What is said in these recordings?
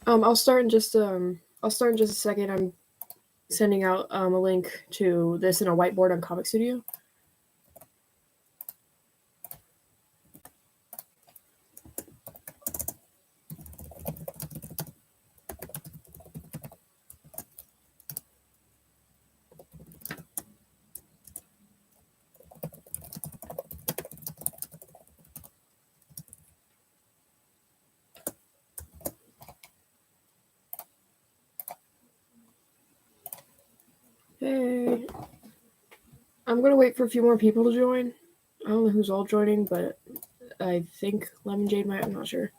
I'll start in just a second. I'm sending out a link to this in a whiteboard on Comic Studio. Hey, I'm gonna wait for a few more people to join. I don't know who's all joining, but I think Lemon Jade might. I'm not sure.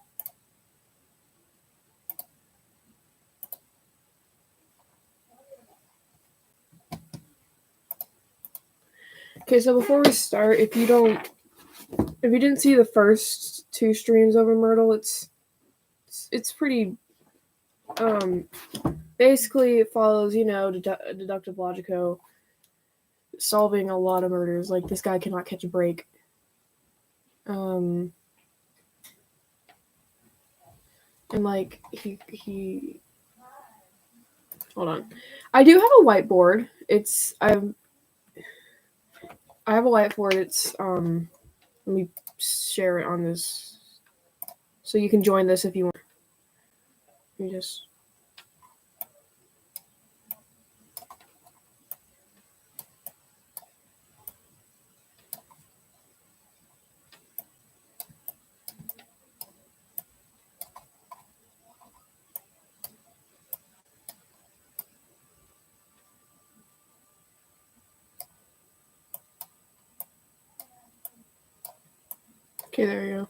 Okay, so before we start, if you didn't see the first two streams over Myrtle, it's pretty. Basically, it follows deductive logico solving a lot of murders. Like, this guy cannot catch a break. And like he hold on. I do have a whiteboard. I have a whiteboard. Let me share it on this so you can join this if you want. Let me just Okay, there you go.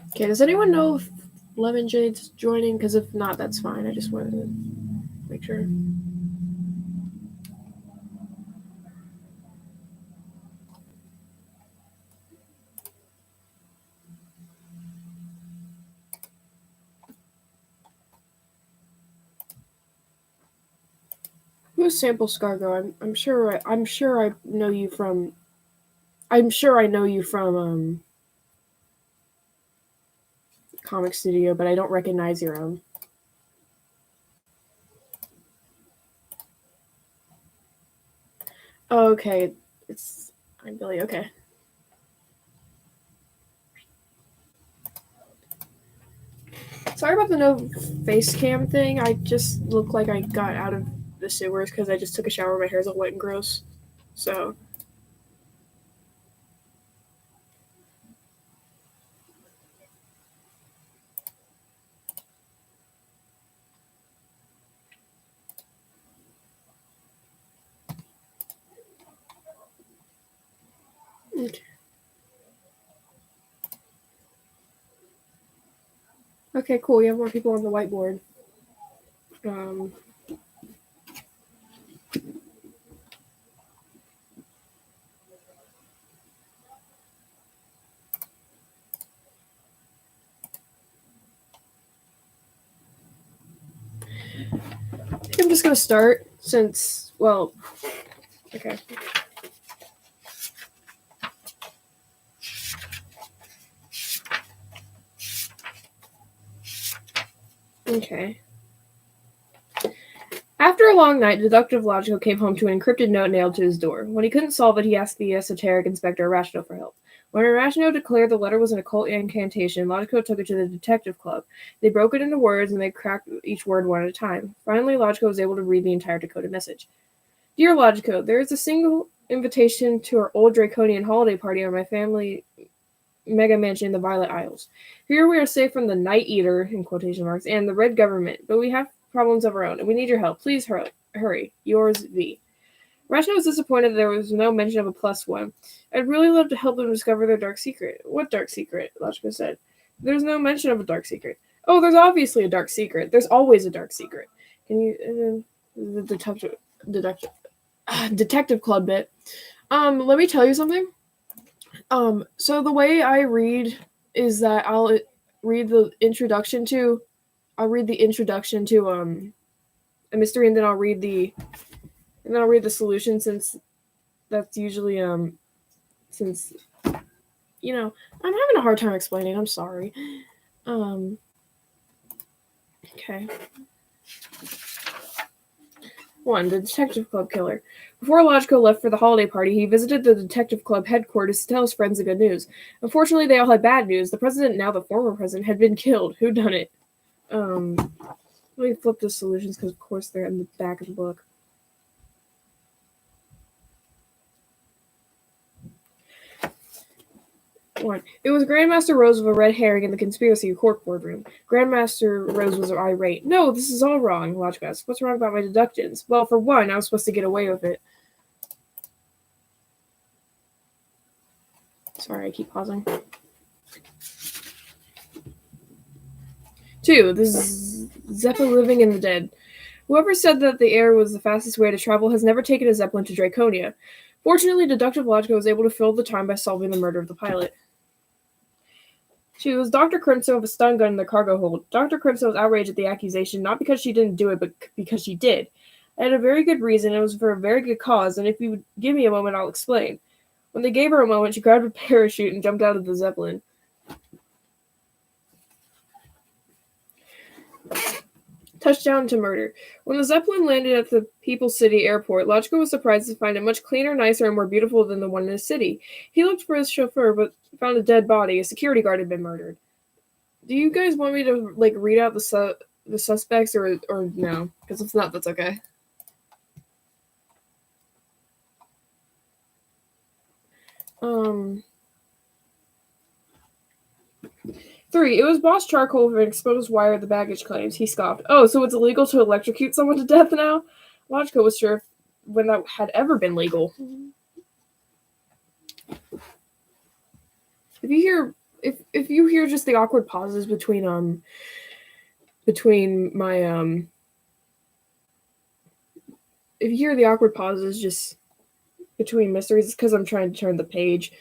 Okay, does anyone know if Lemon Jade's joining? Because if not, that's fine. I just wanted to make sure. Who's Sample Scargo? I'm sure I know you from. I'm sure I know you from Comic Studio, but I don't recognize your own. Oh, okay, I'm Billy. Okay. Sorry about the no face cam thing. I just look like I got out of the sewers because I just took a shower. My hair's all wet and gross. So. Okay. Okay, cool. You have more people on the whiteboard. I think I'm just gonna start since, well, okay. Okay. After a long night, Deductive Logico came home to an encrypted note nailed to his door. When he couldn't solve it, he asked the esoteric Inspector Irrational for help. When Irrational declared the letter was an occult incantation, Logico took it to the detective club. They broke it into words, and they cracked each word one at a time. Finally, Logico was able to read the entire decoded message. Dear Logico, there is a single invitation to our old draconian holiday party on my family mega mansion in the Violet Isles. Here we are safe from the Night Eater, in quotation marks, and the Red Government, but we have problems of our own, and we need your help. Please hurry. Yours, V. Rational was disappointed that there was no mention of a +1. I'd really love to help them discover their dark secret. What dark secret? Logico said. There's no mention of a dark secret. Oh, there's obviously a dark secret. There's always a dark secret. Can you... the detective club bit. Let me tell you something. So the way I read is that I'll read the introduction to a mystery, and then I'll read the And then I'll read the solution since that's usually since I'm having a hard time explaining. I'm sorry. Okay. 1. The Detective Club killer. Before Logico left for the holiday party, he visited the Detective Club headquarters to tell his friends the good news. Unfortunately, they all had bad news. The president, now the former president, had been killed. Who done it? Let me flip the solutions because, of course, they're in the back of the book. 1. It was Grandmaster Rose of a red herring in the conspiracy court boardroom. Grandmaster Rose was irate. No, this is all wrong, Logico asked. What's wrong about my deductions? Well, for one, I was supposed to get away with it. Sorry, I keep pausing. 2. The Zeppelin living in the dead. Whoever said that the air was the fastest way to travel has never taken a Zeppelin to Draconia. Fortunately, Deductive Logico was able to fill the time by solving the murder of the pilot. 2. Was Dr. Crimson with a stun gun in the cargo hold. Dr. Crimson was outraged at the accusation, not because she didn't do it, but because she did. I had a very good reason, and it was for a very good cause, and if you would give me a moment, I'll explain. When they gave her a moment, she grabbed a parachute and jumped out of the Zeppelin. Touchdown to murder. When the Zeppelin landed at the People's City airport, Logico was surprised to find it much cleaner, nicer, and more beautiful than the one in his city. He looked for his chauffeur, but found a dead body. A security guard had been murdered. Do you guys want me to read out the suspects or no? Because if not, that's okay. Three, it was Boss Charcoal with an exposed wire at the baggage claims. He scoffed. Oh, so it's illegal to electrocute someone to death now? Logico was sure when that had ever been legal. If you hear just the awkward pauses between my if you hear the awkward pauses just between mysteries, it's because I'm trying to turn the page.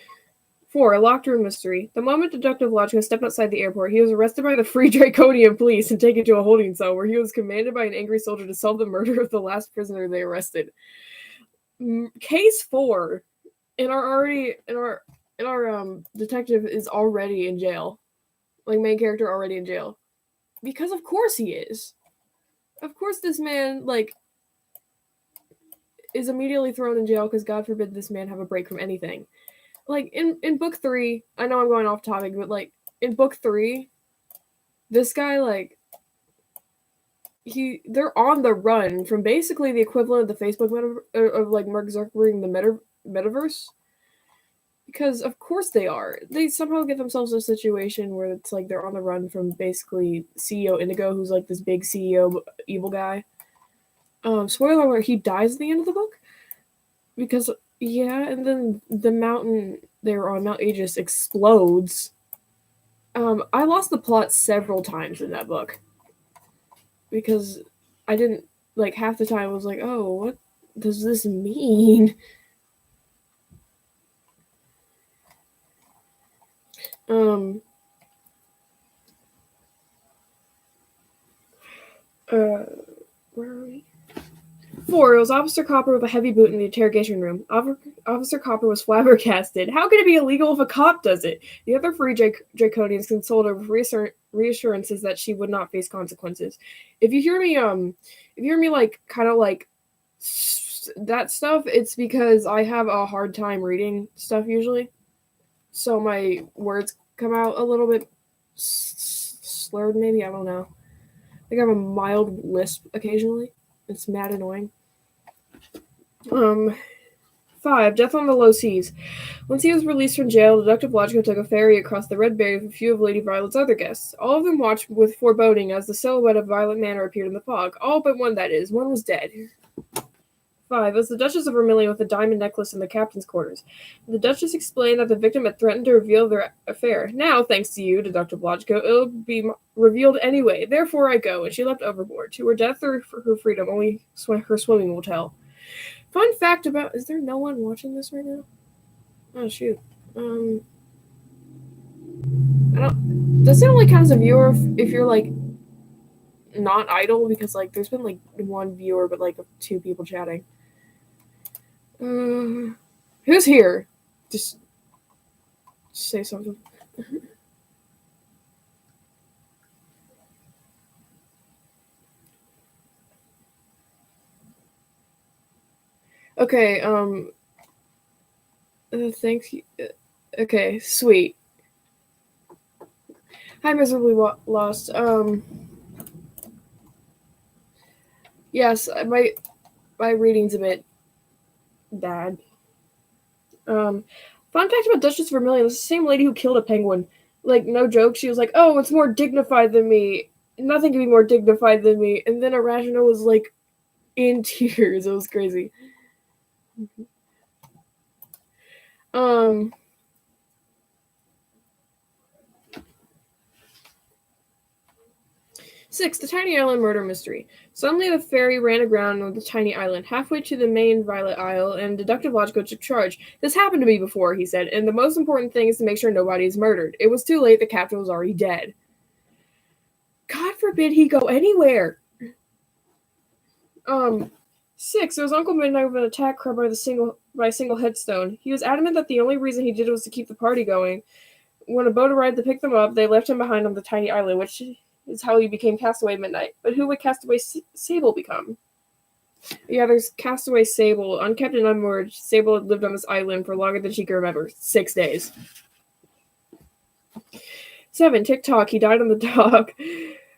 4. A locked room mystery. The moment Deductive Logico stepped outside the airport, he was arrested by the Free Draconian police and taken to a holding cell where he was commanded by an angry soldier to solve the murder of the last prisoner they arrested. Case 4. Our detective is already in jail. Main character already in jail. Because of course he is. Of course this man, is immediately thrown in jail because God forbid this man have a break from anything. In book 3, I know I'm going off topic, but in book 3, this guy they're on the run from basically the equivalent of the Facebook of Mark Zuckerberg in the metaverse. Because of course they are. They somehow get themselves in a situation where it's they're on the run from basically CEO Indigo, who's this big CEO evil guy. Spoiler alert, he dies at the end of the book. Because and then the mountain they were on, Mount Aegis, explodes. I lost the plot several times in that book. Because I didn't, half the time I was oh, what does this mean? Where are we? 4. It was Officer Copper with a heavy boot in the interrogation room. Officer Copper was flabbergasted. How can it be illegal if a cop does it? The other Free Draconians consoled her with reassurances that she would not face consequences. If you hear me, that stuff, it's because I have a hard time reading stuff usually. So my words come out a little bit slurred, maybe. I don't know. I have a mild lisp occasionally. It's mad annoying. 5. Death on the Low Seas. Once he was released from jail, Deductive Logico took a ferry across the Red Bay with a few of Lady Violet's other guests. All of them watched with foreboding as the silhouette of Violet Manor appeared in the fog. All but one, that is. One was dead. 5. It was the Duchess of Vermilion with a diamond necklace in the captain's quarters. The Duchess explained that the victim had threatened to reveal their affair. Now, thanks to you, Deductive Logico, it'll be revealed anyway. Therefore I go. And she leapt overboard. To her death or for her freedom, only her swimming will tell. Fun fact about... Is there no one watching this right now? Oh, shoot. I don't... Does it only count as a viewer if you're, not idle? Because, there's been, one viewer, but, 2 people chatting. Who's here? Just say something. Okay, thank you. Okay, sweet. Hi, miserably lost. Yes, my reading's a bit bad. Fun fact about Duchess Vermilion, it's the same lady who killed a penguin. Like, no joke, she was like, oh, it's more dignified than me. Nothing can be more dignified than me. And then Arachno was, like, in tears. It was crazy. Um... 6. The Tiny Island Murder Mystery. Suddenly the fairy ran aground on the tiny island, halfway to the main Violet Isle, and Deductive Logico took charge. This happened to me before, he said, and the most important thing is to make sure nobody is murdered. It was too late, the captain was already dead. God forbid he go anywhere! 6. It was Uncle Midnight with an attack crowd by a single headstone. He was adamant that the only reason he did it was to keep the party going. When a boat arrived to pick them up, they left him behind on the tiny island, which is how he became Castaway Midnight. But who would Castaway Sable become? Yeah, there's Castaway Sable. Unkept and unmoored, Sable had lived on this island for longer than she could remember. 6 days. 7. Tick-tock. He died on the dock.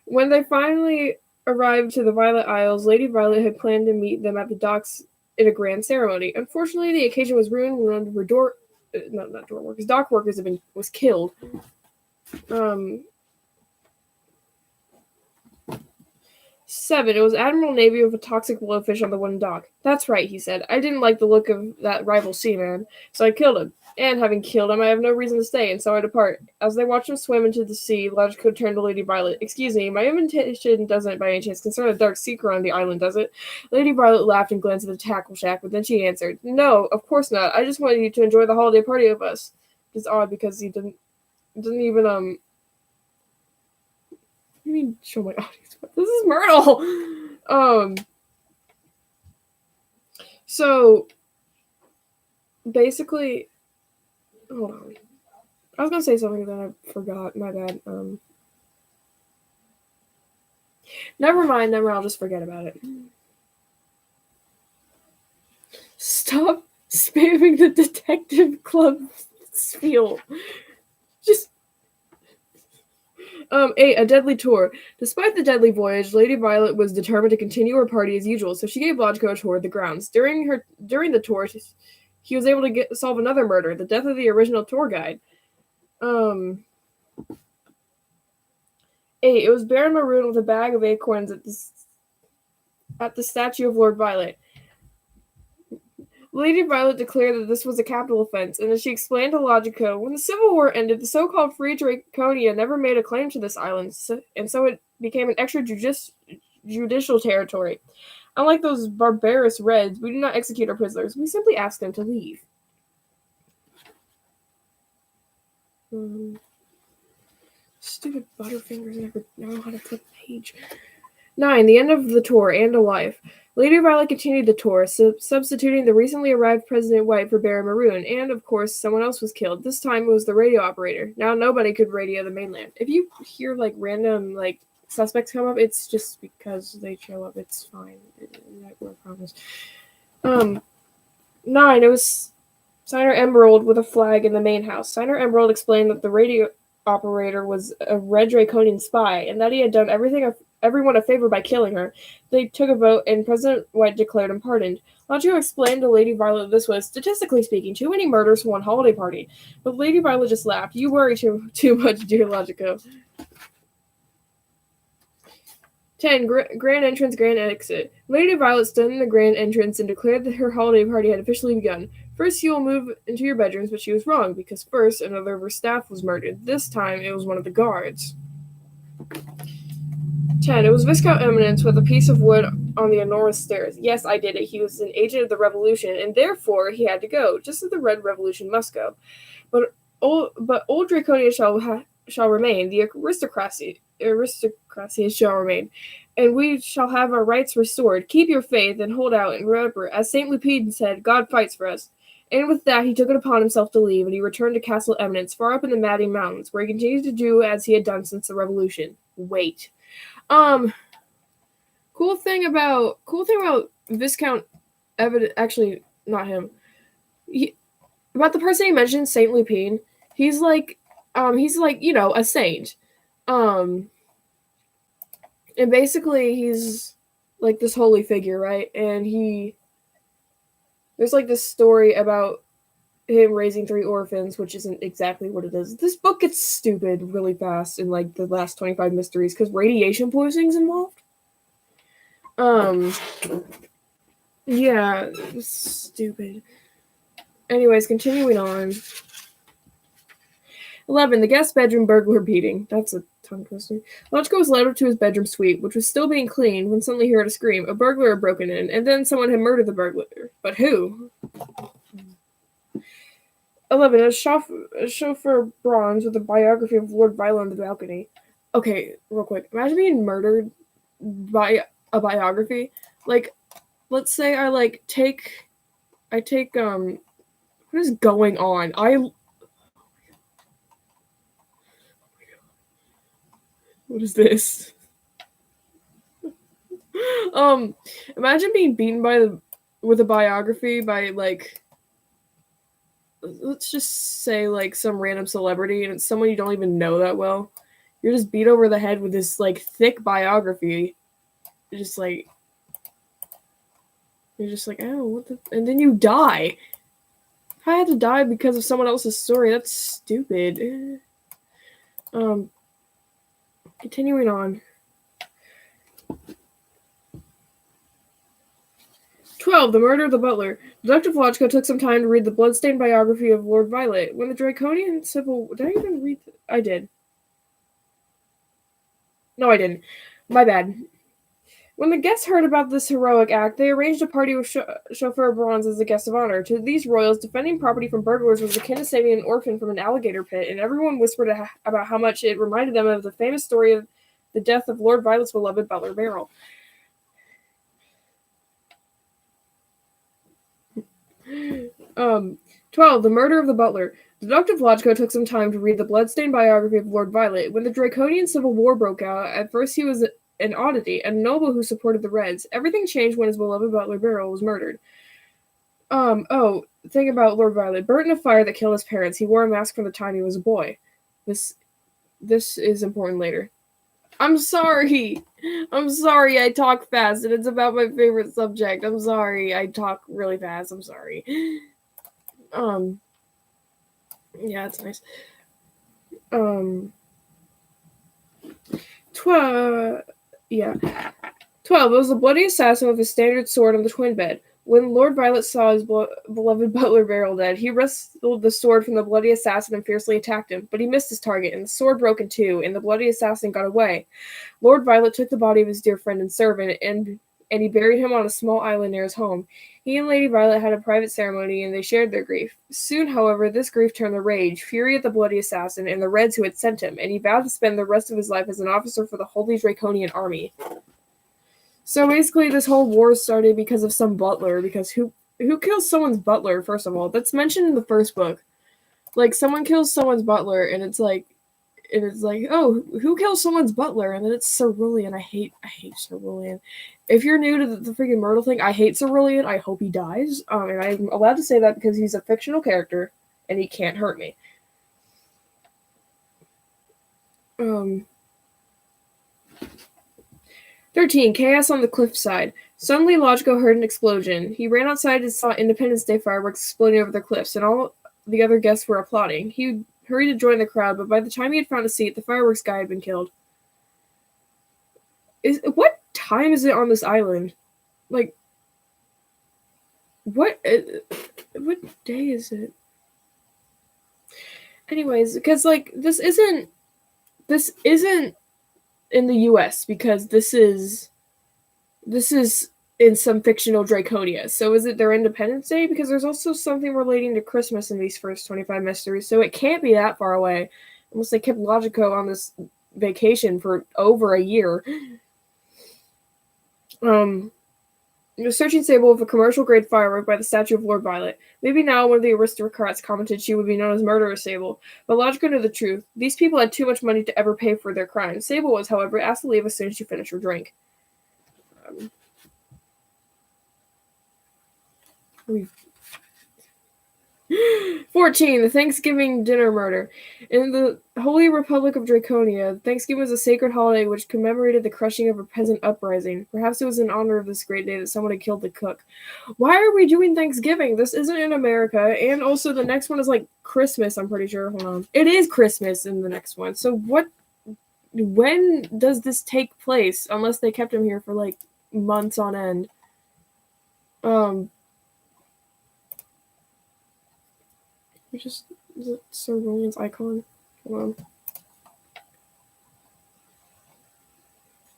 When they finally arrived to the Violet Isles, Lady Violet had planned to meet them at the docks in a grand ceremony. Unfortunately, the occasion was ruined when one of her dock workers was killed. 7. It was Admiral Navy with a toxic blowfish on the wooden dock. That's right, he said. I didn't like the look of that rival seaman, so I killed him. And having killed him, I have no reason to stay, and so I depart. As they watched him swim into the sea, Logico turned to Lady Violet. Excuse me, my invitation doesn't by any chance concern a dark secret on the island, does it? Lady Violet laughed and glanced at the tackle shack, but then she answered, No, of course not. I just wanted you to enjoy the holiday party with us. It's odd because he didn't even, What do you mean show my audience? This is Myrtle! So, basically, hold on. I was gonna say something that I forgot. My bad. Never mind. I'll just forget about it. Stop spamming the detective club spiel. Just 8. A deadly tour. Despite the deadly voyage, Lady Violet was determined to continue her party as usual, so she gave Logico a tour of the grounds. During the tour, he was able to solve another murder, the death of the original tour guide. 8. It was Baron Maroon with a bag of acorns at the statue of Lord Violet. Lady Violet declared that this was a capital offense, and as she explained to Logico, when the Civil War ended, the so-called Free Draconia never made a claim to this island, and so it became an extra-judicial territory. Unlike those barbarous Reds, we do not execute our prisoners. We simply ask them to leave. Stupid Butterfingers never know how to flip a page. 9. The end of the tour and a life. Lady Violet continued the tour, substituting the recently arrived President White for Baron Maroon, and, of course, someone else was killed. This time it was the radio operator. Now nobody could radio the mainland. If you hear, random, suspects come up, it's just because they show up. It's fine. I promise. 9. It was Signer Emerald with a flag in the main house. Signer Emerald explained that the radio operator was a Red Draconian spy, and that he had done everyone a favor by killing her. They took a vote, and President White declared him pardoned. Logico explained to Lady Violet this was, statistically speaking, too many murders for one holiday party. But Lady Violet just laughed. You worry too much, dear Logico. 10. Grand entrance, grand exit. Lady Violet stood in the grand entrance and declared that her holiday party had officially begun. First, you will move into your bedrooms, but she was wrong, because first, another of her staff was murdered. This time, it was one of the guards. 10. It was Viscount Eminence with a piece of wood on the enormous stairs. Yes, I did it. He was an agent of the Revolution, and therefore he had to go, just as the Red Revolution must go. But old Draconia shall remain. The aristocracy aristocracy shall remain, and we shall have our rights restored. Keep your faith and hold out, and remember, as Saint Lupin said, God fights for us. And with that, he took it upon himself to leave, and he returned to Castle Eminence, far up in the Madding Mountains, where he continued to do as he had done since the Revolution. Wait. Cool thing about Viscount actually, not him. About the person he mentioned, Saint Lupin, he's like, a saint. And basically he's like this holy figure, right? And there's like this story about him raising 3 orphans, which isn't exactly what it is. This book gets stupid really fast in like the last 25 mysteries because radiation poisoning's involved. Yeah, stupid. Anyways, continuing on. 11. The guest bedroom burglar beating. That's a tongue twister. Logico was led up to his bedroom suite, which was still being cleaned, when suddenly he heard a scream. A burglar had broken in, and then someone had murdered the burglar. But who? 11. A chauffeur bronze with a biography of Lord Violet on the balcony. Okay, real quick. Imagine being murdered by a biography. Like, let's say I take what is going on? What is this? Imagine being beaten with a biography by let's just say some random celebrity, and it's someone you don't even know that well. You're just beat over the head with this thick biography. You're just like, oh, what the, and then you die. If I had to die because of someone else's story, that's stupid. Continuing on. 12. The murder of the butler. Detective Logico took some time to read the bloodstained biography of Lord Violet. When the Draconian Civil... Did I even read... I did. No, I didn't. My bad. When the guests heard about this heroic act, they arranged a party with Chauffeur Bronze as a guest of honor. To these royals, defending property from burglars was akin to saving an orphan from an alligator pit, and everyone whispered about how much it reminded them of the famous story of the death of Lord Violet's beloved butler, Beryl. 12. The murder of the butler. Deductive Logico took some time to read the bloodstained biography of Lord Violet. When the Draconian Civil War broke out, at first he was an oddity, a noble who supported the Reds. Everything changed when his beloved butler Beryl was murdered. Thing about Lord Violet. Burnt in a fire that killed his parents. He wore a mask from the time he was a boy. This is important later. I'm sorry I talk fast, and it's about my favorite subject. I'm sorry I talk really fast. I'm sorry. Yeah, it's nice. 12. Yeah. 12. It was the bloody assassin with his standard sword on the twin bed. When Lord Violet saw his beloved butler Beryl dead, he wrestled the sword from the bloody assassin and fiercely attacked him, but he missed his target, and the sword broke in two, and the bloody assassin got away. Lord Violet took the body of his dear friend and servant, and he buried him on a small island near his home. He and Lady Violet had a private ceremony, and they shared their grief. Soon, however, this grief turned to rage, fury at the bloody assassin, and the Reds who had sent him, and he vowed to spend the rest of his life as an officer for the Holy Draconian Army. So basically, this whole war started because of some butler, because who kills someone's butler, first of all? That's mentioned in the first book. Someone kills someone's butler, and it's like, oh, who kills someone's butler? And then it's Cerulean. I hate Cerulean. If you're new to the freaking Myrtle thing, I hate Cerulean. I hope he dies. And I'm allowed to say that because he's a fictional character, and he can't hurt me. 13. Chaos on the cliffside. Suddenly, Logico heard an explosion. He ran outside and saw Independence Day fireworks exploding over the cliffs, and all the other guests were applauding. He hurried to join the crowd, but by the time he had found a seat, the fireworks guy had been killed. What time is it on this island? What day is it? Anyways, because this isn't in the US, because this is in some fictional Draconia. So is it their Independence Day? Because there's also something relating to Christmas in these first 25 mysteries, so it can't be that far away. Unless they kept Logico on this vacation for over a year. Searching Sable with a commercial-grade firework by the statue of Lord Violet. Maybe now one of the aristocrats commented she would be known as Murderer Sable, but Logico knew the truth. These people had too much money to ever pay for their crimes. Sable was, however, asked to leave as soon as she finished her drink. 14. The Thanksgiving Dinner Murder. In the Holy Republic of Draconia, Thanksgiving was a sacred holiday which commemorated the crushing of a peasant uprising. Perhaps it was in honor of this great day that someone had killed the cook. Why are we doing Thanksgiving? This isn't in America, and also the next one is like Christmas, I'm pretty sure. Hold on. It is Christmas in the next one. So when does this take place? Unless they kept him here for like months on end. Is it Sir William's icon? Hold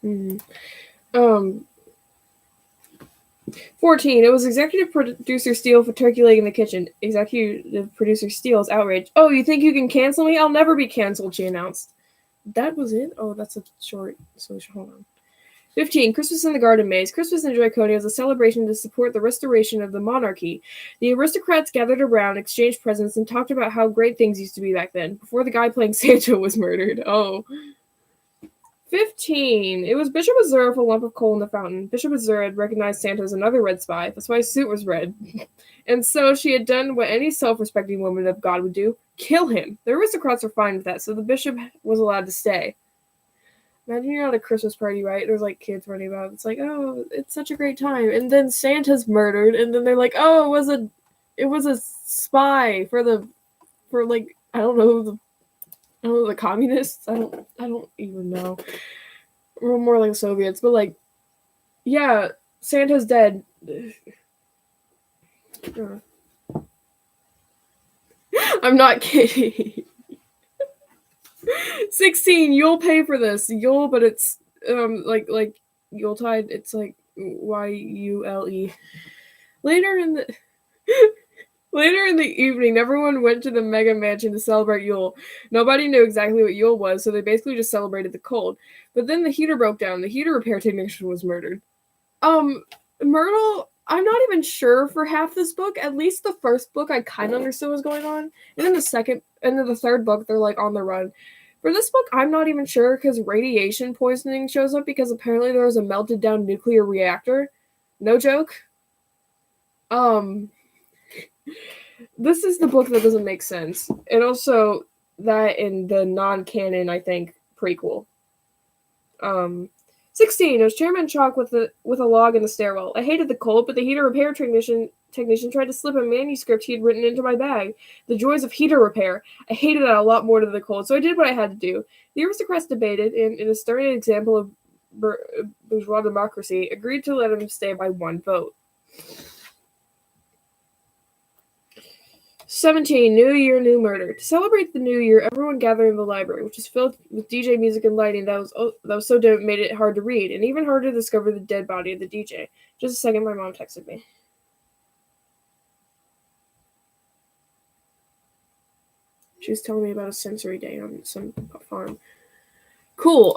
on. 14. It was executive producer Steele for Turkey Leg in the Kitchen. Executive producer Steele is outraged. Oh, you think you can cancel me? I'll never be canceled, she announced. That was it? Oh, that's a short solution. Hold on. 15. Christmas in the Garden Maze. Christmas in Draconia was a celebration to support the restoration of the monarchy. The aristocrats gathered around, exchanged presents, and talked about how great things used to be back then, before the guy playing Santa was murdered. Oh. 15. It was Bishop Azura with a lump of coal in the fountain. Bishop Azura had recognized Santa as another red spy. That's why his suit was red. And so she had done what any self-respecting woman of God would do. Kill him. The aristocrats were fine with that, so the bishop was allowed to stay. Imagine you're at a Christmas party, right? There's like kids running about. It's like, oh, it's such a great time. And then Santa's murdered, and then they're like, oh, it was a spy for like, I don't know the communists. I don't even know. Or more like the Soviets, but like, yeah, Santa's dead. I'm not kidding. 16. You'll pay for this. Yule, but it's like Yuletide. It's like Yule. Later in the evening, everyone went to the Mega Mansion to celebrate Yule. Nobody knew exactly what Yule was, so they basically just celebrated the cold. But then the heater broke down. The heater repair technician was murdered. Myrtle, I'm not even sure for half this book. At least the first book, I kind of understood what was going on. And then the third book, they're like on the run. For this book, I'm not even sure because radiation poisoning shows up because apparently there was a melted down nuclear reactor. No joke. This is the book that doesn't make sense. And also that in the non-canon, I think, prequel. 16. It was Chairman Chalk with a log in the stairwell. I hated the cold, but the heater repair technician tried to slip a manuscript he had written into my bag. The joys of heater repair. I hated that a lot more than the cold, so I did what I had to do. The aristocrats debated, and in a stirring example of bourgeois democracy, agreed to let him stay by one vote. 17. New Year, New Murder. To celebrate the new year, everyone gathered in the library, which was filled with DJ music and lighting that was so dim it made it hard to read, and even harder to discover the dead body of the DJ. Just a second, my mom texted me. She was telling me about a sensory day on some farm. Cool.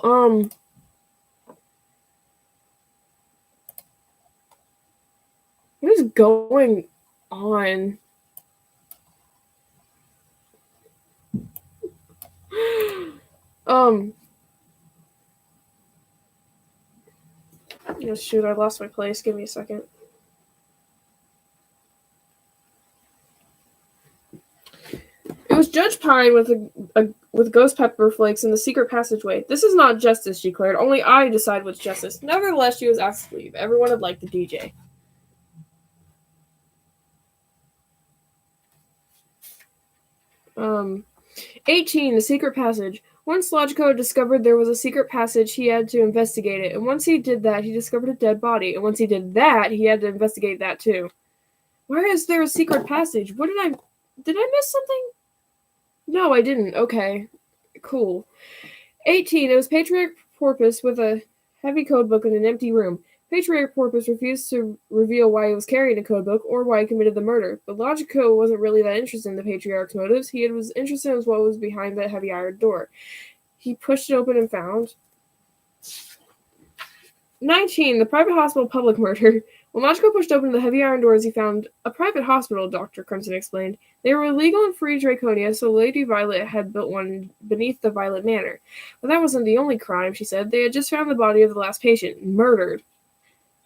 What is going on? Oh, shoot, I lost my place. Give me a second. It was Judge Pine with ghost pepper flakes in the secret passageway. This is not justice, she declared. Only I decide what's justice. Nevertheless, she was asked to leave. Everyone had liked the DJ. Um, 18. The secret passage. Once Logico discovered there was a secret passage, he had to investigate it. And once he did that, he discovered a dead body. And once he did that, he had to investigate that too. Where is there a secret passage? Did I miss something? No, I didn't. Okay. Cool. 18. It was Patriarch Porpoise with a heavy codebook in an empty room. Patriarch Porpoise refused to reveal why he was carrying a codebook or why he committed the murder. But Logico wasn't really that interested in the Patriarch's motives. He was interested in what was behind that heavy iron door. he pushed it open and found. 19. The private hospital public murder. When Logico pushed open the heavy iron doors, he found a private hospital, Dr. Crimson explained. They were illegal in free Draconia, so Lady Violet had built one beneath the Violet Manor. But that wasn't the only crime, she said. They had just found the body of the last patient, murdered.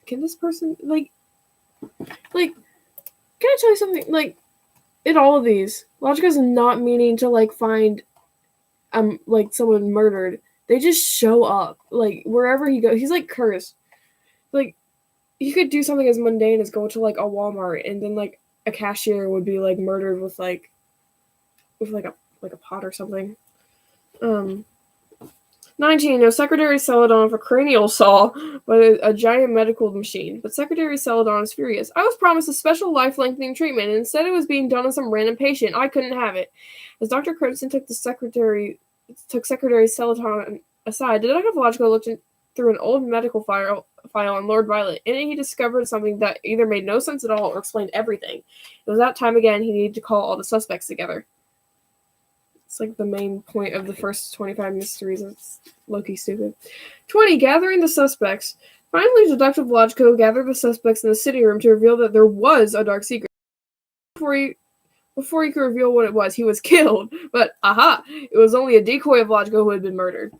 Can this person, can I tell you something? In all of these, Logico's not meaning to, find, someone murdered. They just show up, wherever he goes. He's like cursed. He could do something as mundane as go to, a Walmart, and then, a cashier would be, murdered with a pot or something. 19. No, Secretary Celadon with a cranial saw by a giant medical machine. But Secretary Celadon is furious. I was promised a special life-lengthening treatment, and instead it was being done on some random patient. I couldn't have it. As Dr. Crimson took Secretary Celadon aside, Detective Logico looked through an old medical file on Lord Violet. In it, he discovered something that either made no sense at all or explained everything. It was that time again he needed to call all the suspects together. It's the main point of the first 25 mysteries. It's low-key stupid. 20. Gathering the suspects. Finally, Detective Logico gathered the suspects in the sitting room to reveal that there was a dark secret. Before he could reveal what it was, he was killed. But, aha! It was only a decoy of Logico who had been murdered.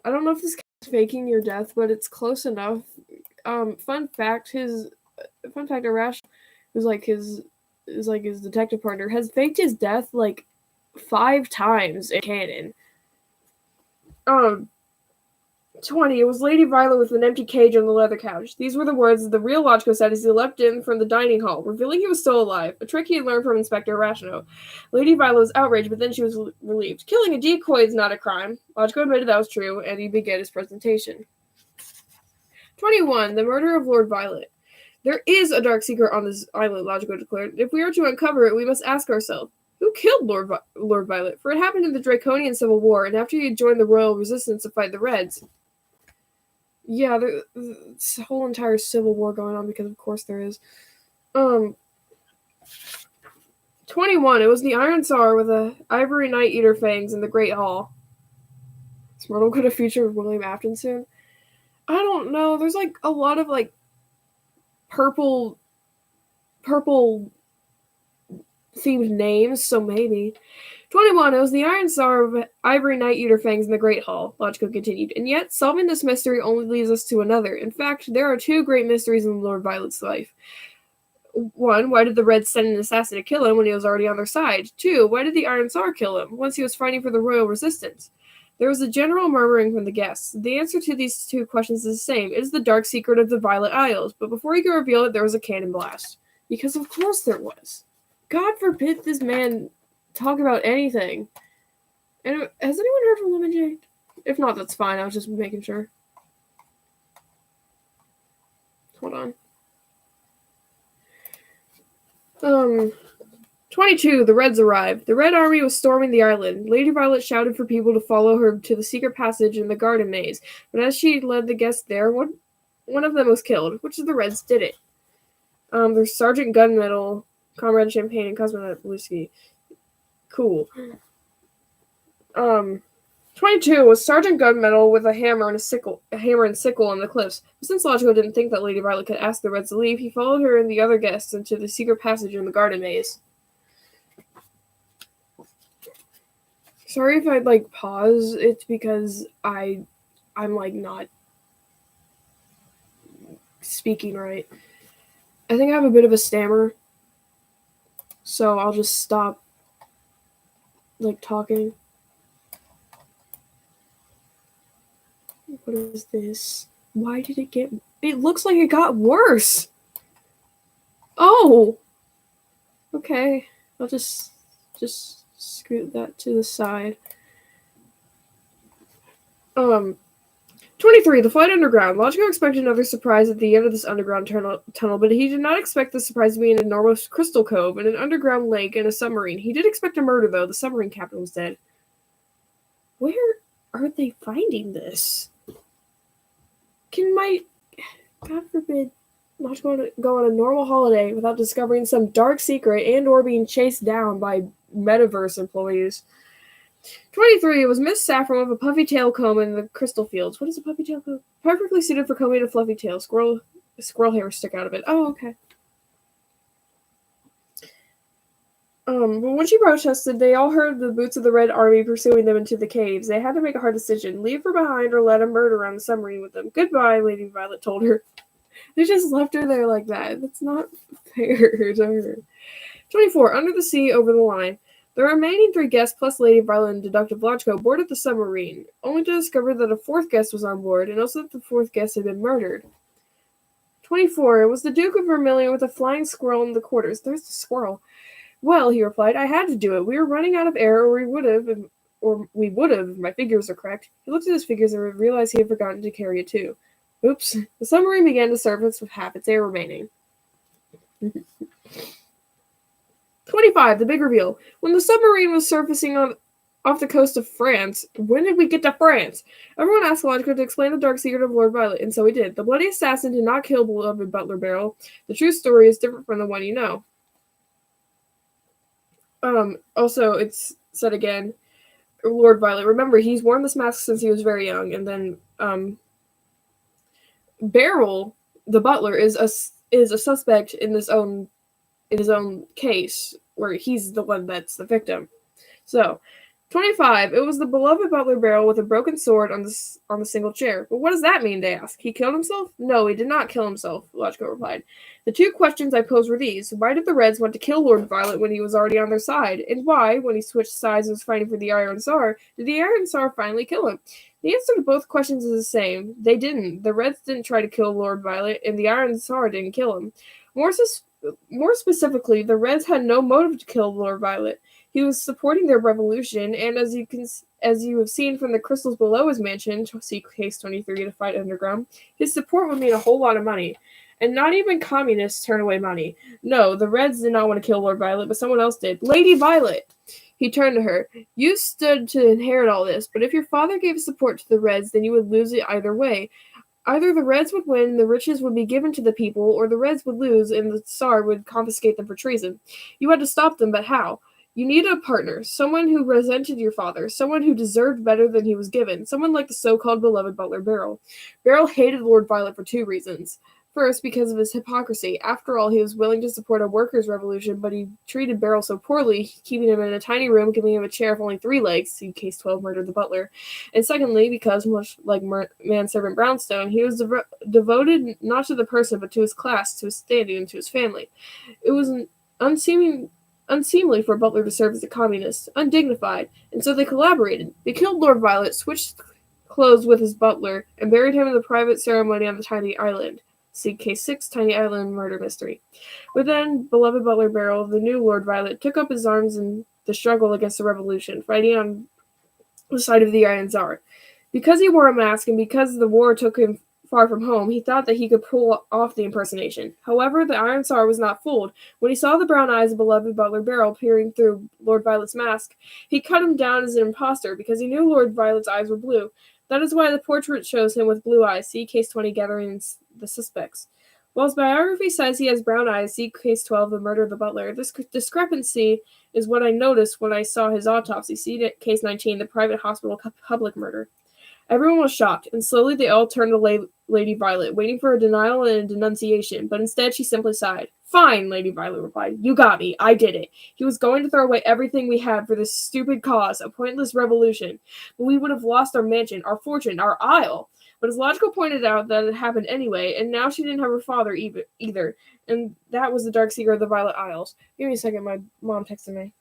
I don't know if this is faking your death, but it's close enough. Fun fact, Arash, who's his detective partner, has faked his death 5 times in canon. 20. It was Lady Violet with an empty cage on the leather couch. These were the words the real Logico said as he leapt in from the dining hall, revealing he was still alive, a trick he had learned from Inspector Irrational. Lady Violet was outraged, but then she was relieved. Killing a decoy is not a crime. Logico admitted that was true, and he began his presentation. 21. The murder of Lord Violet. There is a dark secret on this island, Logico declared. If we are to uncover it, we must ask ourselves, who killed Lord Violet? For it happened in the Draconian Civil War, and after he had joined the Royal Resistance to fight the Reds. Yeah, there's a whole entire civil war going on because of course there is. 21. It was the Iron Tsar with a ivory night eater fangs in the Great Hall. Is Myrtle going to feature William Afton soon? I don't know. There's a lot of purple themed names, so maybe. 21. It was the Iron Tsar of ivory night eater fangs in the Great Hall, Logico continued. And yet, solving this mystery only leads us to another. In fact, there are 2 great mysteries in Lord Violet's life. 1. Why did the Reds send an assassin to kill him when he was already on their side? 2. Why did the Iron Tsar kill him once he was fighting for the Royal Resistance? There was a general murmuring from the guests. The answer to these 2 questions is the same. It is the dark secret of the Violet Isles. But before he could reveal it, there was a cannon blast. Because of course there was. God forbid this man talk about anything. And has anyone heard from Lemon Jade? If not, that's fine. I was just making sure. Hold on. 22. The Reds arrived. The Red Army was storming the island. Lady Violet shouted for people to follow her to the secret passage in the garden maze. But as she led the guests there, one of them was killed. Which of the Reds did it? There's Sergeant Gunmetal, Comrade Champagne, and Cosmonaut Whiskey. Cool. 22 was Sergeant Gunmetal with a hammer and sickle on the cliffs. But since Logico didn't think that Lady Violet could ask the Reds to leave, he followed her and the other guests into the secret passage in the garden maze. Sorry if I'd pause. It's because I'm not speaking right. I think I have a bit of a stammer, so I'll just stop talking. What is this? Why did it get... It looks like it got worse. Oh! Okay. I'll just scoot that to the side. 23. The flight underground. Logico expected another surprise at the end of this underground tunnel, but he did not expect the surprise to be an enormous crystal cove and an underground lake and a submarine. He did expect a murder, though. The submarine captain was dead. Where are they finding this? God forbid, Logico go on a normal holiday without discovering some dark secret and or being chased down by Metaverse employees. 23. It was Miss Saffron with a puffy tail comb in the crystal fields. What is a puffy tail comb? Perfectly suited for combing a fluffy tail. Squirrel hair stick out of it. Oh, okay. But when she protested, they all heard the boots of the Red Army pursuing them into the caves. They had to make a hard decision: leave her behind or let a murder on the submarine with them. Goodbye, Lady Violet told her. They just left her there like that. That's not fair to her. 24. Under the sea, over the line. The remaining 3 guests, plus Lady Violet and Deductive Logico, boarded the submarine, only to discover that a 4th guest was on board, and also that the 4th guest had been murdered. 24. It was the Duke of Vermilion with a flying squirrel in the quarters. There's the squirrel. Well, he replied, I had to do it. We were running out of air, or we would have, if my figures are correct. He looked at his figures and realized he had forgotten to carry it too. Oops. The submarine began to surface with half its air remaining. 25. The big reveal. When the submarine was surfacing off the coast of France, when did we get to France? Everyone asked Logico to explain the dark secret of Lord Violet, and so he did. The bloody assassin did not kill beloved Butler Barrel. The true story is different from the one you know. Also, it's said again, Lord Violet. Remember, he's worn this mask since he was very young, and then, Barrel, the butler, is a suspect in his own case, where he's the one that's the victim. So, 25. It was the beloved Butler Barrel with a broken sword on the single chair. But what does that mean, they asked. He killed himself? No, he did not kill himself, Logico replied. The 2 questions I posed were these. Why did the Reds want to kill Lord Violet when he was already on their side? And why, when he switched sides and was fighting for the Iron Tsar, did the Iron Tsar finally kill him? The answer to both questions is the same. They didn't. The Reds didn't try to kill Lord Violet, and the Iron Tsar didn't kill him. More specifically, the Reds had no motive to kill Lord Violet. He was supporting their revolution, and as you have seen from the crystals below his mansion, see case 23 to fight underground, his support would mean a whole lot of money. And not even communists turn away money. No, the Reds did not want to kill Lord Violet, but someone else did. Lady Violet! He turned to her. You stood to inherit all this, but if your father gave support to the Reds, then you would lose it either way. Either the Reds would win, the riches would be given to the people, or the Reds would lose, and the Tsar would confiscate them for treason. You had to stop them, but how? You needed a partner, someone who resented your father, someone who deserved better than he was given, someone like the so-called beloved Butler Barrel. Barrel hated Lord Violet for 2 reasons. First, because of his hypocrisy. After all, he was willing to support a workers' revolution, but he treated Barrel so poorly, keeping him in a tiny room, giving him a chair of only 3 legs, see case 12, Murder the Butler. And secondly, because, much like manservant Brownstone, he was devoted not to the person, but to his class, to his standing, and to his family. It was unseemly for Butler to serve as a communist, undignified, and so they collaborated. They killed Lord Violet, switched clothes with his butler, and buried him in the private ceremony on the tiny island. See case 6, Tiny Island Murder Mystery. But then, beloved Butler Barrel, the new Lord Violet, took up his arms in the struggle against the revolution, fighting on the side of the Iron Tsar. Because he wore a mask, and because the war took him far from home, he thought that he could pull off the impersonation. However, the Iron Tsar was not fooled. When he saw the brown eyes of beloved Butler Barrel peering through Lord Violet's mask, he cut him down as an impostor, because he knew Lord Violet's eyes were blue. That is why the portrait shows him with blue eyes. See case 20, Gathering the Suspects. While his biography says he has brown eyes, see case 12, The Murder of the Butler, this discrepancy is what I noticed when I saw his autopsy. See case 19, The Private Hospital Public Murder. Everyone was shocked, and slowly they all turned to Lady Violet, waiting for a denial and a denunciation, but instead she simply sighed. Fine, Lady Violet replied. You got me. I did it. He was going to throw away everything we had for this stupid cause, a pointless revolution. But we would have lost our mansion, our fortune, our isle. But as Logico pointed out, that it happened anyway, and now she didn't have her father either. And that was the dark secret of the Violet Isles. Give me a second, my mom texted me.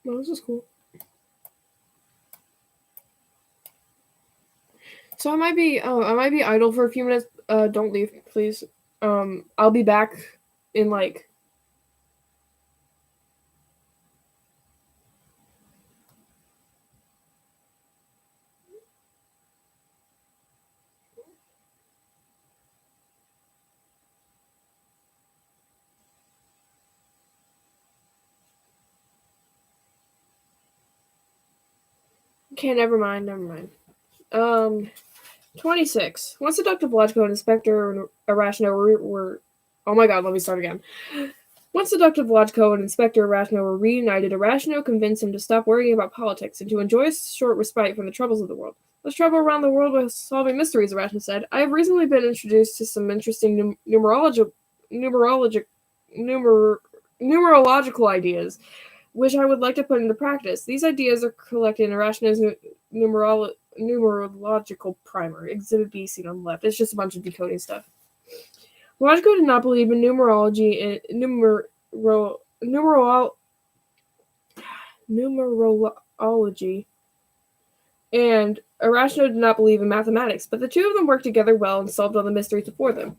No, this is cool. So I might be idle for a few minutes. Don't leave, please. I'll be back in like. Okay, never mind. 26. Once Dr. Blotchko and Inspector Arachno were... Oh my god, let me start again. Once Dr. Blotchko and Inspector Arachno were reunited, Arachno convinced him to stop worrying about politics and to enjoy a short respite from the troubles of the world. Let's travel around the world with solving mysteries, Arachno said. I have recently been introduced to some interesting numerological ideas, which I would like to put into practice. These ideas are collected in Arachno's numerological primer, Exhibit B, seen on the left. It's just a bunch of decoding stuff. Logico did not believe in numerology and numerology, and Arachno did not believe in mathematics, but the two of them worked together well and solved all the mysteries before them.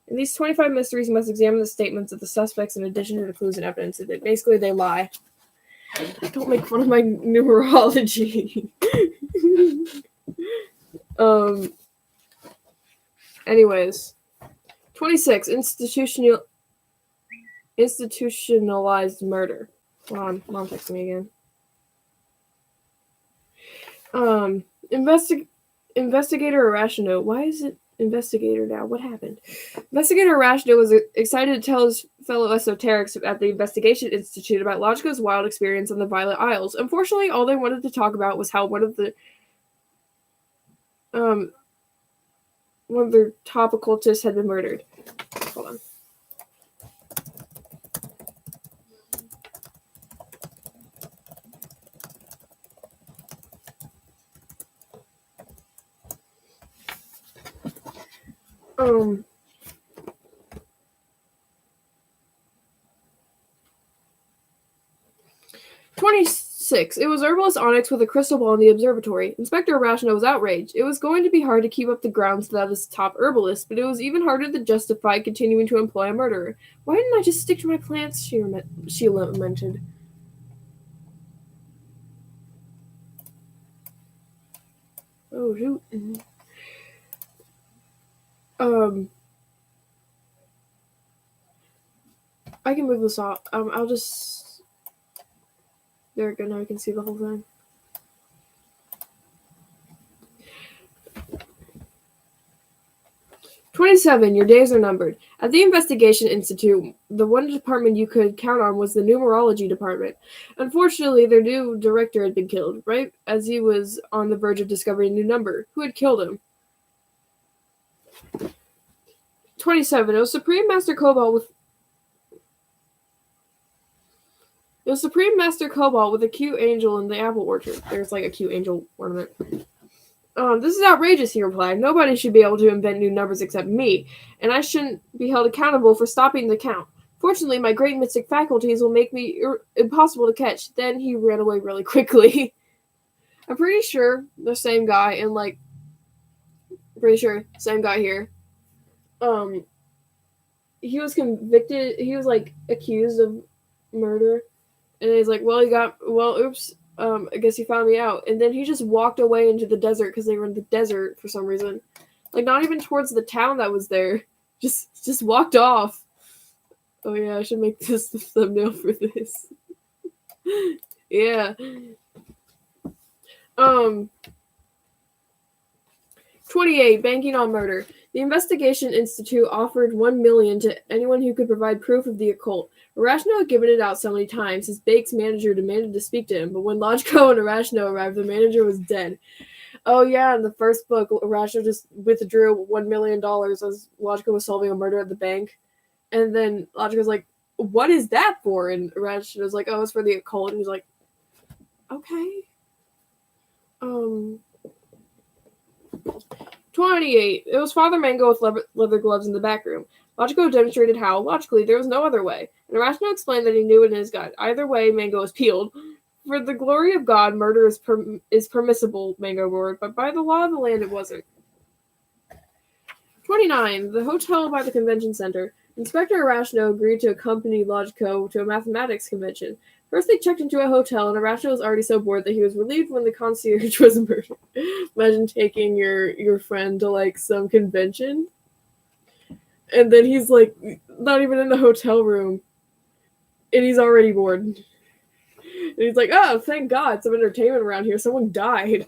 In these 25 mysteries, you must examine the statements of the suspects in addition to the clues and evidence. Basically, they lie. Don't make fun of my numerology. Anyways. 26. Institutionalized murder. Hold on. Mom texted me again. Investigator Arachno. Why is it investigator now? What happened? Investigator Arachno was excited to tell his fellow esoterics at the Investigation Institute about Logico's wild experience on the Violet Isles. Unfortunately, all they wanted to talk about was how one of their top occultists had been murdered. Hold on. Um, 26. It was herbalist Onyx with a crystal ball in the observatory. Inspector Arachno was outraged. It was going to be hard to keep up the grounds without this top herbalist, but it was even harder to justify continuing to employ a murderer. Why didn't I just stick to my plants? She lamented. Oh, shoot. I can move this off. I'll just... There we go, now I can see the whole thing. "27. Your days are numbered. At the Investigation Institute, the one department you could count on was the numerology department. Unfortunately, their new director had been killed, right as he was on the verge of discovering a new number. Who had killed him? 27. It was Supreme Master Cobalt with a cute angel in the apple orchard. There's like a cute angel ornament. This is outrageous, he replied. Nobody should be able to invent new numbers except me, and I shouldn't be held accountable for stopping the count. Fortunately, my great mystic faculties will make me impossible to catch. Then he ran away really quickly. I'm pretty sure the same guy same guy here. He was convicted, he was accused of murder, and he's like, oops, I guess he found me out. And then he just walked away into the desert because they were in the desert for some reason. Not even towards the town that was there. Just walked off. Oh yeah, I should make this the thumbnail for this. Yeah. 28. Banking on murder. The Investigation Institute offered $1 million to anyone who could provide proof of the occult. Arachno had given it out so many times, his bank's manager demanded to speak to him, but when Logico and Arachno arrived, the manager was dead. Oh yeah, in the first book, Arachno just withdrew $1 million as Logico was solving a murder at the bank. And then Logico's like, what is that for? And Arachno's like, oh, it's for the occult. And he's like, okay. 28. It was Father Mango with leather gloves in the back room. Logico demonstrated how, logically, there was no other way, and Arachno explained that he knew it in his gut. Either way, Mango was peeled. For the glory of God, murder is permissible, Mango roared, but by the law of the land, it wasn't. 29. The hotel by the convention center. Inspector Arachno agreed to accompany Logico to a mathematics convention. First, they checked into a hotel, and Arachno was already so bored that he was relieved when the concierge was murdered. Imagine taking your friend to, some convention, and then he's, not even in the hotel room, and he's already bored. he's like, oh, thank God, some entertainment around here. Someone died.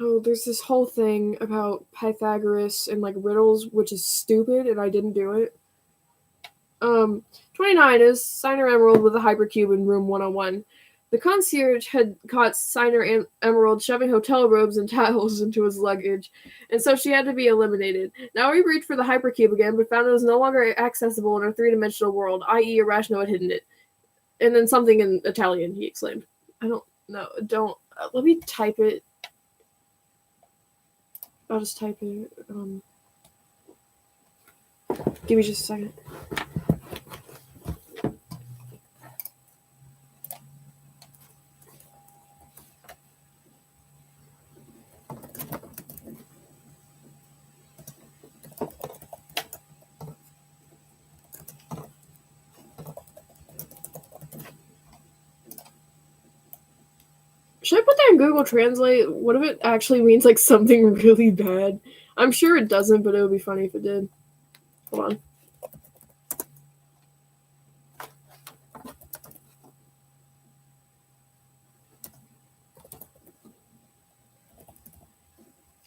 Oh, there's this whole thing about Pythagoras and like riddles, which is stupid, and I didn't do it. 29 is Signer Emerald with a hypercube in room 101. The concierge had caught Signer Emerald shoving hotel robes and towels into his luggage, and so she had to be eliminated. Now we reached for the hypercube again, but found it was no longer accessible in our three-dimensional world, i.e. Irrational had hidden it. And then something in Italian, he exclaimed. I don't know. Let me type it. I'll just type it. Give me just a second. Should I put that in Google Translate? What if it actually means like something really bad? I'm sure it doesn't, but it would be funny if it did. Hold on.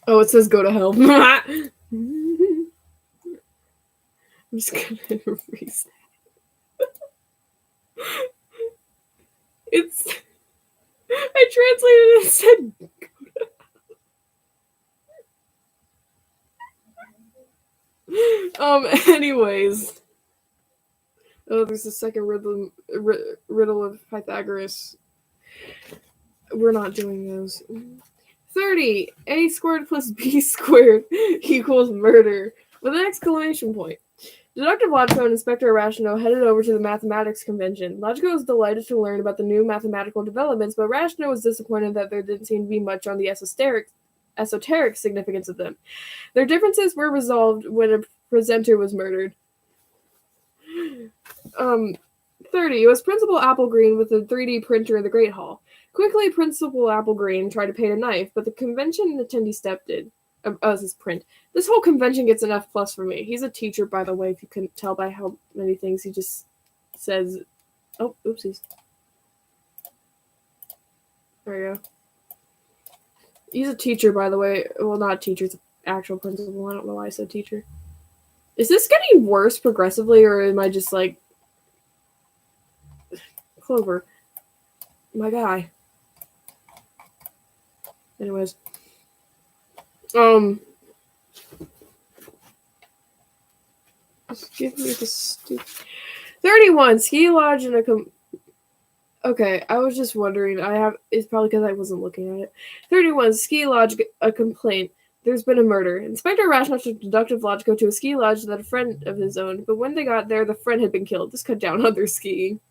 Oh, it says go to hell. I'm just gonna erase that. It's... I translated it and said go to hell. Anyways. Oh, there's a second riddle of Pythagoras. We're not doing those. 30. A squared plus B squared equals murder. With an exclamation point. Deductive Logico and Inspector Irrational headed over to the mathematics convention. Logico was delighted to learn about the new mathematical developments, but Irrational was disappointed that there didn't seem to be much on the esoteric significance of them. Their differences were resolved when a presenter was murdered. 30. It was Principal Applegreen with a 3D printer in the Great Hall. Quickly, Principal Applegreen tried to paint a knife, but the convention attendee stepped in. This is print. This whole convention gets an F+ for me. He's a teacher, by the way, if you couldn't tell by how many things he just says. Oh, oopsies. There you go. He's a teacher, by the way. Well, not a teacher, it's an actual principal. I don't know why I said teacher. Is this getting worse progressively, or am I just like... Clover. My guy. Anyways. Just give me the stupid... 31. Ski lodge and a Okay, I was just wondering. It's probably because I wasn't looking at it. 31. Ski lodge, a complaint. There's been a murder. Inspector Irrational took Deductive Logico to a ski lodge that a friend of his owned, but when they got there, the friend had been killed. This cut down on their skiing.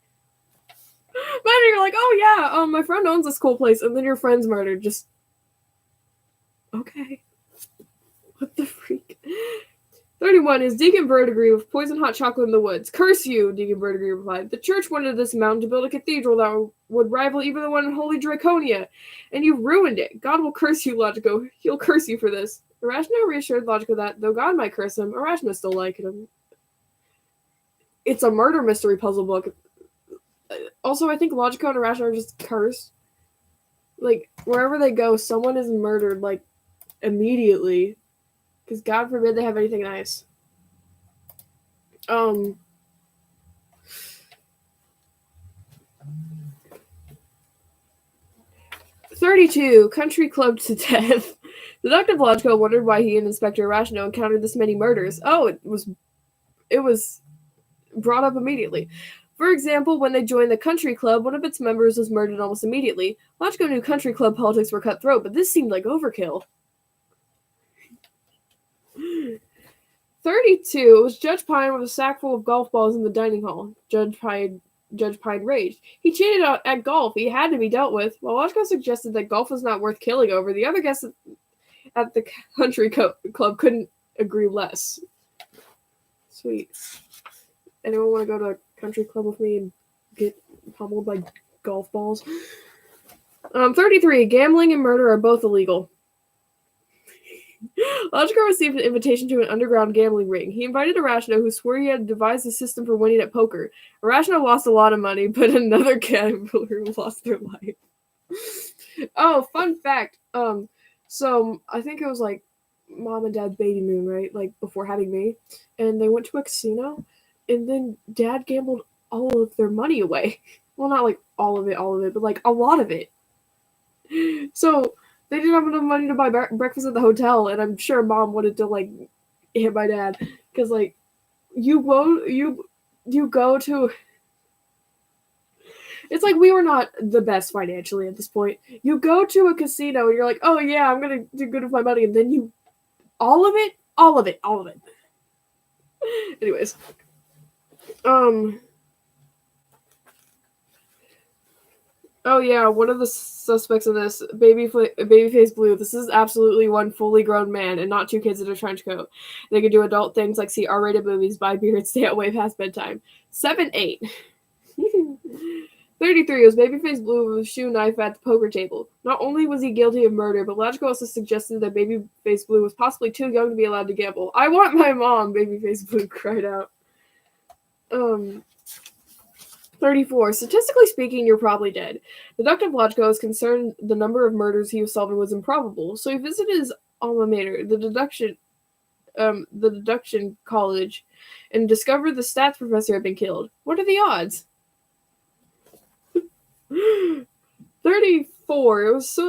Imagine you're like, oh yeah, my friend owns this cool place, and then your friend's murdered. Just... Okay. What the freak? 31 is Deacon Verdigris with poison hot chocolate in the woods. Curse you, Deacon Verdigris replied. The church wanted this mountain to build a cathedral that would rival even the one in Holy Draconia, and you ruined it. God will curse you, Logico. He'll curse you for this. Irrational reassured Logico that, though God might curse him, Irrational still liked him. It's a murder mystery puzzle book. Also, I think Logico and Irrational are just cursed. Like, wherever they go, someone is murdered, like, immediately. Because God forbid they have anything nice. 32. Country clubbed to death. Deductive Logico wondered why he and Inspector Irrational encountered this many murders. Oh, it was brought up immediately. For example, when they joined the country club, one of its members was murdered almost immediately. Logico knew country club politics were cutthroat, but this seemed like overkill. 32. It was Judge Pine with a sack full of golf balls in the dining hall. Judge Pine raged. He cheated at golf. He had to be dealt with. While Logico suggested that golf was not worth killing over, the other guests at the country club couldn't agree less. Sweet. Anyone want to go to a country club with me and get pummeled by golf balls? 33. Gambling and murder are both illegal. Logico received an invitation to an underground gambling ring. He invited Arachno, who swore he had devised a system for winning at poker. Arachno lost a lot of money, but another gambler lost their life. Oh, fun fact. So I think it was like mom and dad's baby moon, right? Like before having me, and they went to a casino, and then dad gambled all of their money away. Well, not like all of it, but like a lot of it. So they didn't have enough money to buy breakfast at the hotel, and I'm sure mom wanted to like hit my dad because like you go to. It's like we were not the best financially at this point. You go to a casino and you're like, oh yeah, I'm gonna do good with my money, and then you all of it. Anyways, oh yeah, one of the suspects in this, Babyface Blue. This is absolutely one fully grown man and not two kids in a trench coat. They can do adult things like see R-rated movies, buy beer, and stay out way past bedtime. 7-8. 33 was Babyface Blue with a shoe knife at the poker table. Not only was he guilty of murder, but Logico also suggested that Babyface Blue was possibly too young to be allowed to gamble. I want my mom, Babyface Blue cried out. 34. Statistically speaking, you're probably dead. Deductive Logico is concerned the number of murders he was solving was improbable, so he visited his alma mater, the deduction college, and discovered the stats professor had been killed. What are the odds? 34. It was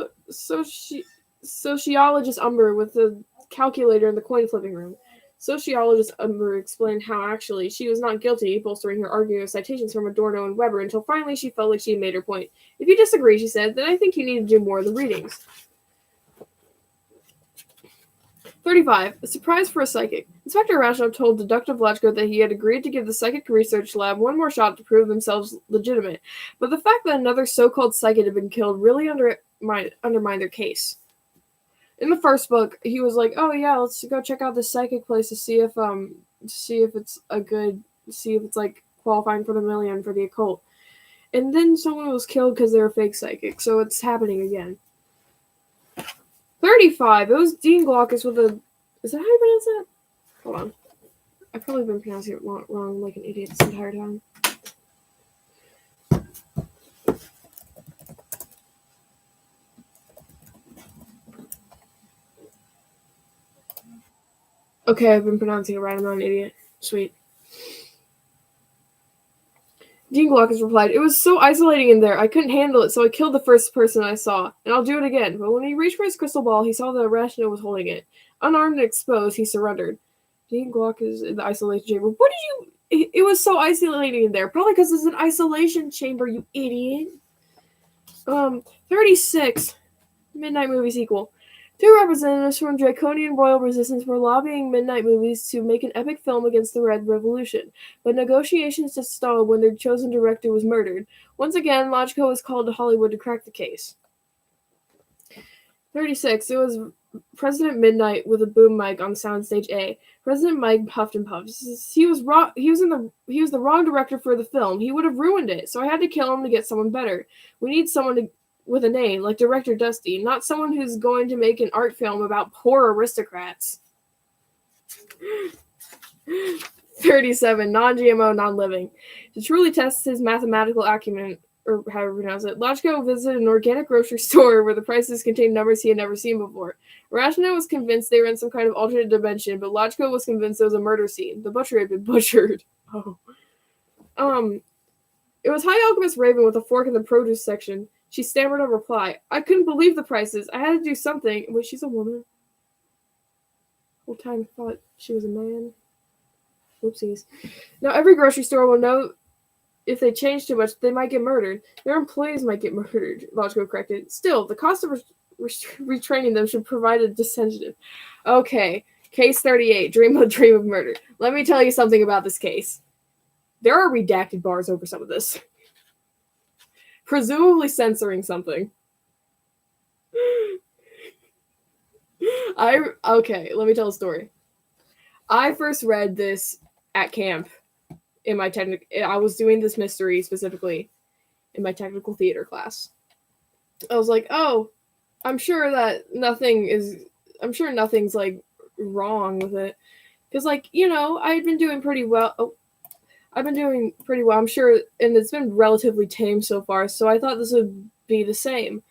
sociologist Umber with the calculator in the coin flipping room. Sociologist Umber explained how actually she was not guilty, bolstering her argument with citations from Adorno and Weber until finally she felt like she had made her point. If you disagree, she said, then I think you need to do more of the readings. 35. A surprise for a psychic. Inspector Rashnov told Deductive Logico that he had agreed to give the psychic research lab one more shot to prove themselves legitimate, but the fact that another so-called psychic had been killed really undermined their case. In the first book, he was like, "Oh yeah, let's go check out this psychic place to see if it's like qualifying for the million for the occult." And then someone was killed because they were fake psychic, so it's happening again. 35. It was Dean Glaucus with a. Is that how you pronounce that? Hold on. I've probably been pronouncing it wrong like an idiot this entire time. Okay, I've been pronouncing it right. I'm not an idiot. Sweet. Dean Glaucus replied, "It was so isolating in there. I couldn't handle it, so I killed the first person I saw. And I'll do it again." But when he reached for his crystal ball, he saw that Arachno was holding it. Unarmed and exposed, he surrendered. Dean Glaucus in the isolation chamber. What did you... It was so isolating in there. Probably because it's an isolation chamber, you idiot. 36. Midnight Movie sequel. Two representatives from Draconian Royal Resistance were lobbying Midnight Movies to make an epic film against the Red Revolution, but negotiations just stalled when their chosen director was murdered. Once again, Logico was called to Hollywood to crack the case. 36. It was President Midnight with a boom mic on Soundstage A. President Mike puffed and puffed. He was the wrong director for the film. He would have ruined it, so I had to kill him to get someone better. We need someone with a name, like Director Dusty, not someone who's going to make an art film about poor aristocrats. 37. Non-GMO, non-living. To truly test his mathematical acumen, or however you pronounce it, Logico visited an organic grocery store where the prices contained numbers he had never seen before. Arachno was convinced they were in some kind of alternate dimension, but Logico was convinced it was a murder scene. The butcher had been butchered. Oh. It was High Alchemist Raven with a fork in the produce section. She stammered a reply. I couldn't believe the prices. I had to do something. Wait, she's a woman? Whole time I thought she was a man. Oopsies. Now every grocery store will know if they change too much, they might get murdered. Their employees might get murdered, Logico corrected. Still, the cost of retraining them should provide a disincentive. Okay, case 38, dream of murder. Let me tell you something about this case. There are redacted bars over some of this. Presumably censoring something. Okay, let me tell a story. I first read this at camp in my I was doing this mystery specifically in my technical theater class. I was like, oh, I'm sure that nothing is I'm sure nothing's like wrong with it. Because like, you know, I've been doing pretty well. Oh, I've been doing pretty well, I'm sure, and it's been relatively tame so far, so I thought this would be the same.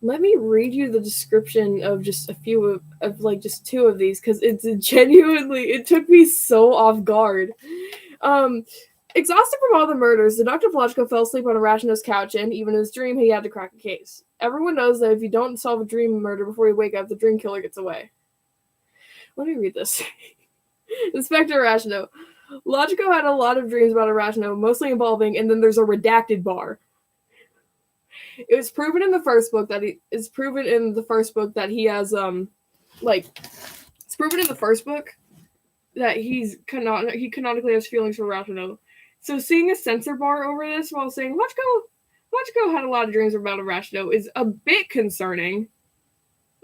Let me read you the description of just a few of like just two of these, because it's genuinely, it took me so off guard. Exhausted from all the murders, the Dr. Vlachko fell asleep on Arachno's couch, and even in his dream, he had to crack a case. Everyone knows that if you don't solve a dream murder before you wake up, the dream killer gets away. Let me read this. Inspector Arachno. Logico had a lot of dreams about Arachno, mostly involving, and then there's a redacted bar. It was proven in the first book that he has it's proven in the first book that he canonically has feelings for Arachno. So seeing a censor bar over this while saying Logico had a lot of dreams about Arachno is a bit concerning.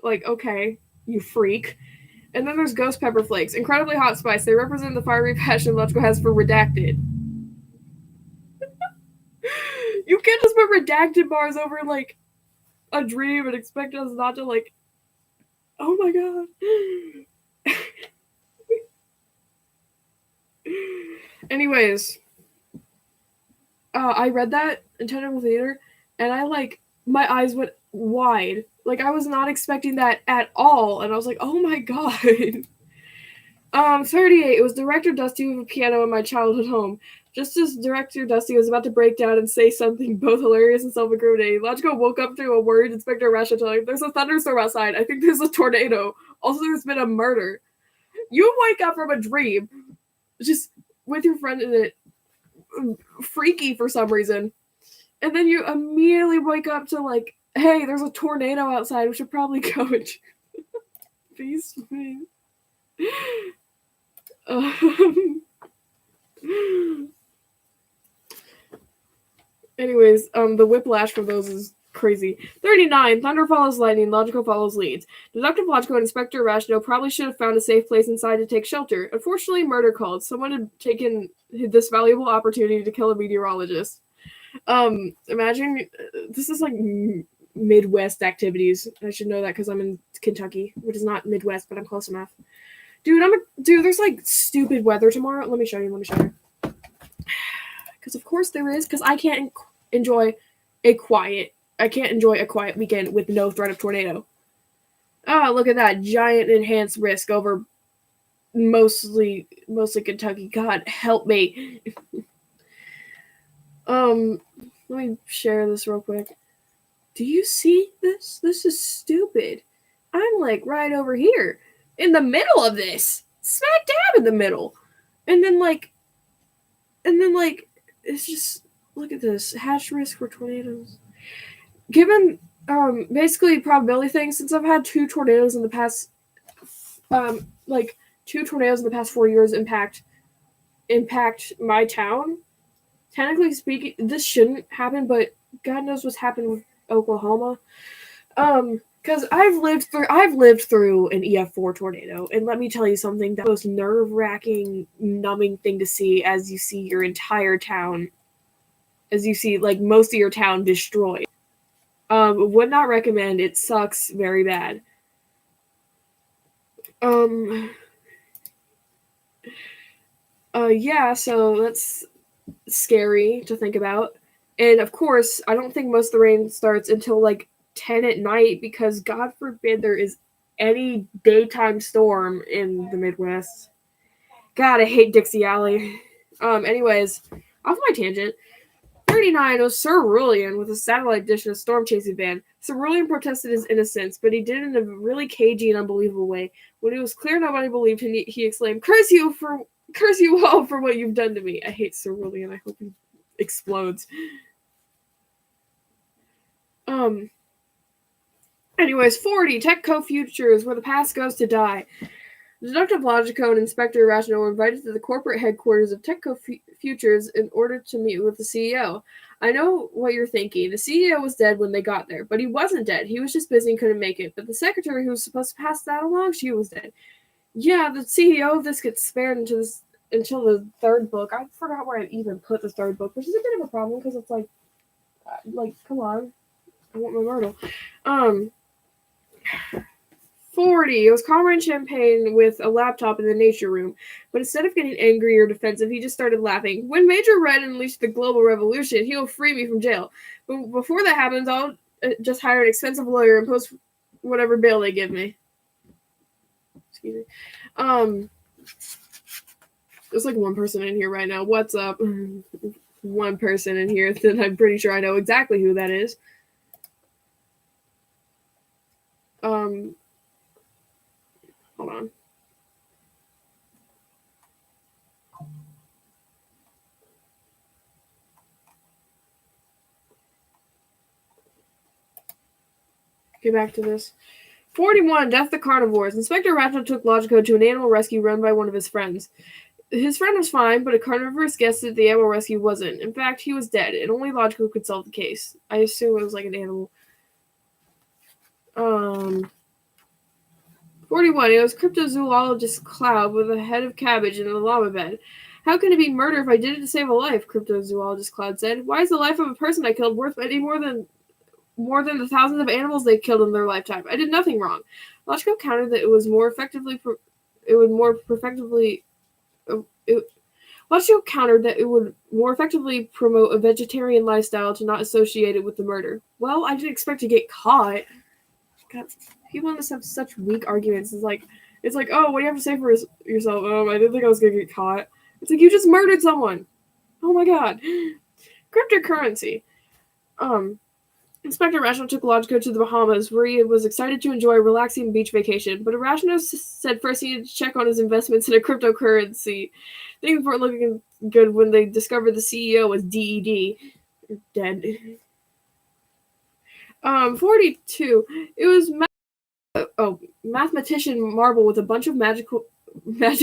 Like, okay, you freak. And then there's Ghost Pepper Flakes. Incredibly hot spice. They represent the fiery passion Logico has for Redacted. You can't just put redacted bars over, like, a dream and expect us not to, like... Oh my god. Anyways. I read that in technical theater, and my eyes went wide. Like, I was not expecting that at all, and I was like, oh my god. 38. It was Director Dusty with a piano in my childhood home. Just as Director Dusty was about to break down and say something both hilarious and self-incriminating, Logico woke up to a worried Inspector Arachno telling him, "There's a thunderstorm outside. I think there's a tornado. Also, there's been a murder." You wake up from a dream, just with your friend in it, freaky for some reason, and then you immediately wake up to, like, hey, there's a tornado outside. We should probably go and... Peace, please. Anyways, the whiplash from those is crazy. 39. Thunder follows lightning. Logico follows leads. Deductive Logico and Inspector Arachno probably should have found a safe place inside to take shelter. Unfortunately, murder called. Someone had taken this valuable opportunity to kill a meteorologist. Imagine this is like Midwest activities. I should know that because I'm in Kentucky, which is not Midwest, but I'm close enough. Dude, there's like stupid weather tomorrow. Let me show you. Because of course there is, because I can't enjoy a quiet weekend with no threat of tornado. Ah, look at that giant enhanced risk over mostly Kentucky. God help me. Let me share this real quick. Do you see this? This is stupid. I'm like right over here in the middle of this, smack dab in the middle, and then it's just, look at this. Hash risk for tornadoes. Given, basically probability things, since I've had two tornadoes in the past 4 years impact my town. Technically speaking, this shouldn't happen, but God knows what's happened with Oklahoma. Because I've lived through an EF4 tornado, and let me tell you something, the most nerve-wracking, numbing thing to see as you see your entire town, like most of your town destroyed. Would not recommend. It sucks very bad. Yeah, so that's scary to think about. And of course, I don't think most of the rain starts until like 10 at night, because God forbid there is any daytime storm in the Midwest. God, I hate Dixie Alley. Anyways, off my tangent. 39 was Cerulean with a satellite dish and a storm chasing van. Cerulean protested his innocence, but he did it in a really cagey and unbelievable way. When it was clear nobody believed him, he exclaimed, Curse you all for what you've done to me." I hate Cerulean. I hope he explodes. Anyways, 40. Techco Futures, where the past goes to die. Deductive Logico and Inspector Arachno were invited to the corporate headquarters of Techco Futures in order to meet with the CEO. I know what you're thinking. The CEO was dead when they got there, but he wasn't dead. He was just busy and couldn't make it. But the secretary who was supposed to pass that along, she was dead. Yeah, the CEO of this gets spared until the third book. I forgot where I even put the third book, which is a bit of a problem because it's like, come on. I want my myrtle. 40. It was Comrade Champagne with a laptop in the nature room, but instead of getting angry or defensive, he just started laughing. When Major Red unleashed the global revolution, he'll free me from jail. But before that happens, I'll just hire an expensive lawyer and post whatever bail they give me. Excuse me. There's like one person in here right now. What's up? One person in here that I'm pretty sure I know exactly who that is. Hold on. Get back to this. 41. Death the Carnivores. Inspector Ratchet took Logico to an animal rescue run by one of his friends. His friend was fine, but a carnivorous guessed that the animal rescue wasn't. In fact, he was dead, and only Logico could solve the case. I assume it was like an animal. 41. It was cryptozoologist Cloud with a head of cabbage in the llama bed. How can it be murder if I did it to save a life? Cryptozoologist Cloud said. Why is the life of a person I killed worth any more than the thousands of animals they killed in their lifetime? I did nothing wrong. Logico countered that Logico countered that it would more effectively promote a vegetarian lifestyle to not associate it with the murder. Well, I didn't expect to get caught. God, people in this have such weak arguments. It's like, oh, what do you have to say for yourself? I didn't think I was gonna get caught. It's like, you just murdered someone. Oh my god. Cryptocurrency. Inspector Irrational took Logico to the Bahamas, where he was excited to enjoy a relaxing beach vacation, but Irrational said first he needed to check on his investments in a cryptocurrency. Things weren't looking good when they discovered the CEO was DED. Dead. 42. It was mathematician Marble with a bunch of magic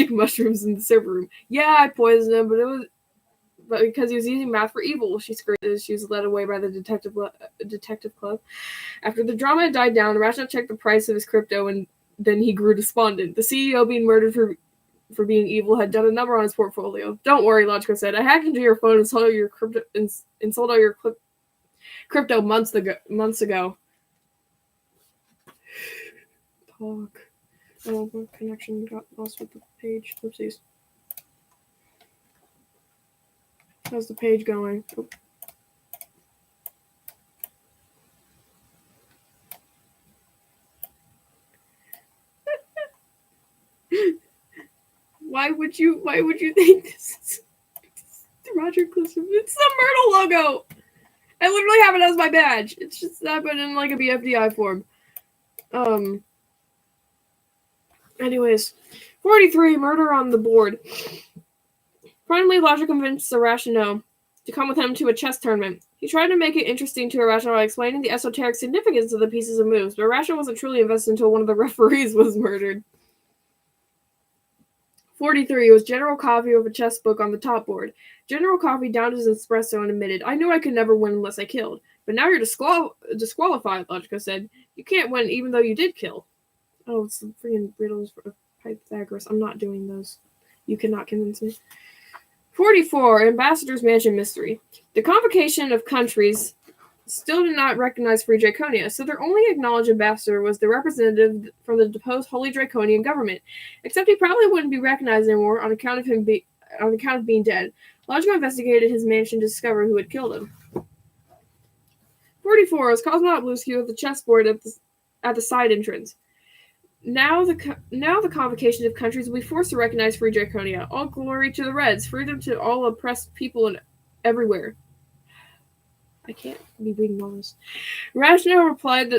mushrooms in the server room. Yeah, I poisoned him, but because he was using math for evil, she screamed as she was led away by the detective club. After the drama had died down, Irrational checked the price of his crypto, and then he grew despondent. The CEO being murdered for being evil had done a number on his portfolio. Don't worry, Logico said. I hacked into your phone and sold all your crypto months ago. Talk. Oh, my connection got lost with the page. Oopsies. How's the page going? Oh. Why would you think this is Roger Clifton? It's the Myrtle logo! I literally have it as my badge. It's just that, but in like a BFDI form. Anyways. 43, murder on the board. Finally, Logic convinced Irrational to come with him to a chess tournament. He tried to make it interesting to Irrational by explaining the esoteric significance of the pieces and moves, but Irrational wasn't truly invested until one of the referees was murdered. 43. It was General Coffee with a chess book on the top board. General Coffee downed his espresso and admitted, I knew I could never win unless I killed. But now you're disqualified, Logico said. You can't win even though you did kill. Oh, it's the freaking riddles for Pythagoras. I'm not doing those. You cannot convince me. 44. Ambassador's Mansion Mystery. The convocation of countries still did not recognize Free Draconia, so their only acknowledged ambassador was the representative from the deposed Holy Draconian government. Except he probably wouldn't be recognized anymore on account of being dead. Logico investigated his mansion to discover who had killed him. 44 was Cosmonaut Bluesky with the chessboard at the side entrance. Now the convocation of countries will be forced to recognize Free Draconia. All glory to the Reds, freedom to all oppressed people everywhere. I can't be reading all this. Rational replied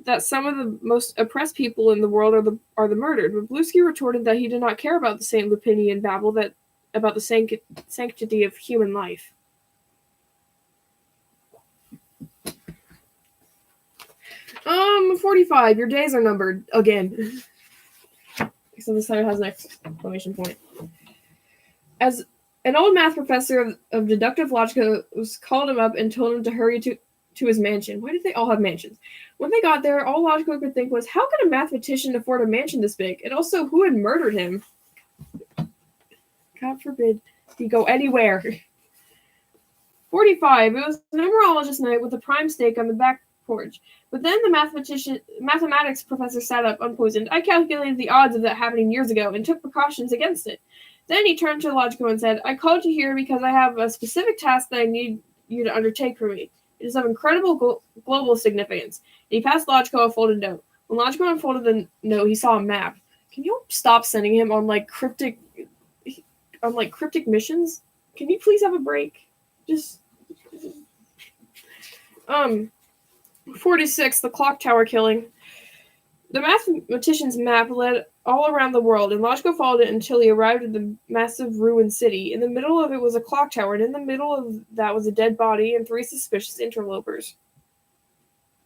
that some of the most oppressed people in the world are the murdered, but Bluesky retorted that he did not care about the Saint Lupinian babble about the sanctity of human life. Um, 45. Your days are numbered again. So this time it has an exclamation point. As an old math professor of deductive logic called him up and told him to hurry to his mansion. Why did they all have mansions? When they got there, all Logico could think was, how could a mathematician afford a mansion this big? And also, who had murdered him? God forbid he go anywhere. 45. It was numerologist night with a prime stake on the back porch. But then the mathematics professor sat up, unpoisoned. I calculated the odds of that happening years ago and took precautions against it. Then he turned to Logico and said, I called you here because I have a specific task that I need you to undertake for me. It is of incredible global significance. And he passed Logico a folded note. When Logico unfolded the note, he saw a map. Can you stop sending him on cryptic missions? Can you please have a break? Just 46, the clock tower killing. The mathematician's map led all around the world, and Logico followed it until he arrived at the massive ruined city. In the middle of it was a clock tower, and in the middle of that was a dead body and 3 suspicious interlopers.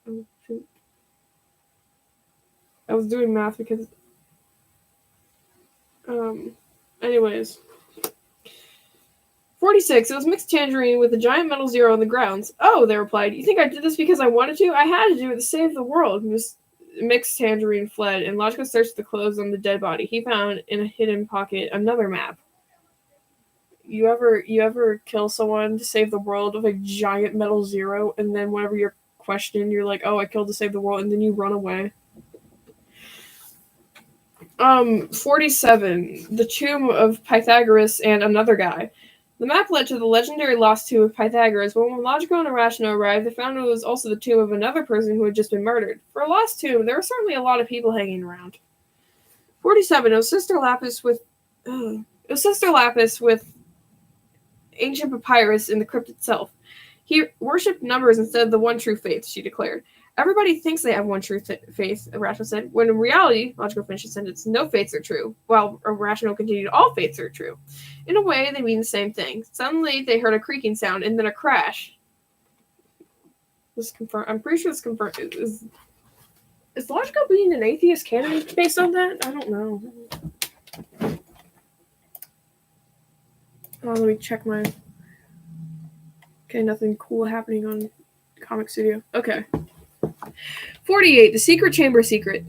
Oh, shoot. I was doing math because... anyways. 46. It was mixed tangerine with a giant metal 0 on the grounds. Oh, they replied. You think I did this because I wanted to? I had to do it to save the world. Mixed tangerine fled, and Logico searched the clothes on the dead body. He found in a hidden pocket another map. You ever kill someone to save the world with a giant metal 0, and then whenever you're questioned, you're like, oh, I killed to save the world, and then you run away? 47. The tomb of Pythagoras and another guy. The map led to the legendary lost tomb of Pythagoras, but when Logico and Irrational arrived, they found it was also the tomb of another person who had just been murdered. For a lost tomb, there were certainly a lot of people hanging around. 47. It was Sister Lapis with ancient papyrus in the crypt itself. He worshipped numbers instead of the one true faith, she declared. Everybody thinks they have one true faith, Irrational said, when in reality, Logico finished the sentence, no faiths are true, while Irrational continued, all faiths are true. In a way, they mean the same thing. Suddenly, they heard a creaking sound, and then a crash. I'm pretty sure this confirmed. Is Logico being an atheist canon based on that? I don't know. Oh, let me check my... Okay, nothing cool happening on Comic Studio. Okay. 48. The secret chamber secret.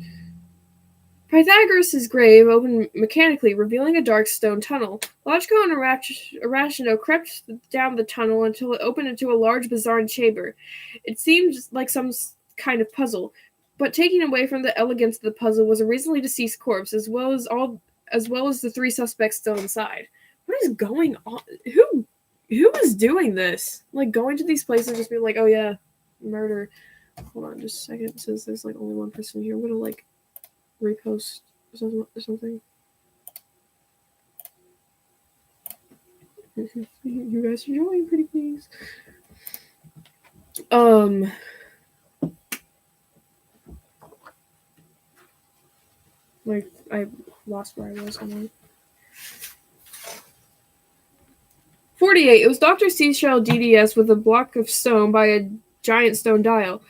Pythagoras' grave opened mechanically, revealing a dark stone tunnel. Logico and Irrational crept down the tunnel until it opened into a large, bizarre chamber. It seemed like some kind of puzzle, but taking away from the elegance of the puzzle was a recently deceased corpse, as well as the 3 suspects still inside. What is going on? Who is doing this? Going to these places, just being like, oh yeah, murder. Hold on just a second. It says there's only one person here. I'm gonna repost something. You guys are joining, pretty please. I lost where I was. 48. It was Dr. Seashell DDS with a block of stone by a giant stone dial.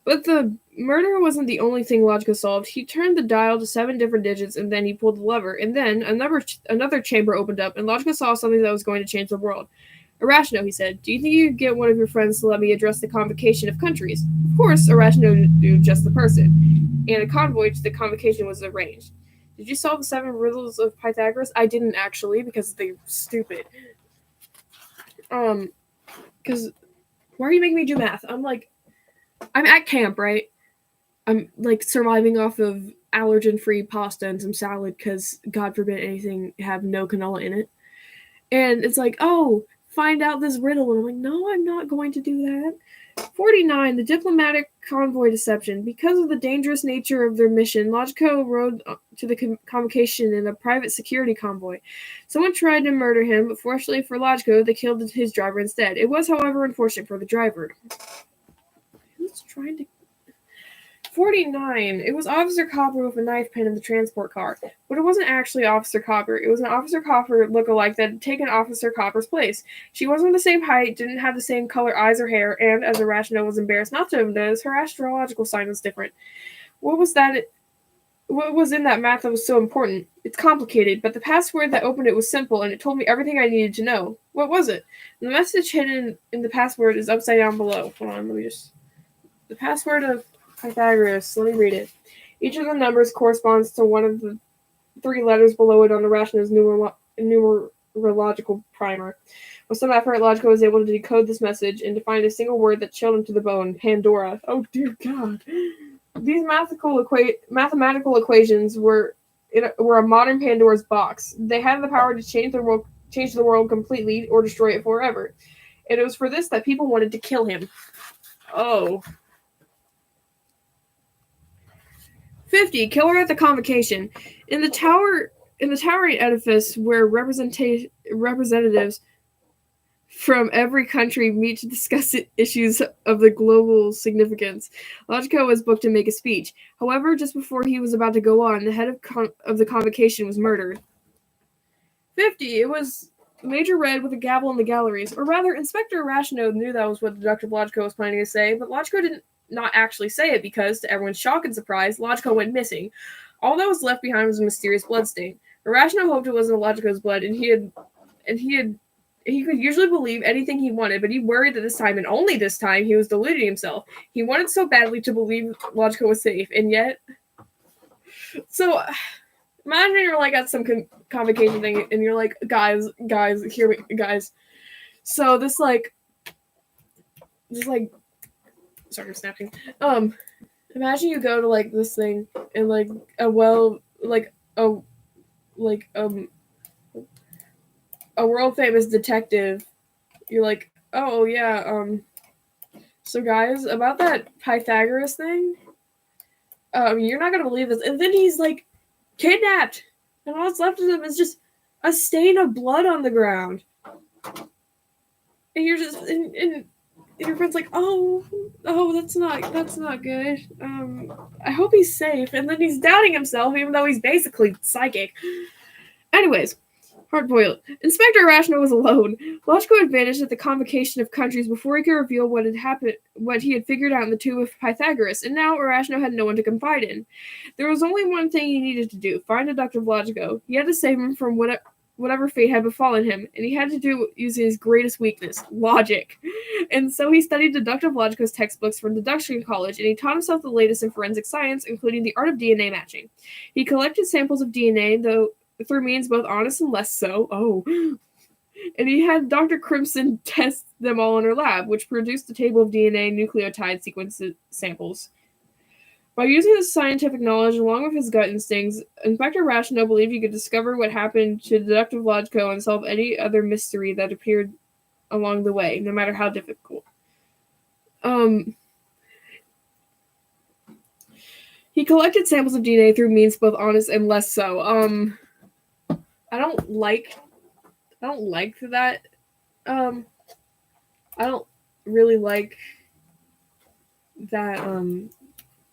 But the murder wasn't the only thing Logico solved. He turned the dial to 7 different digits, and then he pulled the lever. And then another chamber opened up, and Logico saw something that was going to change the world. Irrational, he said. Do you think you could get one of your friends to let me address the convocation of countries? Of course, Irrational knew just the person. And a convoy to the convocation was arranged. Did you solve the 7 riddles of Pythagoras? I didn't actually, because they're stupid. Because why are you making me do math? I'm at camp, right? I'm surviving off of allergen-free pasta and some salad because, God forbid, anything have no canola in it. And it's oh, find out this riddle. And I'm no, I'm not going to do that. 49, the diplomatic convoy deception. Because of the dangerous nature of their mission, Logico rode to the convocation in a private security convoy. Someone tried to murder him, but fortunately for Logico, they killed his driver instead. It was, however, unfortunate for the driver. Who's trying to... 49. It was Officer Copper with a knife pen in the transport car. But it wasn't actually Officer Copper. It was an Officer Copper lookalike that had taken Officer Copper's place. She wasn't the same height, didn't have the same color eyes or hair, and, as Irrational was embarrassed not to have noticed, her astrological sign was different. What was in that math that was so important? It's complicated, but the password that opened it was simple, and it told me everything I needed to know. What was it? The message hidden in the password is upside down below. Hold on, let me just... The password of Pythagoras. Let me read it. Each of the numbers corresponds to one of the 3 letters below it on Irrational's neurological primer. With some effort, Logico was able to decode this message and to find a single word that chilled him to the bone: Pandora. Oh dear God! These mathematical equations were a modern Pandora's box. They had the power to change the world completely or destroy it forever. And it was for this that people wanted to kill him. Oh. 50. Killer at the Convocation. In the towering edifice where representatives from every country meet to discuss issues of the global significance, Logico was booked to make a speech. However, just before he was about to go on, the head of the convocation was murdered. 50. It was Major Red with a gavel in the galleries. Or rather, Inspector Irrational knew that was what Deductive Logico was planning to say, but Logico didn't not actually say it because, to everyone's shock and surprise, Logico went missing. All that was left behind was a mysterious bloodstain. Irrational hoped it wasn't Logico's blood, and he could usually believe anything he wanted, but he worried that this time, and only this time, he was deluding himself. He wanted so badly to believe Logico was safe, and yet... So, imagine you're like at some convocation thing, and you're like, guys, hear me, guys. So this like, sorry, I'm snapping. Imagine you go to like this thing, and like a world famous detective. You're like, oh yeah, so guys, about that Pythagoras thing, you're not gonna believe this. And then he's like kidnapped, and all that's left of him is just a stain of blood on the ground. And you're just, and your friend's like, oh, that's not good. I hope he's safe. And then he's doubting himself, even though he's basically psychic. Anyways, hard-boiled. Inspector Irrational was alone. Logico had vanished at the convocation of countries before he could reveal what had happened, what he had figured out in the tomb of Pythagoras, and now Irrational had no one to confide in. There was only one thing he needed to do: find Deductive Logico. He had to save him from whatever fate had befallen him, and he had to do it using his greatest weakness, logic. And so he studied Deductive Logico's textbooks from Deduction College, and he taught himself the latest in forensic science, including the art of DNA matching. He collected samples of DNA, though through means both honest and less so. And he had Dr. Crimson test them all in her lab, which produced a table of DNA nucleotide sequence samples. By using his scientific knowledge along with his gut instincts, Inspector Irrational believed he could discover what happened to Deductive Logico and solve any other mystery that appeared along the way, no matter how difficult. He collected samples of DNA through means both honest and less so. I don't like that. I don't really like that,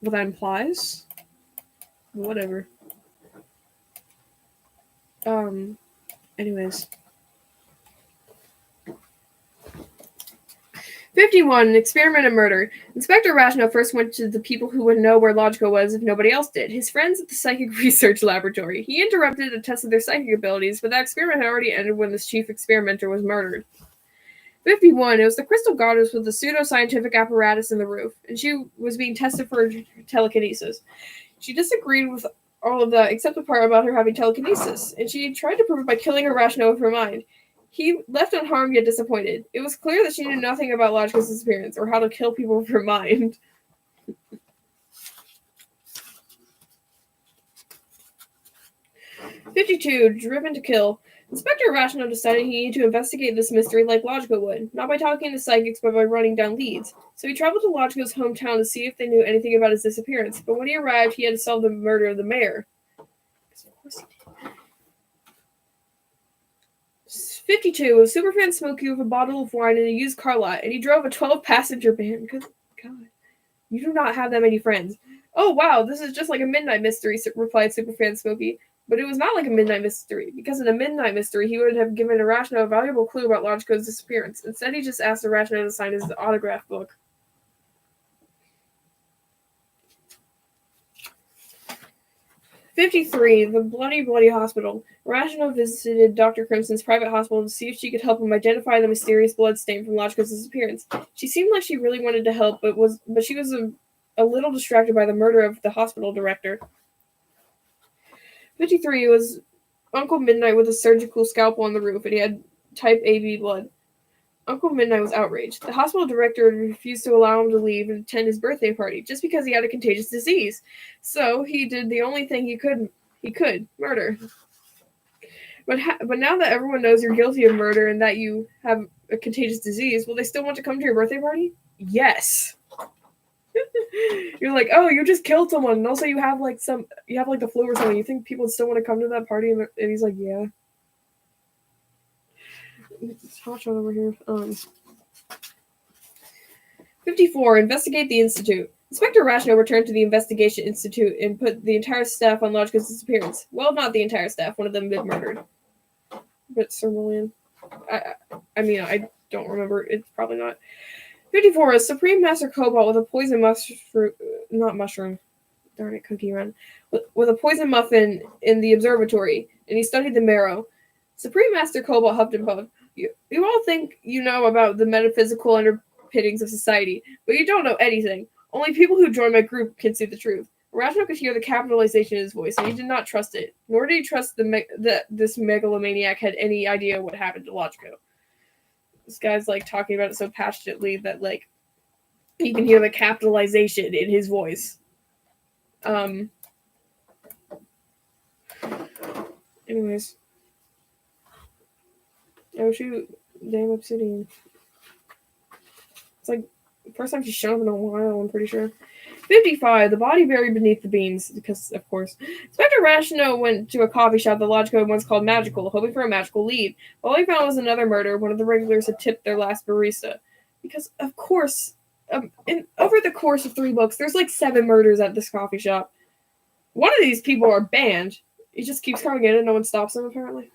what that implies. Whatever. Anyways. 51. Experiment and murder. Inspector Irrational first went to the people who would know where Logico was if nobody else did, his friends at the Psychic Research Laboratory. He interrupted and tested their psychic abilities, but that experiment had already ended when this chief experimenter was murdered. 51. It was the Crystal Goddess with the pseudo-scientific apparatus in the roof, and she was being tested for telekinesis. She disagreed with all of that, except the part about her having telekinesis, and she tried to prove it by killing Irrational with her mind. He left unharmed yet disappointed. It was clear that she knew nothing about Logico's disappearance, or how to kill people with her mind. "52. Driven to kill. Inspector Irrational decided he needed to investigate this mystery like Logico would, not by talking to psychics, but by running down leads. So he traveled to Logico's hometown to see if they knew anything about his disappearance, but when he arrived, he had to solve the murder of the mayor. 52. A superfan Smokey with a bottle of wine and a used car lot, and he drove a 12-passenger van. Good God. You do not have that many friends. Oh, wow, this is just like a midnight mystery, replied superfan Smokey. But it was not like a midnight mystery, because in a midnight mystery, he would have given Irrational a valuable clue about Logico's disappearance. Instead, he just asked Irrational to sign his autograph book. 53. The Bloody Hospital. Irrational visited Dr. Crimson's private hospital to see if she could help him identify the mysterious blood stain from Logico's disappearance. She seemed like she really wanted to help, but she was a little distracted by the murder of the hospital director. 53. It was Uncle Midnight with a surgical scalpel on the roof, and he had type AB blood. Uncle Midnight was outraged. The hospital director refused to allow him to leave and attend his birthday party, just because he had a contagious disease. So he did the only thing he could, murder. But now that everyone knows you're guilty of murder and that you have a contagious disease, will they still want to come to your birthday party? Yes. You're like, oh, you just killed someone, and also you have the flu or something. You think people would still want to come to that party? And he's like, yeah. It's hot shot over here. 54. Investigate the Institute. Inspector Rachno returned to the Investigation Institute and put the entire staff on Logico's disappearance. Well, not the entire staff. One of them had been murdered. But Sir William, I don't remember. It's probably not. 54. A Supreme Master Cobalt with a poison mushroom. Darn it, Cookie Run. With a poison muffin in the observatory, and he studied the marrow. Supreme Master Cobalt huffed and puffed. You all think you know about the metaphysical underpinnings of society, but you don't know anything. Only people who join my group can see the truth. Rachno could hear the capitalization in his voice, and he did not trust it. Nor did he trust that this megalomaniac had any idea what happened to Logico. This guy's talking about it so passionately that you can hear the capitalization in his voice. Anyways. Oh shoot, damn obsidian. It's the first time she's shown up in a while, I'm pretty sure. 55. The body buried beneath the beans, because, of course. Inspector Rachno went to a coffee shop that Logico had once called Magical, hoping for a magical lead. All he found was another murder. One of the regulars had tipped their last barista. Because, of course, over the course of 3 books, there's 7 murders at this coffee shop. One of these people are banned. He just keeps coming in and no one stops him, apparently.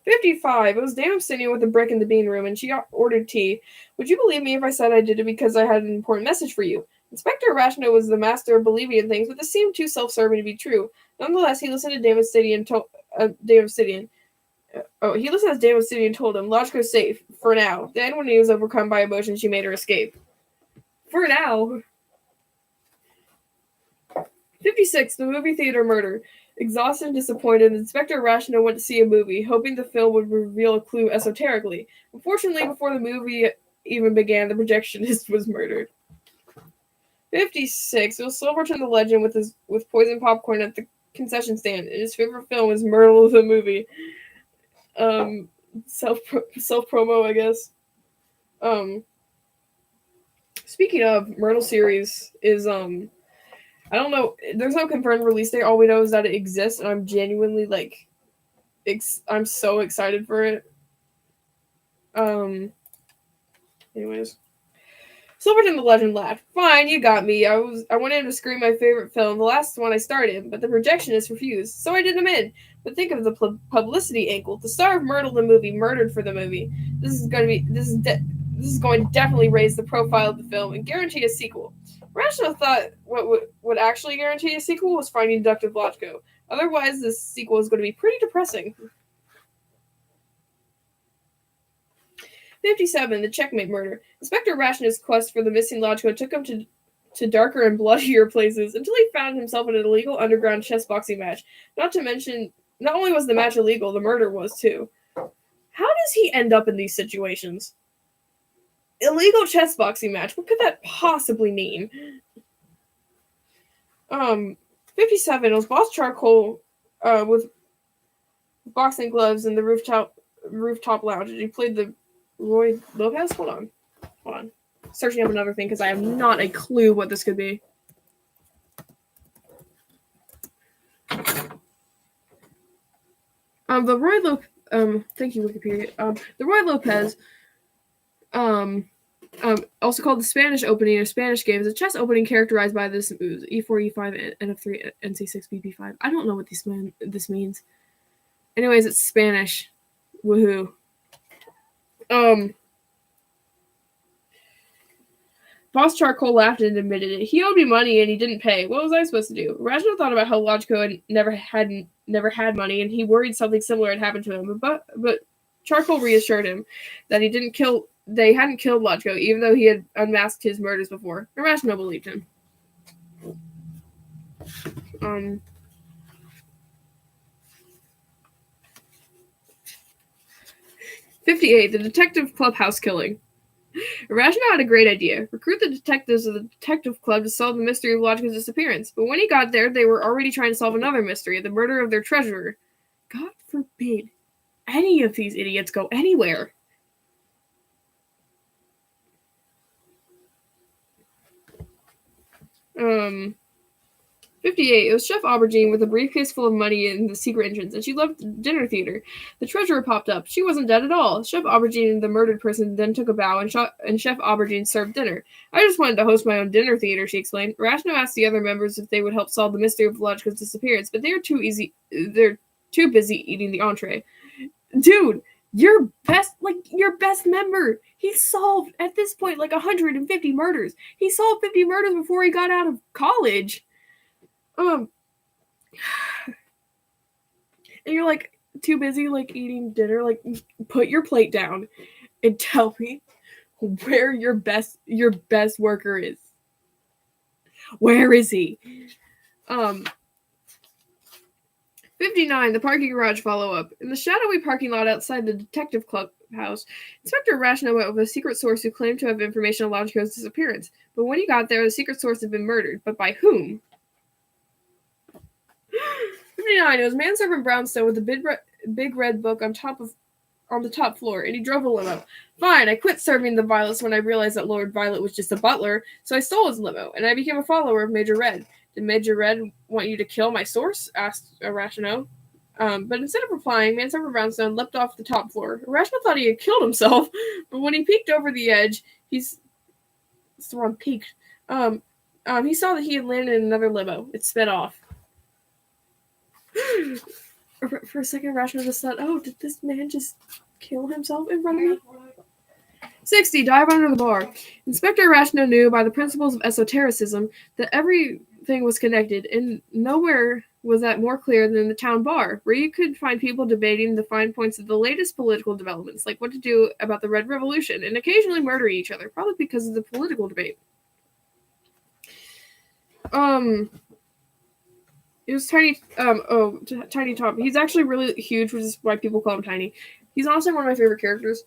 55. It was Dame Obsidian with a brick in the bean room, and she ordered tea. Would you believe me if I said I did it because I had an important message for you? Inspector Rachno was the master of believing in things, but this seemed too self-serving to be true. Nonetheless, he listened to Dame Obsidian. He listened as Dame Obsidian told him, Logico's safe, for now. Then, when he was overcome by emotion, she made her escape. For now. 56. The movie theater murder. Exhausted and disappointed, Inspector Rachno went to see a movie, hoping the film would reveal a clue esoterically. Unfortunately, before the movie even began, the projectionist was murdered. 56. It was Silverton the Legend with poison popcorn at the concession stand. His favorite film was Myrtle the movie. Self promo, I guess. Speaking of, Myrtle series is I don't know. There's no confirmed release date. All we know is that it exists, and I'm genuinely I'm so excited for it. Anyways, Silverton the Legend laughed. Fine, you got me. I wanted him to screen my favorite film, the last one I started, but the projectionist refused, so I did him in. But think of the publicity angle. The star of Myrtle the movie murdered for the movie. This is going to definitely raise the profile of the film and guarantee a sequel. Rachno thought what would actually guarantee a sequel was finding deductive Logico. Otherwise, this sequel is going to be pretty depressing. 57. The Checkmate Murder. Inspector Rachno's quest for the missing Logico took him to darker and bloodier places until he found himself in an illegal underground chess boxing match. Not to mention, not only was the match illegal, the murder was too. How does he end up in these situations? Illegal chess boxing match. What could that possibly mean? 57. It was Boss Charcoal with boxing gloves in the rooftop lounge. He played the Roy Lopez? Hold on. Searching up another thing because I have not a clue what this could be. Thank you, Wikipedia. The Roy Lopez, also called the Spanish Opening, a Spanish game, is a chess opening characterized by this moves: E4, E5, NF3, NC6, BP5. I don't know what this means. Anyways, it's Spanish. Woohoo. Boss Charcoal laughed and admitted it. He owed me money and he didn't pay. What was I supposed to do? Rachno thought about how Logico had never had money, and he worried something similar had happened to him. But Charcoal reassured him that they hadn't killed Logico, even though he had unmasked his murders before. And Rachno believed him. 58. The Detective Clubhouse Killing. Irrational had a great idea. Recruit the detectives of the detective club to solve the mystery of Logica's disappearance. But when he got there, they were already trying to solve another mystery, the murder of their treasurer. God forbid any of these idiots go anywhere. Um, 58. It was Chef Aubergine with a briefcase full of money in the secret entrance, and she left the dinner theater. The treasurer popped up. She wasn't dead at all. Chef Aubergine, the murdered person, then took a bow, and Chef Aubergine served dinner. I just wanted to host my own dinner theater, she explained. Rashno asked the other members if they would help solve the mystery of Logica's disappearance, but they're too busy eating the entree. Dude, your best member. He solved, at this point, like 150 murders. He solved 50 murders before he got out of college. And you're like too busy like eating dinner. Like, put your plate down and tell me where your best worker is. Where is he? 59. The parking garage follow-up. In the shadowy parking lot outside the detective clubhouse, Inspector Rashno went with a secret source who claimed to have information on Logico's disappearance. But when he got there, the secret source had been murdered. But by whom? 59. It was manservant Brownstone with a big red book on the top floor, and he drove a limo. Fine, I quit serving the Violets when I realized that Lord Violet was just a butler, so I stole his limo, and I became a follower of Major Red. Did Major Red want you to kill my source? Asked Irrational. But instead of replying, manservant Brownstone leapt off the top floor. Irrational thought he had killed himself, but when he peeked over the edge, he saw that he had landed in another limo. It sped off. For a second, Rashno just thought, oh, did this man just kill himself in front of me? 60. Dive under the bar. Inspector Rashno knew by the principles of esotericism that everything was connected, and nowhere was that more clear than the town bar, where you could find people debating the fine points of the latest political developments, like what to do about the Red Revolution, and occasionally murdering each other, probably because of the political debate. It was Tiny, Tiny Tom. He's actually really huge, which is why people call him Tiny. He's honestly one of my favorite characters,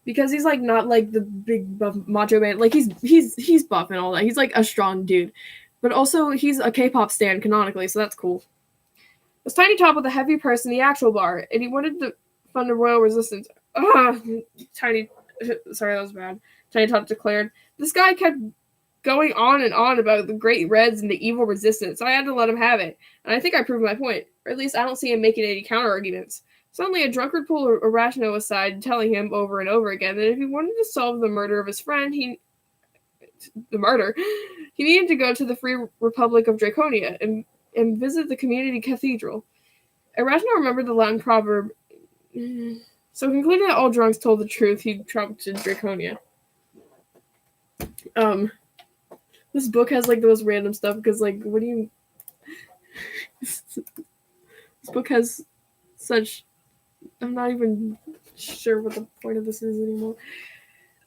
because he's, like, not, like, the big buff macho man. Like, he's buff and all that. He's, like, a strong dude. But also, he's a K-pop stan, canonically, so that's cool. It was Tiny Top with a heavy purse in the actual bar, and he wanted to fund the Royal Resistance. Sorry, that was bad. Tiny Top declared. This guy kept going on and on about the Great Reds and the evil resistance, so I had to let him have it. And I think I proved my point. Or at least I don't see him making any counter-arguments. Suddenly, a drunkard pulled Irrational aside, telling him over and over again that if he wanted to solve the murder of his friend, he needed to go to the Free Republic of Draconia and visit the community cathedral. Irrational remembered the Latin proverb, so concluding that all drunks told the truth, he traveled to Draconia. This book has, like, the most random stuff, because, like, what do you... This book has such... I'm not even sure what the point of this is anymore.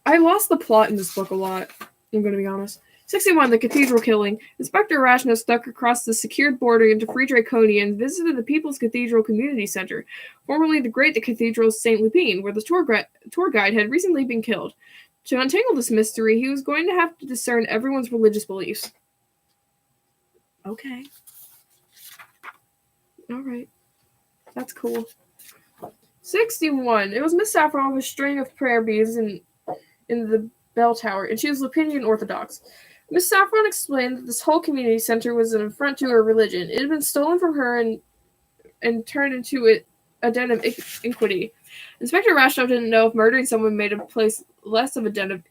I lost the plot in this book a lot, I'm going to be honest. 61. The Cathedral Killing. Inspector Rashno stuck across the secured border into Free Draconia and visited the People's Cathedral Community Center, formerly the Great Cathedral of St. Lupine, where the tour guide had recently been killed. To untangle this mystery, he was going to have to discern everyone's religious beliefs. Okay. Alright. That's cool. 61. It was Miss Saffron with a string of prayer beads in the bell tower, and she was Lupinian Orthodox. Miss Saffron explained that this whole community center was an affront to her religion. It had been stolen from her and turned into a den of iniquity. Inspector Rashno didn't know if murdering someone made a place less of a den of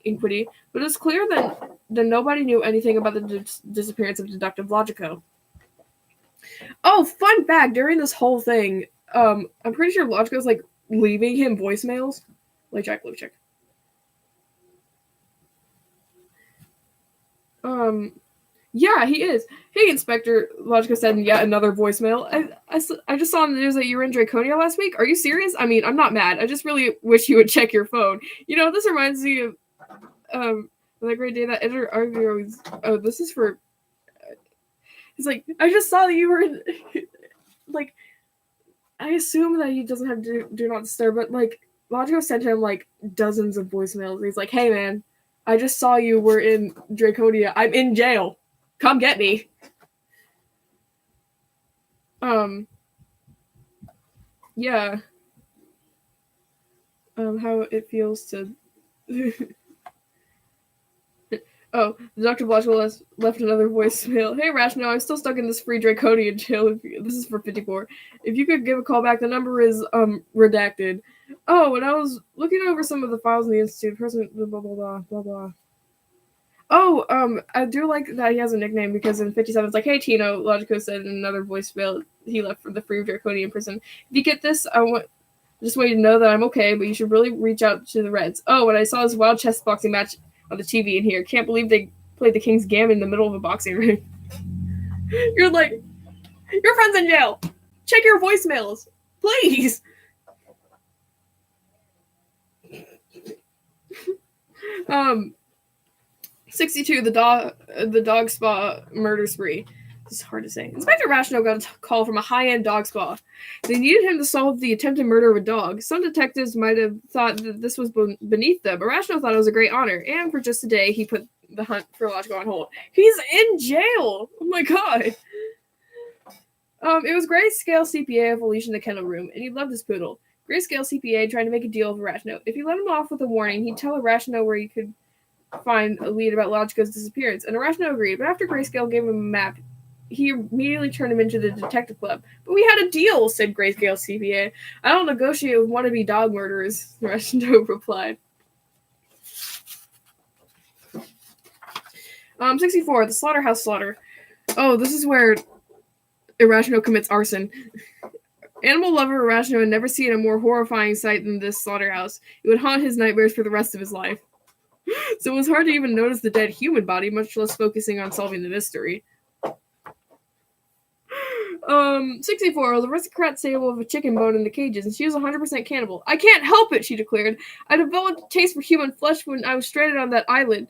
iniquity, but it was clear that nobody knew anything about the disappearance of Deductive Logico. Oh, fun fact, during this whole thing, I'm pretty sure Logico's, like, leaving him voicemails. Let me check. Yeah, he is. Hey, Inspector, Logico said in yet another voicemail. I just saw on the news that you were in Draconia last week. Are you serious? I mean, I'm not mad. I just really wish you would check your phone. You know, this reminds me of, that great day that editor always, oh, this is for, he's like, I just saw that you were in, like, I assume that he doesn't have do not disturb, but, like, Logico sent him like dozens of voicemails. He's like, "Hey man, I just saw you were in Draconia. I'm in jail. Come get me." Yeah. How it feels to. Oh, Dr. Blotchwell left another voicemail. Hey, Rational, I'm still stuck in this free Draconian jail. This is for 54. If you could give a call back, the number is redacted. Oh, and I was looking over some of the files in the Institute. Person, blah, blah, blah, blah, blah. Oh, I do like that he has a nickname because in 57 it's like, hey, Tino, Logico said in another voicemail he left for the free Draconian prison. If you get this, just want you to know that I'm okay, but you should really reach out to the Reds. Oh, and I saw this wild chess boxing match on the TV in here. Can't believe they played the King's Gambit in the middle of a boxing ring. You're like, your friend's in jail. Check your voicemails, please. Um, 62, the dog spa murder spree. This is hard to say. Inspector Rational got a call from a high-end dog spa. They needed him to solve the attempted murder of a dog. Some detectives might have thought that this was beneath them, but Rational thought it was a great honor. And for just a day, he put the hunt for Logico on hold. He's in jail! Oh my god! It was Grayscale CPA of Felicia in the kennel room, and he loved his poodle. Grayscale CPA tried to make a deal with Rational. If he let him off with a warning, he'd tell Rational where he could find a lead about Logico's disappearance, and Rational agreed. But after Grayscale gave him a map, he immediately turned him into the detective club. But we had a deal, said Grayscale CPA. I don't negotiate with wannabe dog murderers, Rational replied. 64, the slaughterhouse slaughter. Oh, this is where Irrational commits arson. Animal lover Irrational had never seen a more horrifying sight than this slaughterhouse. It would haunt his nightmares for the rest of his life. So it was hard to even notice the dead human body, much less focusing on solving the mystery. 64, the aristocrat stable of a chicken bone in the cages, and she was 100% cannibal. I can't help it, she declared. I developed a taste for human flesh when I was stranded on that island.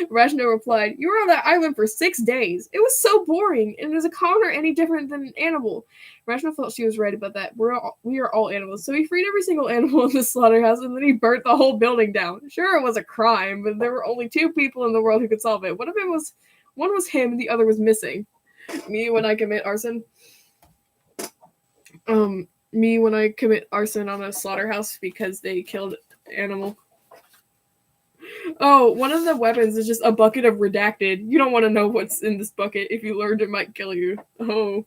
Rational replied, you were on that island for 6 days. It was so boring, and is a commoner any different than an animal? Rational felt she was right about that. We are all animals, so he freed every single animal in the slaughterhouse, and then he burnt the whole building down. Sure, it was a crime, but there were only 2 people in the world who could solve it. What if it was, one was him and the other was missing? Me when I commit arson? Me when I commit arson on a slaughterhouse because they killed an animal. Oh, one of the weapons is just a bucket of redacted. You don't want to know what's in this bucket. If you learned, it might kill you. Oh.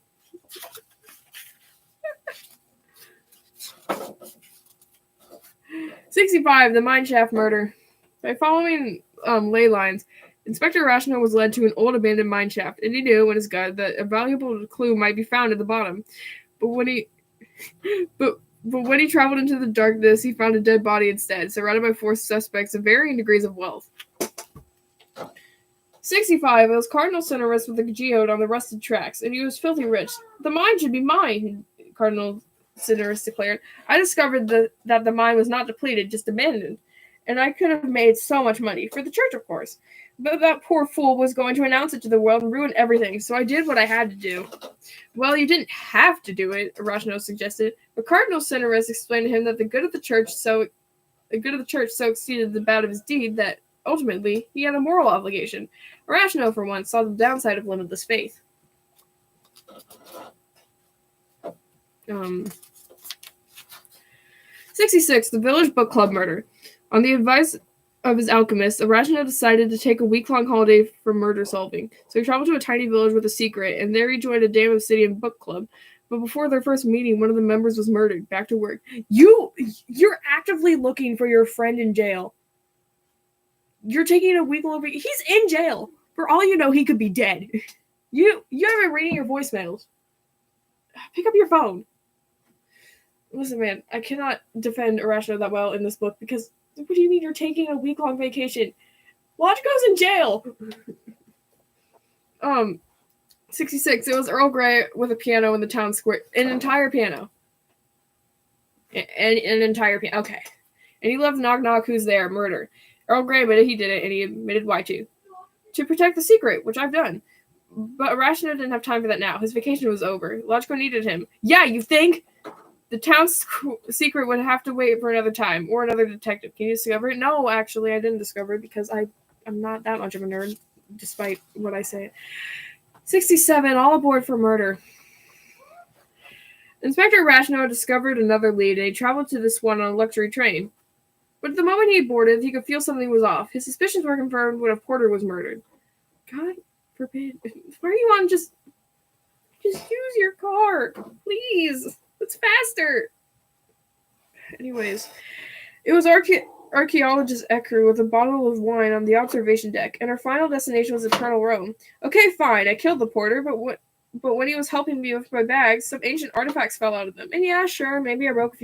'65, the mineshaft murder. By following ley lines, Inspector Rational was led to an old abandoned mineshaft, and he knew in his gut that a valuable clue might be found at the bottom. But when he traveled into the darkness, he found a dead body instead, surrounded by 4 suspects of varying degrees of wealth. 65, it was Cardinal Centerist with a geode on the rusted tracks, and he was filthy rich. The mine should be mine, Cardinal Centerist declared. I discovered that the mine was not depleted, just abandoned, and I could have made so much money, for the church, of course. But that poor fool was going to announce it to the world and ruin everything, so I did what I had to do. Well, you didn't have to do it, Rational suggested, but Cardinal Centerist explained to him that the good of the church so exceeded the bad of his deed that, ultimately, he had a moral obligation. Rational, for once, saw the downside of limitless faith. 66, the village book club murder. On the advice of his alchemist, Rational decided to take a week-long holiday from murder solving. So he traveled to a tiny village with a secret, and there he joined a damn obsidian book club. But before their first meeting, one of the members was murdered. Back to work. You're actively looking for your friend in jail. You're taking a week-long vacation. He's in jail. For all you know, he could be dead. You haven't been reading your voicemails. Pick up your phone. Listen, man, I cannot defend Irrational that well in this book because what do you mean you're taking a week-long vacation? Logico's in jail! 66, it was Earl Grey with a piano in the town square. An entire piano. An entire piano. Okay. And he loved Knock Knock, Who's There? Murder. Earl Grey admitted he did it, and he admitted why to. To protect the secret, which I've done. But Irrational didn't have time for that now. His vacation was over. Logico needed him. Yeah, you think? The town's secret would have to wait for another time, or another detective. Can you discover it? No, actually, I didn't discover it because I'm not that much of a nerd, despite what I say. 67, all aboard for murder. Inspector Rashno discovered another lead, and he traveled to this one on a luxury train. But the moment he boarded, he could feel something was off. His suspicions were confirmed when a porter was murdered. God forbid. Why are you on just use your car? Please. It's faster. Anyways, it was archaeologist Ekru with a bottle of wine on the observation deck, and our final destination was Eternal Rome. Okay, fine, I killed the porter, but when he was helping me with my bags, some ancient artifacts fell out of them. And yeah, sure, maybe I broke a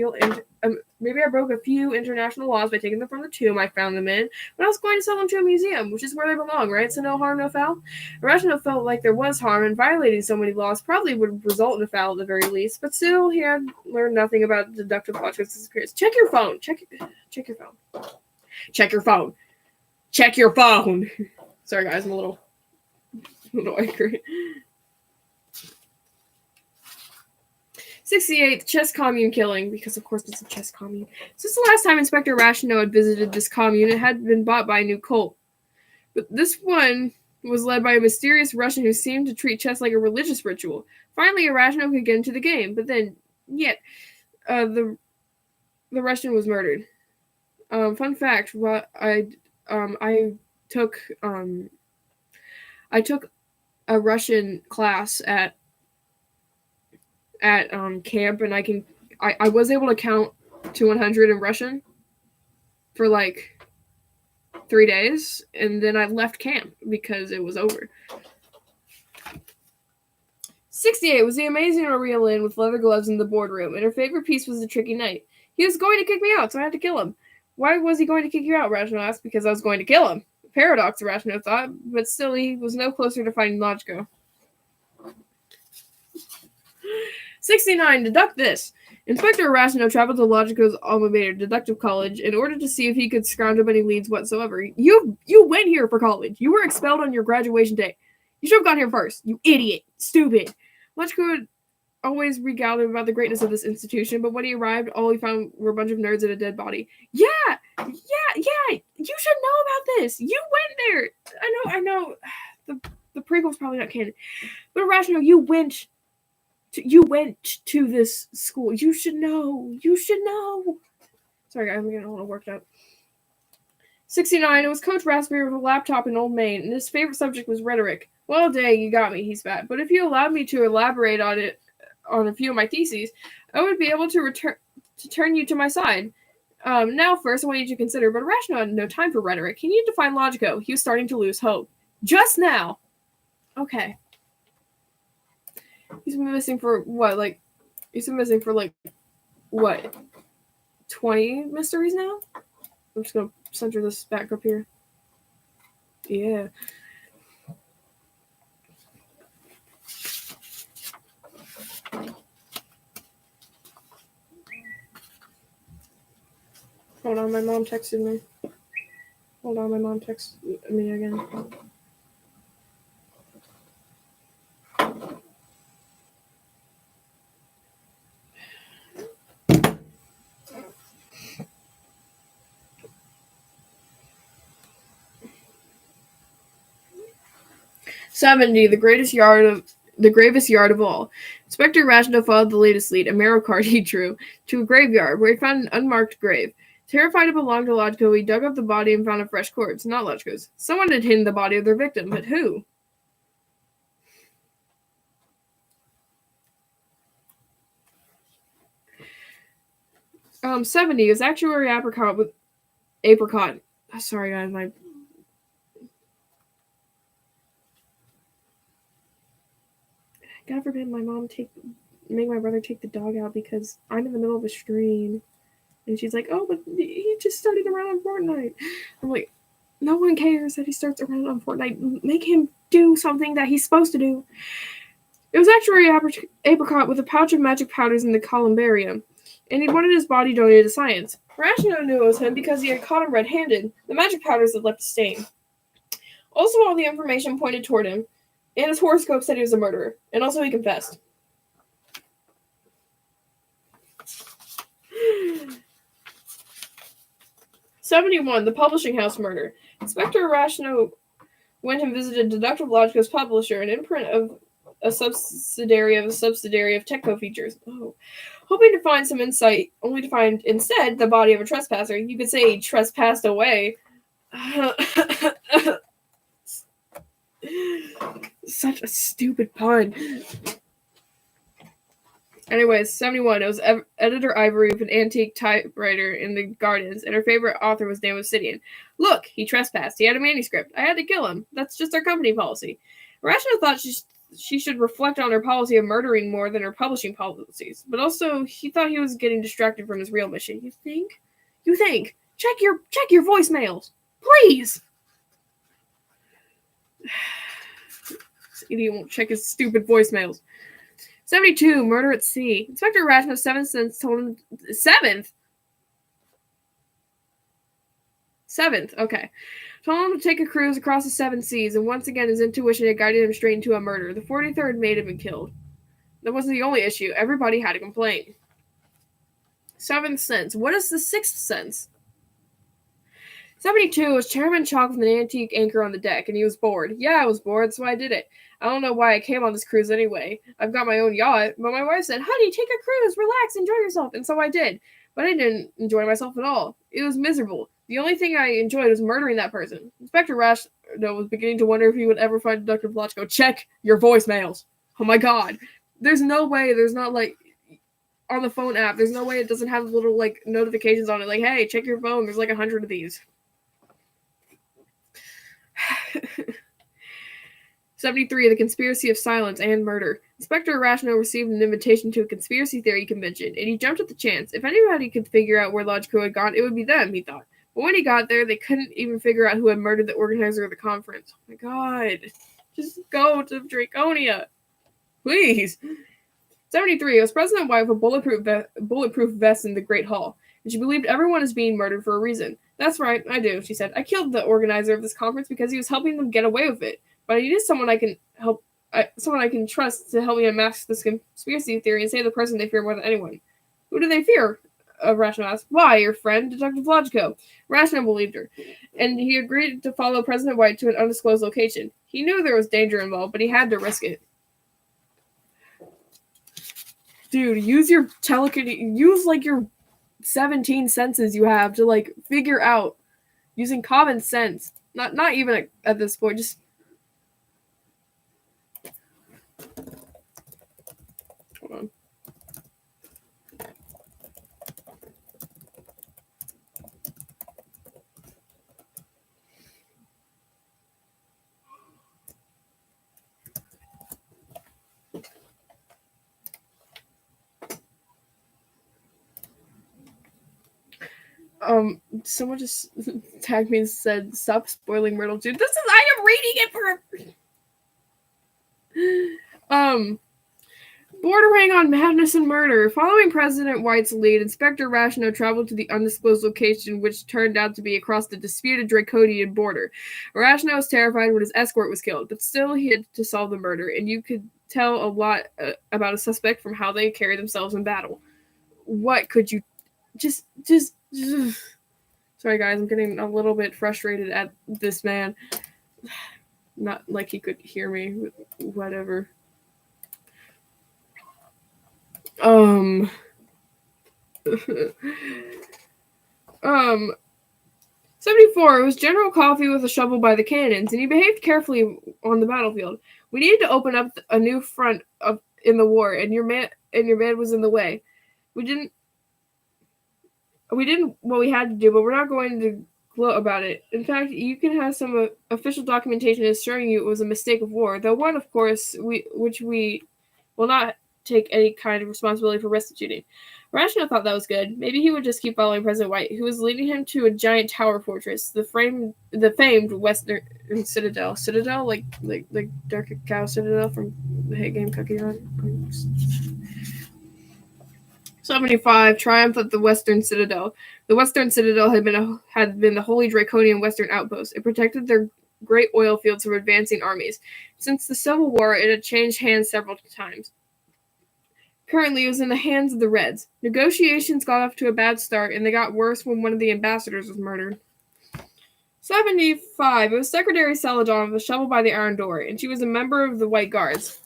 few international laws by taking them from the tomb I found them in, but I was going to sell them to a museum, which is where they belong, right? So no harm, no foul? Irrational felt like there was harm, and violating so many laws probably would result in a foul at the very least, but still, he had learned nothing about deductive logic. Check your phone. Check your phone. Check your phone. Check your phone. Sorry, guys, I'm a little angry. 68, chess commune killing, because of course it's a chess commune. Since the last time Inspector Rashno had visited this commune, it had been bought by a new cult. But this one was led by a mysterious Russian who seemed to treat chess like a religious ritual. Finally, Rashno could get into the game, but then, the Russian was murdered. Fun fact, I took a Russian class at camp, and I was able to count to 100 in Russian for like 3 days, and then I left camp because it was over. 68 was the amazing Maria Lynn with leather gloves in the boardroom, and her favorite piece was the tricky knight. He was going to kick me out, so I had to kill him. Why was he going to kick you out, Rashno asked. Because I was going to kill him. Paradox, Rashno thought, but still he was no closer to finding Logico. 69, deduct this. Inspector Rashno traveled to Logico's alma mater, Deductive College, in order to see if he could scrounge up any leads whatsoever. You went here for college. You were expelled on your graduation day. You should have gone here first. You idiot. Stupid. Logico had always regaled him about the greatness of this institution, but when he arrived, all he found were a bunch of nerds and a dead body. Yeah. You should know about this. You went there. I know. The prequel's probably not canon. But Rashno, you went to this school. You should know. Sorry, guys, I'm getting a little worked up. 69, it was Coach Raspberry with a laptop and old maid, and his favorite subject was rhetoric. Well, dang, you got me, he spat. But if you allowed me to elaborate on a few of my theses, I would be able to turn you to my side. Now, first, I want you to consider, but Rashno had no time for rhetoric. He needed to find Logico. He was starting to lose hope. Just now. Okay. He's been missing for what? 20 mysteries now? I'm just going to center this back up here. Yeah. Hold on, my mom texted me. Hold on, my mom texted me again. $70, the gravest yard of all. Inspector Rashno followed the latest lead, a marrow card he drew, to a graveyard where he found an unmarked grave. Terrified it belonged to Logico, he dug up the body and found a fresh corpse, not Logico's. Someone had hidden the body of their victim, but who? $70 is actuary apricot. Sorry, guys, God forbid my mom make my brother take the dog out because I'm in the middle of a stream. And she's like, oh, but he just started around on Fortnite. I'm like, no one cares that he starts around on Fortnite. Make him do something that he's supposed to do. It was actually apricot with a pouch of magic powders in the columbarium, and he wanted his body donated to science. Rashno knew it was him because he had caught him red-handed. The magic powders had left a stain. Also, all the information pointed toward him, and his horoscope said he was a murderer, and also he confessed. '71, the publishing house murder. Inspector Arachno went and visited Deductive Logica's publisher, an imprint of a subsidiary of Techco Features. Oh. Hoping to find some insight, only to find instead the body of a trespasser. You could say he trespassed away. Such a stupid pun. Anyways, '71. It was editor Ivory of an antique typewriter in the Gardens, and her favorite author was Dan Obsidian. Look, he trespassed. He had a manuscript. I had to kill him. That's just our company policy. Arachno thought she should reflect on her policy of murdering more than her publishing policies, but also he thought he was getting distracted from his real mission. You think? Check your voicemails, please. This idiot won't check his stupid voicemails. '72, murder at sea. Inspector Arachno's 7th sense told him... 7th? 7th, okay. Told him to take a cruise across the 7 seas, and once again his intuition had guided him straight into a murder. The 43rd mate had been killed. That wasn't the only issue. Everybody had a complaint. 7th sense. What is the 6th sense? '72 was Chairman Chalk with an antique anchor on the deck, and he was bored. Yeah, I was bored, that's why I did it. I don't know why I came on this cruise anyway. I've got my own yacht, but my wife said, honey, take a cruise, relax, enjoy yourself, and so I did. But I didn't enjoy myself at all. It was miserable. The only thing I enjoyed was murdering that person. Inspector Arachno was beginning to wonder if he would ever find Deductive Logico. Check your voicemails. Oh my god. There's no way, there's not like... on the phone app, there's no way it doesn't have little like notifications on it, like, hey, check your phone, there's like 100 of these. '73, the conspiracy of silence and murder. Inspector Arachno received an invitation to a conspiracy theory convention, and he jumped at the chance. If anybody could figure out where Logico had gone, it would be them, he thought. But when he got there, they couldn't even figure out who had murdered the organizer of the conference. Oh my god. Just go to Draconia. Please. '73, it was President White with a bulletproof vest in the Great Hall, and she believed everyone is being murdered for a reason. That's right, I do, she said. I killed the organizer of this conference because he was helping them get away with it. But I needed someone I can trust to help me unmask this conspiracy theory and save the person they fear more than anyone. Who do they fear? Arachno asked. Why, your friend, Detective Logico. Arachno believed her, and he agreed to follow President White to an undisclosed location. He knew there was danger involved, but he had to risk it. Dude, use your use like your 17 senses you have to like figure out using common sense. Not even at this point, just hold on. Someone just tagged me and said, stop spoiling Myrtle, dude. I am reading it for bordering on madness and murder. Following President White's lead, Inspector Arachno traveled to the undisclosed location, which turned out to be across the disputed Draconian border. Arachno was terrified when his escort was killed, but still he had to solve the murder, and you could tell a lot about a suspect from how they carry themselves in battle. What could you... Just... Sorry, guys, I'm getting a little bit frustrated at this man. Not like he could hear me, whatever. 74, it was General Coffee with a shovel by the cannons, and he behaved carefully on the battlefield. We needed to open up a new front in the war, and your man was in the way. We didn't what we had to do, but we're not going to gloat about it. In fact, you can have some official documentation assuring you it was a mistake of war, though one, of course, which we will not take any kind of responsibility for restituting. Arachno thought that was good. Maybe he would just keep following President White, who was leading him to a giant tower fortress, the famed Western Citadel. Citadel? Like Dark Cow Citadel from the hit game Cookie Run? 75, triumph of the Western Citadel. The Western Citadel had been the holy Draconian Western outpost. It protected their great oil fields from advancing armies. Since the Civil War, it had changed hands several times. Currently, it was in the hands of the Reds. Negotiations got off to a bad start, and they got worse when one of the ambassadors was murdered. 75. It was Secretary Celadon with a shovel by the iron door, and she was a member of the White Guards.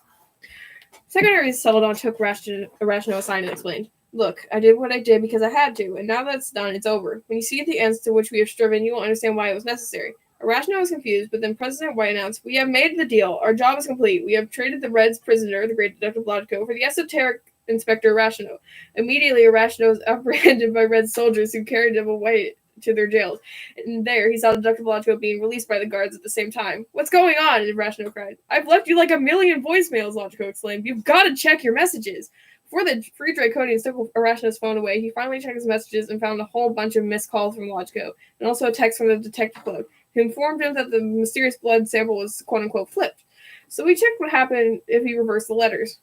Secretary Celadon took Arachno aside and explained, "Look, I did what I did because I had to, and now that's done, it's over. When you see the ends to which we have striven, you will understand why it was necessary." Arachno was confused, but then President White announced, "We have made the deal. Our job is complete. We have traded the Red's prisoner, the great detective Logico, for the esoteric Inspector Arachno." Immediately, Arachno was apprehended by Red soldiers who carried him away to their jails. And there, he saw Detective Logico being released by the guards at the same time. "What's going on?" Arachno cried. "I've left you like a million voicemails," Logico exclaimed. "You've got to check your messages." Before the free Draconians took Arachno's phone away, he finally checked his messages and found a whole bunch of missed calls from Logico, and also a text from the detective club, who informed him that the mysterious blood sample was quote-unquote flipped. So we checked what happened if he reversed the letters.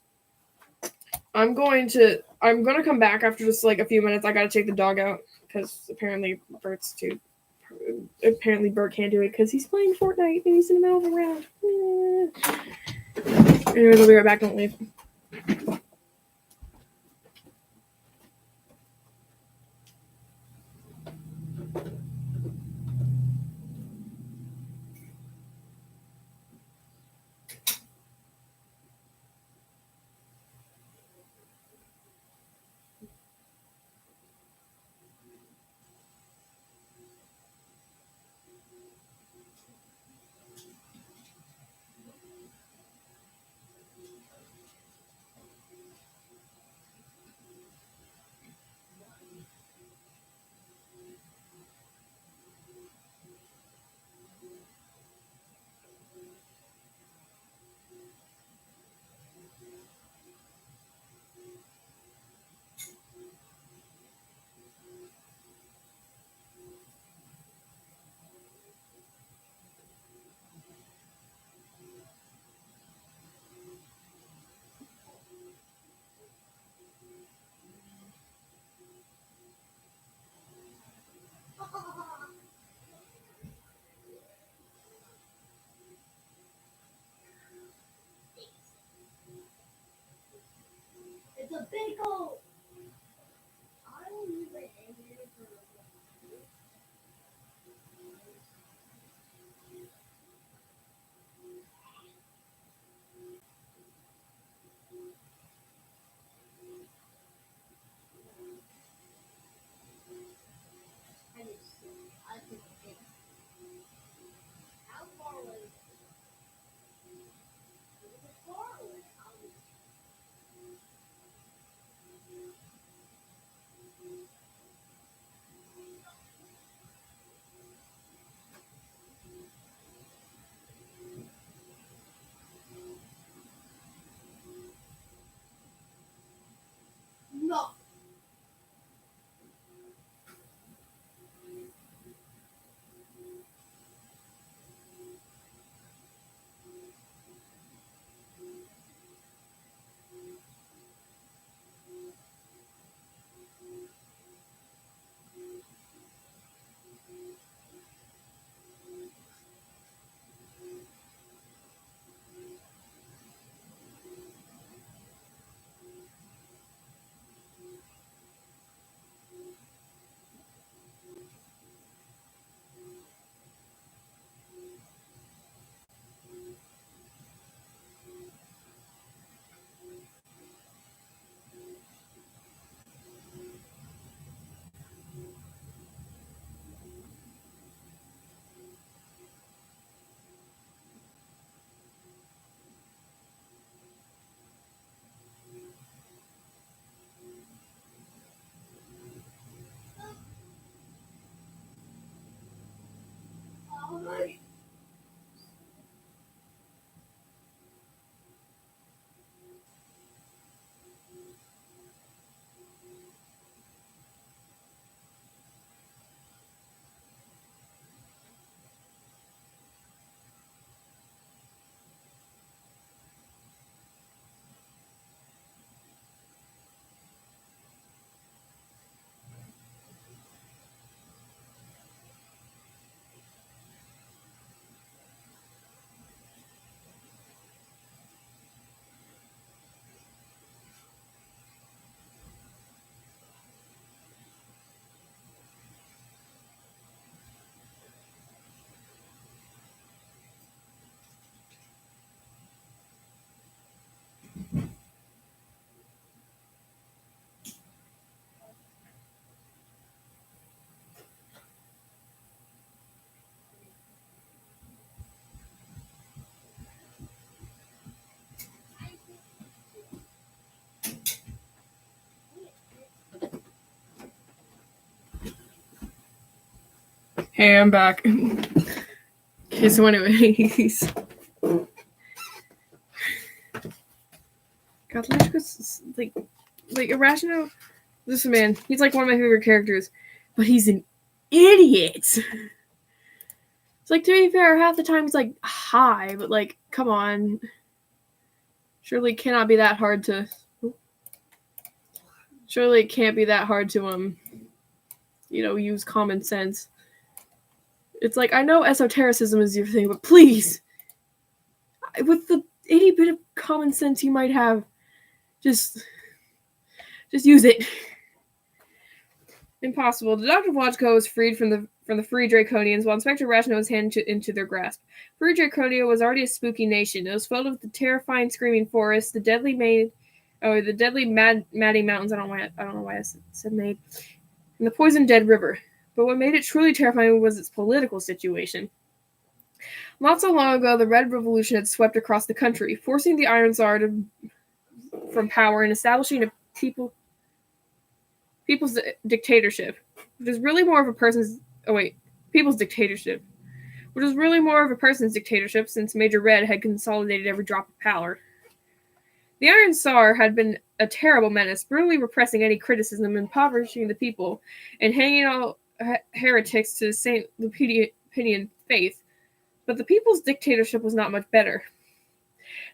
I'm going to come back after just like a few minutes. I gotta take the dog out because apparently Bert can't do it because he's playing Fortnite and he's in the middle of a round. Anyways, I'll be right back. Don't leave. It's a big hole. I don't even aim it for I think it's how far away is it? If it's far away, I'll just Hey, I'm back. Okay, so anyways. God, Lashko's like Irrational. This man, he's like one of my favorite characters, but he's an idiot. It's like, to be fair, half the time he's like high, but like, come on. Surely it cannot be that hard to. Surely it can't be that hard to use common sense. It's like, I know esotericism is your thing, but please, with the itty bit of common sense you might have, just use it. Impossible. The Doctor of Logico was freed from the free Draconians, while Inspector Rational was handed into their grasp. Free Draconia was already a spooky nation. It was filled with the terrifying screaming forests, the deadly Maddie Mountains. I don't know why I said made, and the poisoned Dead River. But what made it truly terrifying was its political situation. Not so long ago, the Red Revolution had swept across the country, forcing the Iron Tsar from power and establishing a people's dictatorship, which is really more of a person's people's dictatorship, which is really more of a person's dictatorship since Major Red had consolidated every drop of power. The Iron Tsar had been a terrible menace, brutally repressing any criticism, impoverishing the people, and hanging all heretics to the Saint Lupinian faith. But the people's dictatorship was not much better.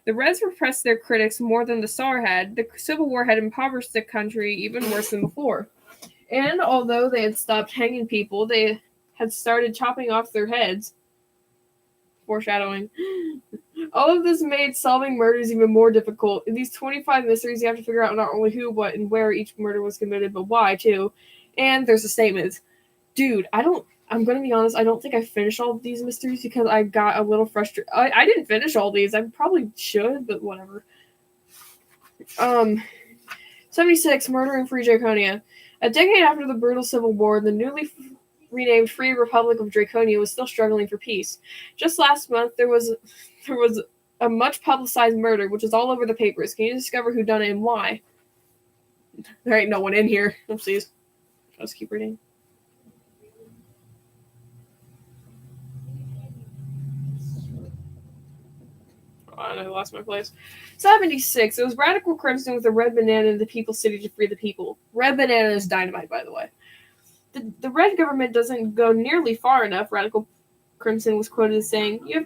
The Reds repressed their critics more than the Tsar had. The Civil War had impoverished the country even worse than before. And although they had stopped hanging people, they had started chopping off their heads. Foreshadowing. All of this made solving murders even more difficult. In these 25 mysteries, you have to figure out not only who, what, and where each murder was committed, but why, too. And there's a statement. Dude, I'm going to be honest, I don't think I finished all of these mysteries because I got a little frustrated. I didn't finish all these. I probably should, but whatever. 76, Murder in Free Draconia. A decade after the brutal Civil War, the newly renamed Free Republic of Draconia was still struggling for peace. Just last month, there was a much publicized murder, which is all over the papers. Can you discover who done it and why? There ain't no one in here. Oopsies. I'll just keep reading. I lost my place. 76. It was Radical Crimson with a red banana in the People's City to free the people. Red banana is dynamite, by the way. The red government doesn't go nearly far enough, Radical Crimson was quoted as saying. You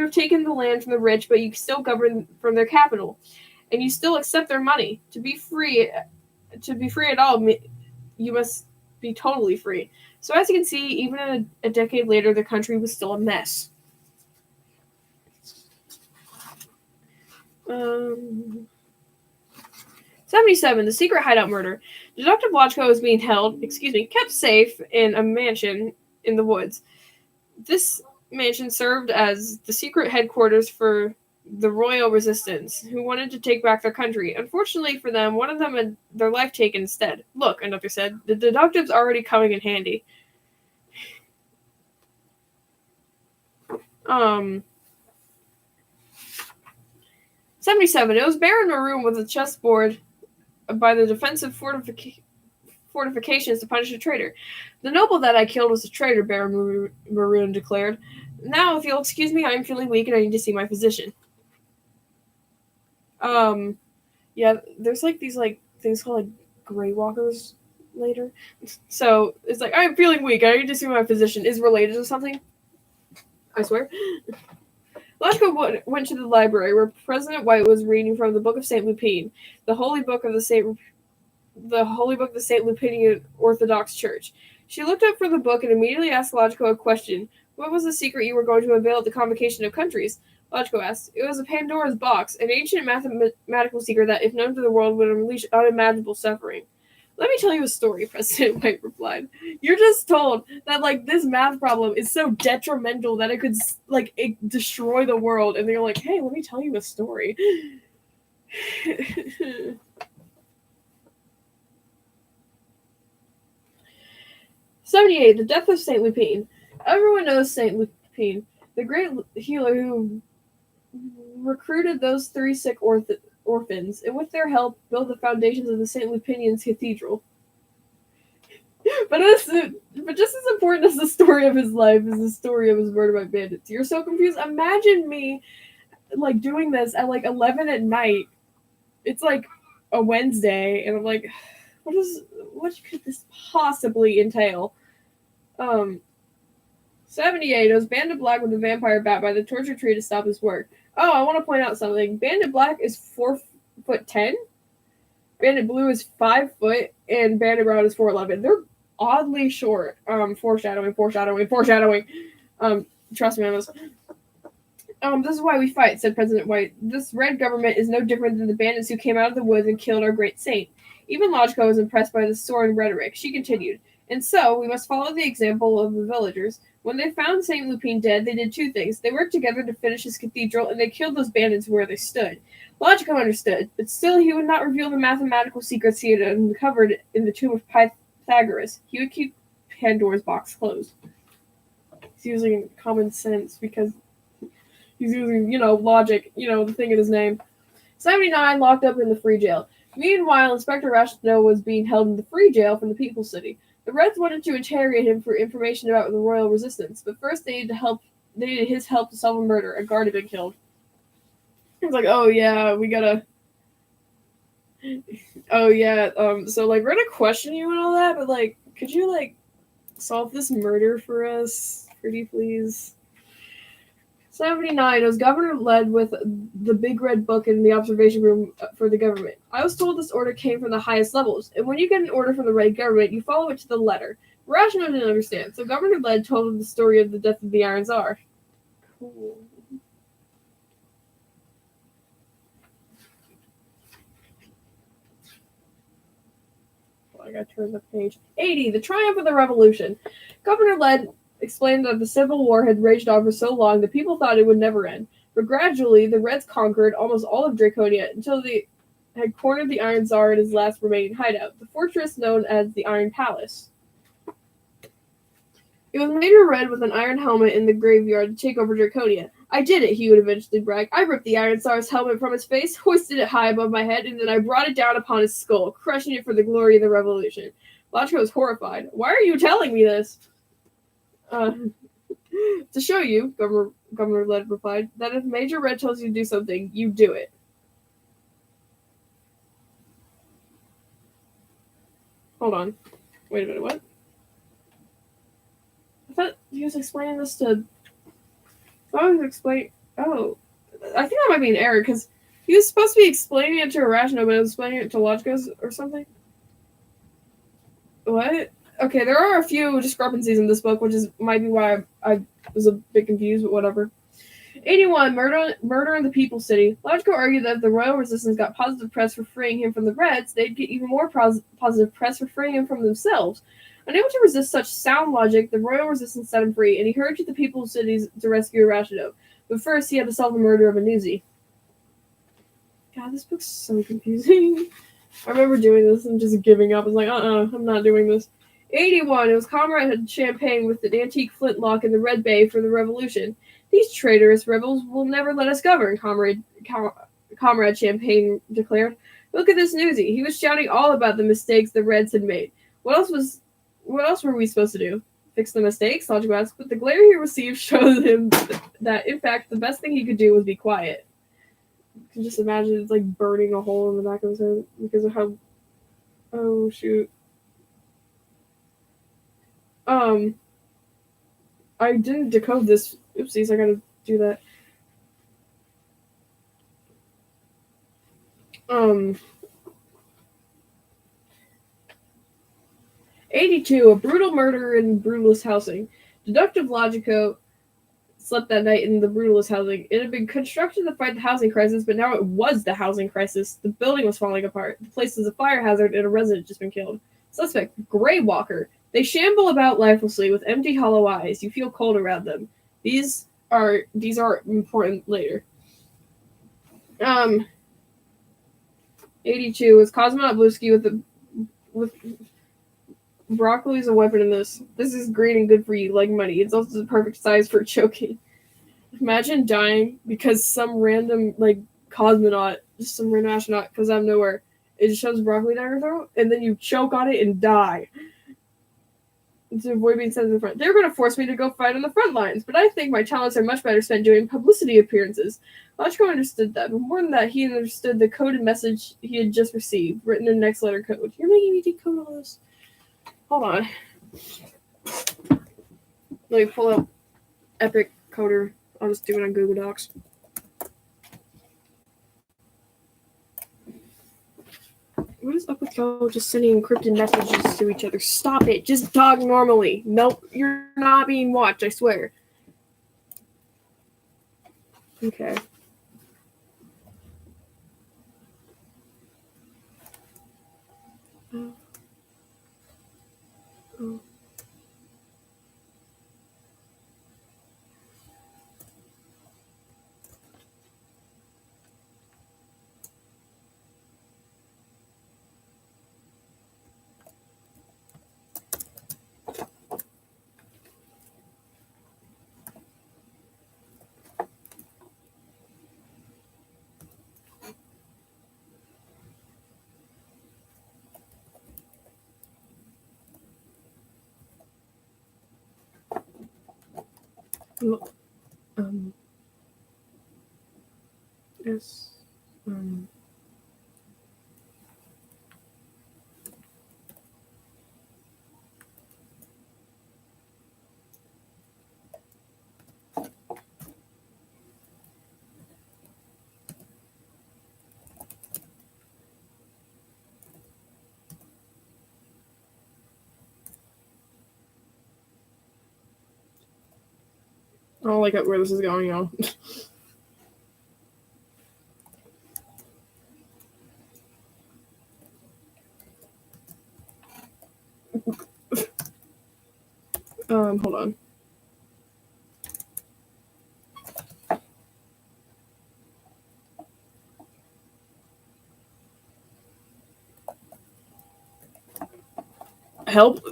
have taken the land from the rich, but you still govern from their capital. And you still accept their money. To be free at all, you must be totally free. So as you can see, even a decade later, the country was still a mess. 77. The secret hideout murder. Detective Logico is being kept safe in a mansion in the woods. This mansion served as the secret headquarters for the royal resistance, who wanted to take back their country. Unfortunately for them, one of them had their life taken instead. Look, another said, the detective's already coming in handy. 77. It was Baron Maroon with a chessboard by the defensive fortifications to punish a traitor. The noble that I killed was a traitor, Baron Maroon declared. Now, if you'll excuse me, I am feeling weak and I need to see my physician. Yeah, there's like these like things called like gray walkers later. So it's like, I'm feeling weak, I need to see my physician. Is related to something? I swear. Logico went to the library where President White was reading from the Book of St. Lupine, the holy book of the St. Lupinian Orthodox Church. She looked up from the book and immediately asked Logico a question. What was the secret you were going to unveil at the convocation of countries? Logico asked. It was a Pandora's box, an ancient mathematical secret that, if known to the world, would unleash unimaginable suffering. Let me tell you a story, President White replied. You're just told that, like, this math problem is so detrimental that it could, like, destroy the world. And they're like, hey, let me tell you a story. 78. The death of St. Lupine. Everyone knows St. Lupine, the great healer who recruited those 3 sick orphans, and with their help, built the foundations of the St. Lupinians Cathedral. But just as important as the story of his life is the story of his murder by bandits. You're so confused. Imagine me like doing this at like 11 at night. It's like a Wednesday, and I'm like, what could this possibly entail? 78. It was Bandit Black with a vampire bat by the torture tree to stop his work. Oh, I want to point out something. Bandit Black is 4'10". Bandit Blue is 5 foot, and Bandit Brown is 4'11". They're oddly short. Foreshadowing. Trust me on this. This is why we fight, said President White. This red government is no different than the bandits who came out of the woods and killed our great saint. Even Logico was impressed by the soaring rhetoric. She continued, and so we must follow the example of the villagers. When they found Saint Lupin dead, they did two things. They worked together to finish his cathedral, and they killed those bandits where they stood. Logico understood, but still he would not reveal the mathematical secrets he had uncovered in the tomb of Pythagoras. He would keep Pandora's box closed. He's using common sense because he's using, logic, the thing in his name. 79 locked up in the free jail. Meanwhile, Inspector Rationale was being held in the free jail from the People's City. The Reds wanted to interrogate him for information about the royal resistance, but first they needed his help to solve a murder. A guard had been killed. He's like, oh yeah, we gotta... Oh yeah, so we're gonna question you and all that, but could you solve this murder for us? Pretty please. 79. It was Governor led with the big red book in the observation room for the government. I was told this order came from the highest levels, and when you get an order from the red government, you follow it to the letter. Rational didn't understand, so Governor Led told him the story of the death of the Iron Tsar. Cool. I gotta turn the page. 80. The triumph of the revolution. Governor Led explained that the Civil War had raged on for so long that people thought it would never end. But gradually, the Reds conquered almost all of Draconia until they had cornered the Iron Tsar in his last remaining hideout, the fortress known as the Iron Palace. It was Major Red with an iron helmet in the graveyard to take over Draconia. I did it, he would eventually brag. I ripped the Iron Tsar's helmet from his face, hoisted it high above my head, and then I brought it down upon his skull, crushing it for the glory of the revolution. Logico was horrified. Why are you telling me this? To show you, Governor Led replied, that if Major Red tells you to do something, you do it. Hold on. Wait a minute, what? I thought he was explaining this to... I was explaining... Oh. I think that might be an error, because he was supposed to be explaining it to Irrational, but he was explaining it to Logicos or something. What? Okay, there are a few discrepancies in this book, which might be why I was a bit confused, but whatever. 81. Murder in the People's City. Logico argued that if the Royal Resistance got positive press for freeing him from the Reds, they'd get even more positive press for freeing him from themselves. Unable to resist such sound logic, the Royal Resistance set him free, and he hurried to the People's Cities to rescue Irrational. But first, he had to solve the murder of a newsie. God, this book's so confusing. I remember doing this and just giving up. I was like, I'm not doing this. 81. It was Comrade Champagne with an antique flintlock in the Red Bay for the Revolution. These traitorous rebels will never let us govern, Comrade Champagne declared. Look at this newsie. He was shouting all about the mistakes the Reds had made. What else were we supposed to do? Fix the mistakes? Logico asked, but the glare he received showed him that, in fact, the best thing he could do was be quiet. You can just imagine it's burning a hole in the back of his head because of how... Oh, shoot. I didn't decode this. Oopsies, I gotta do that. 82. A brutal murder in brutalist housing. Deductive Logico slept that night in the brutalist housing. It had been constructed to fight the housing crisis, but now it was the housing crisis. The building was falling apart. The place was a fire hazard, and a resident had just been killed. Suspect, Grey Walker. They shamble about lifelessly with empty, hollow eyes. You feel cold around them. These are important later. 82 is Cosmonaut Bluesky with broccoli is a weapon in this. This is green and good for you, like money. It's also the perfect size for choking. Imagine dying because some random cosmonaut, just some random astronaut, comes out of nowhere. It just shoves broccoli down your throat, and then you choke on it and die. to avoid being sent to the front. They were going to force me to go fight on the front lines, but I think my talents are much better spent doing publicity appearances. Lachko understood that, but more than that, he understood the coded message he had just received, written in next letter code. You're making me decode all this. Hold on. Let me pull up Epic Coder. I'll just do it on Google Docs. What is up with y'all just sending encrypted messages to each other? Stop it. Just talk normally. Nope, you're not being watched, I swear. Okay. Oh. Yes. I don't like where this is going on. Hold on. Help.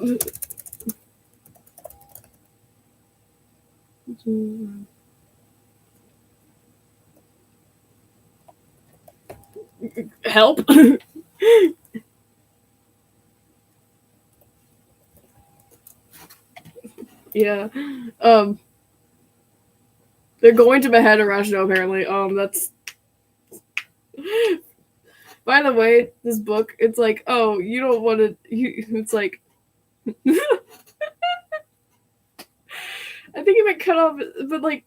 Help. Yeah. They're going to behead Arachno, apparently. That's... By the way, this book, it's like, oh, you don't want to... It's like... I think he might cut off... But, like...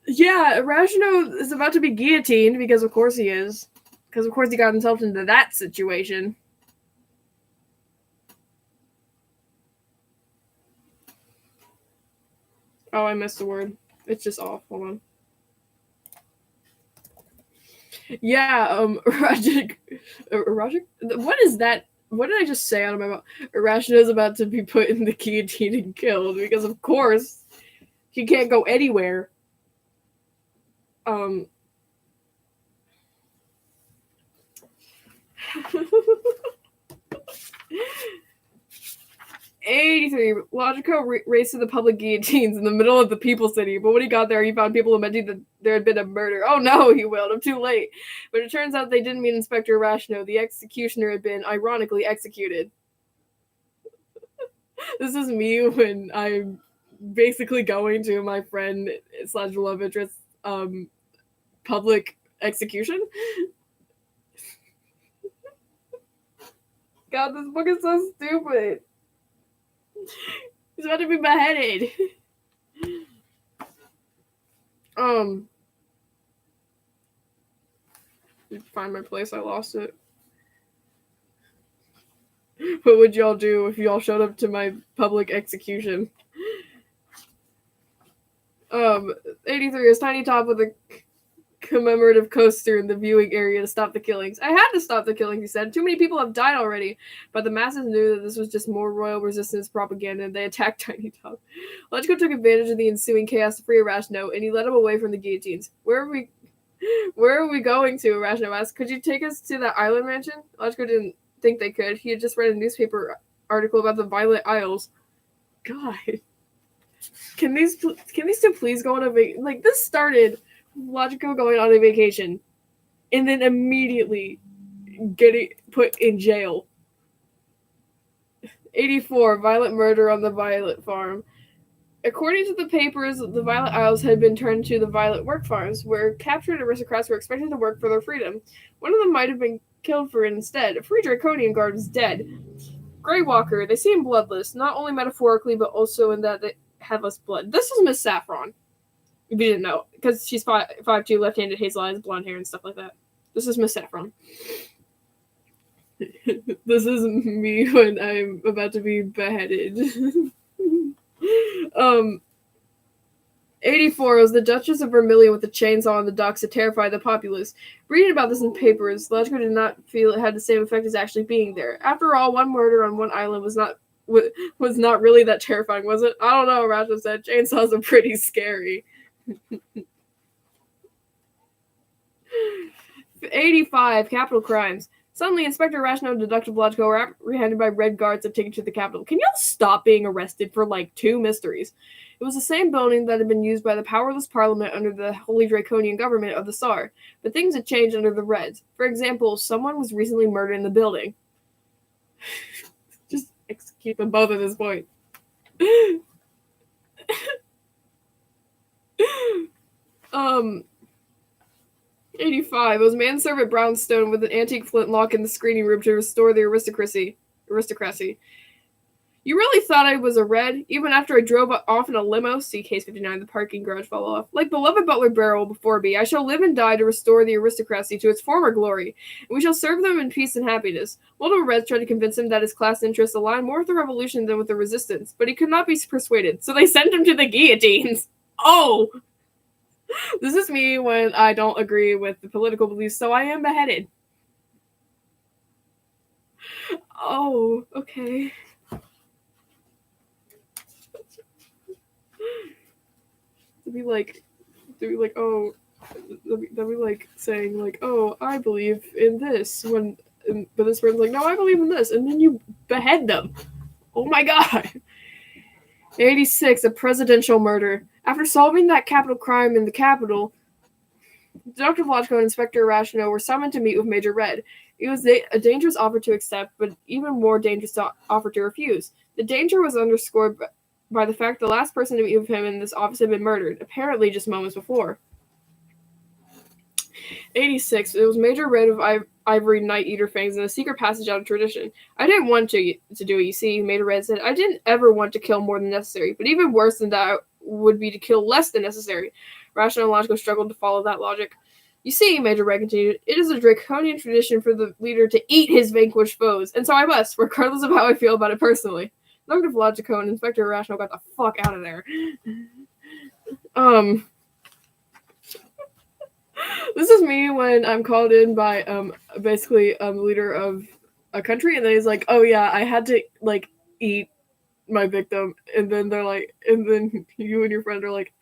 Yeah, Arachno is about to be guillotined, because of course he is. Because of course he got himself into that situation. Oh, I missed a word. It's just off. Hold on. Yeah, Rajic. What is that? What did I just say out of my mouth? Arachno is about to be put in the guillotine and killed because, of course, he can't go anywhere. 83. Logico raced to the public guillotines in the middle of the People City, but when he got there, he found people lamenting that there had been a murder. Oh no, he wailed. I'm too late. But it turns out they didn't mean Inspector Arachno. The executioner had been, ironically, executed. This is me when I'm basically going to my friend / love interest public execution. God, this book is so stupid. He's about to be beheaded. Find my place. I lost it. What would y'all do if y'all showed up to my public execution? 83 is Tiny Top with a commemorative coaster in the viewing area to stop the killings. I had to stop the killings, he said. Too many people have died already. But the masses knew that this was just more royal resistance propaganda, and they attacked Tiny Top. Logico took advantage of the ensuing chaos to free Arachno, and he led him away from the guillotines. Where are we going to? Arachno asked. Could you take us to that island mansion? Logico didn't think they could. He had just read a newspaper article about the Violet Isles. God. Can these two please go on a vacation? Like, this started Logico going on a vacation and then immediately getting put in jail. 84. Violent murder on the Violet Farm. According to the papers, the Violet Isles had been turned into the Violet Work Farms, where captured aristocrats were expected to work for their freedom. One of them might have been killed for it instead. A free draconian guard is dead. Grey Walker, they seem bloodless, not only metaphorically, but also in that they have less blood. This is Miss Saffron, if you didn't know, because she's 5'2", left-handed, hazel eyes, blonde hair, and stuff like that. This is Miss Saffron. This is me when I'm about to be beheaded. 84 was the Duchess of Vermilion with a chainsaw on the docks to terrify the populace. Reading about this in papers, Logico did not feel it had the same effect as actually being there. After all, one murder on one island was not really that terrifying, was it? I don't know, Raja said. Chainsaws are pretty scary. 85, capital crimes. Suddenly, Inspector Rashno and Deductive Logico were apprehended by red guards and taken to the Capitol. Can y'all stop being arrested for, like, 2 mysteries? It was the same building that had been used by the powerless parliament under the Holy Draconian government of the Tsar. But things had changed under the Reds. For example, someone was recently murdered in the building. Just execute them both at this point. 85. It was manservant Brownstone with an antique flintlock in the screening room to restore the aristocracy. You really thought I was a red, even after I drove off in a limo? See case 59, the parking garage fell off. Like beloved Butler Barrel before me, I shall live and die to restore the aristocracy to its former glory, and we shall serve them in peace and happiness. Multiple Reds tried to convince him that his class interests aligned more with the revolution than with the resistance, but he could not be persuaded, so they sent him to the guillotines. Oh! This is me when I don't agree with the political beliefs, so I am beheaded. Oh, okay. To be like, oh, they'll be like saying like, oh, I believe in this, but this person's like, no, I believe in this, and then you behead them. Oh my god. 86, a presidential murder. After solving that capital crime in the capital, Dr. Vlodko and Inspector Rashno were summoned to meet with Major Red. It was a dangerous offer to accept, but even more dangerous offer to refuse. The danger was underscored by the fact the last person to meet with him in this office had been murdered, apparently just moments before. 86. It was Major Red of Ivory Night Eater Fangs in a secret passage out of tradition. I didn't want to do it, you see, Major Red said. I didn't ever want to kill more than necessary, but even worse than that would be to kill less than necessary. Rational and Logical struggled to follow that logic. You see, Major Red continued, it is a draconian tradition for the leader to eat his vanquished foes, and so I must, regardless of how I feel about it personally. Dr. Logico and Inspector Rational got the fuck out of there. This is me when I'm called in by basically the leader of a country, and then he's like, oh yeah, I had to like eat my victim, and then they're like, and then you and your friend are like,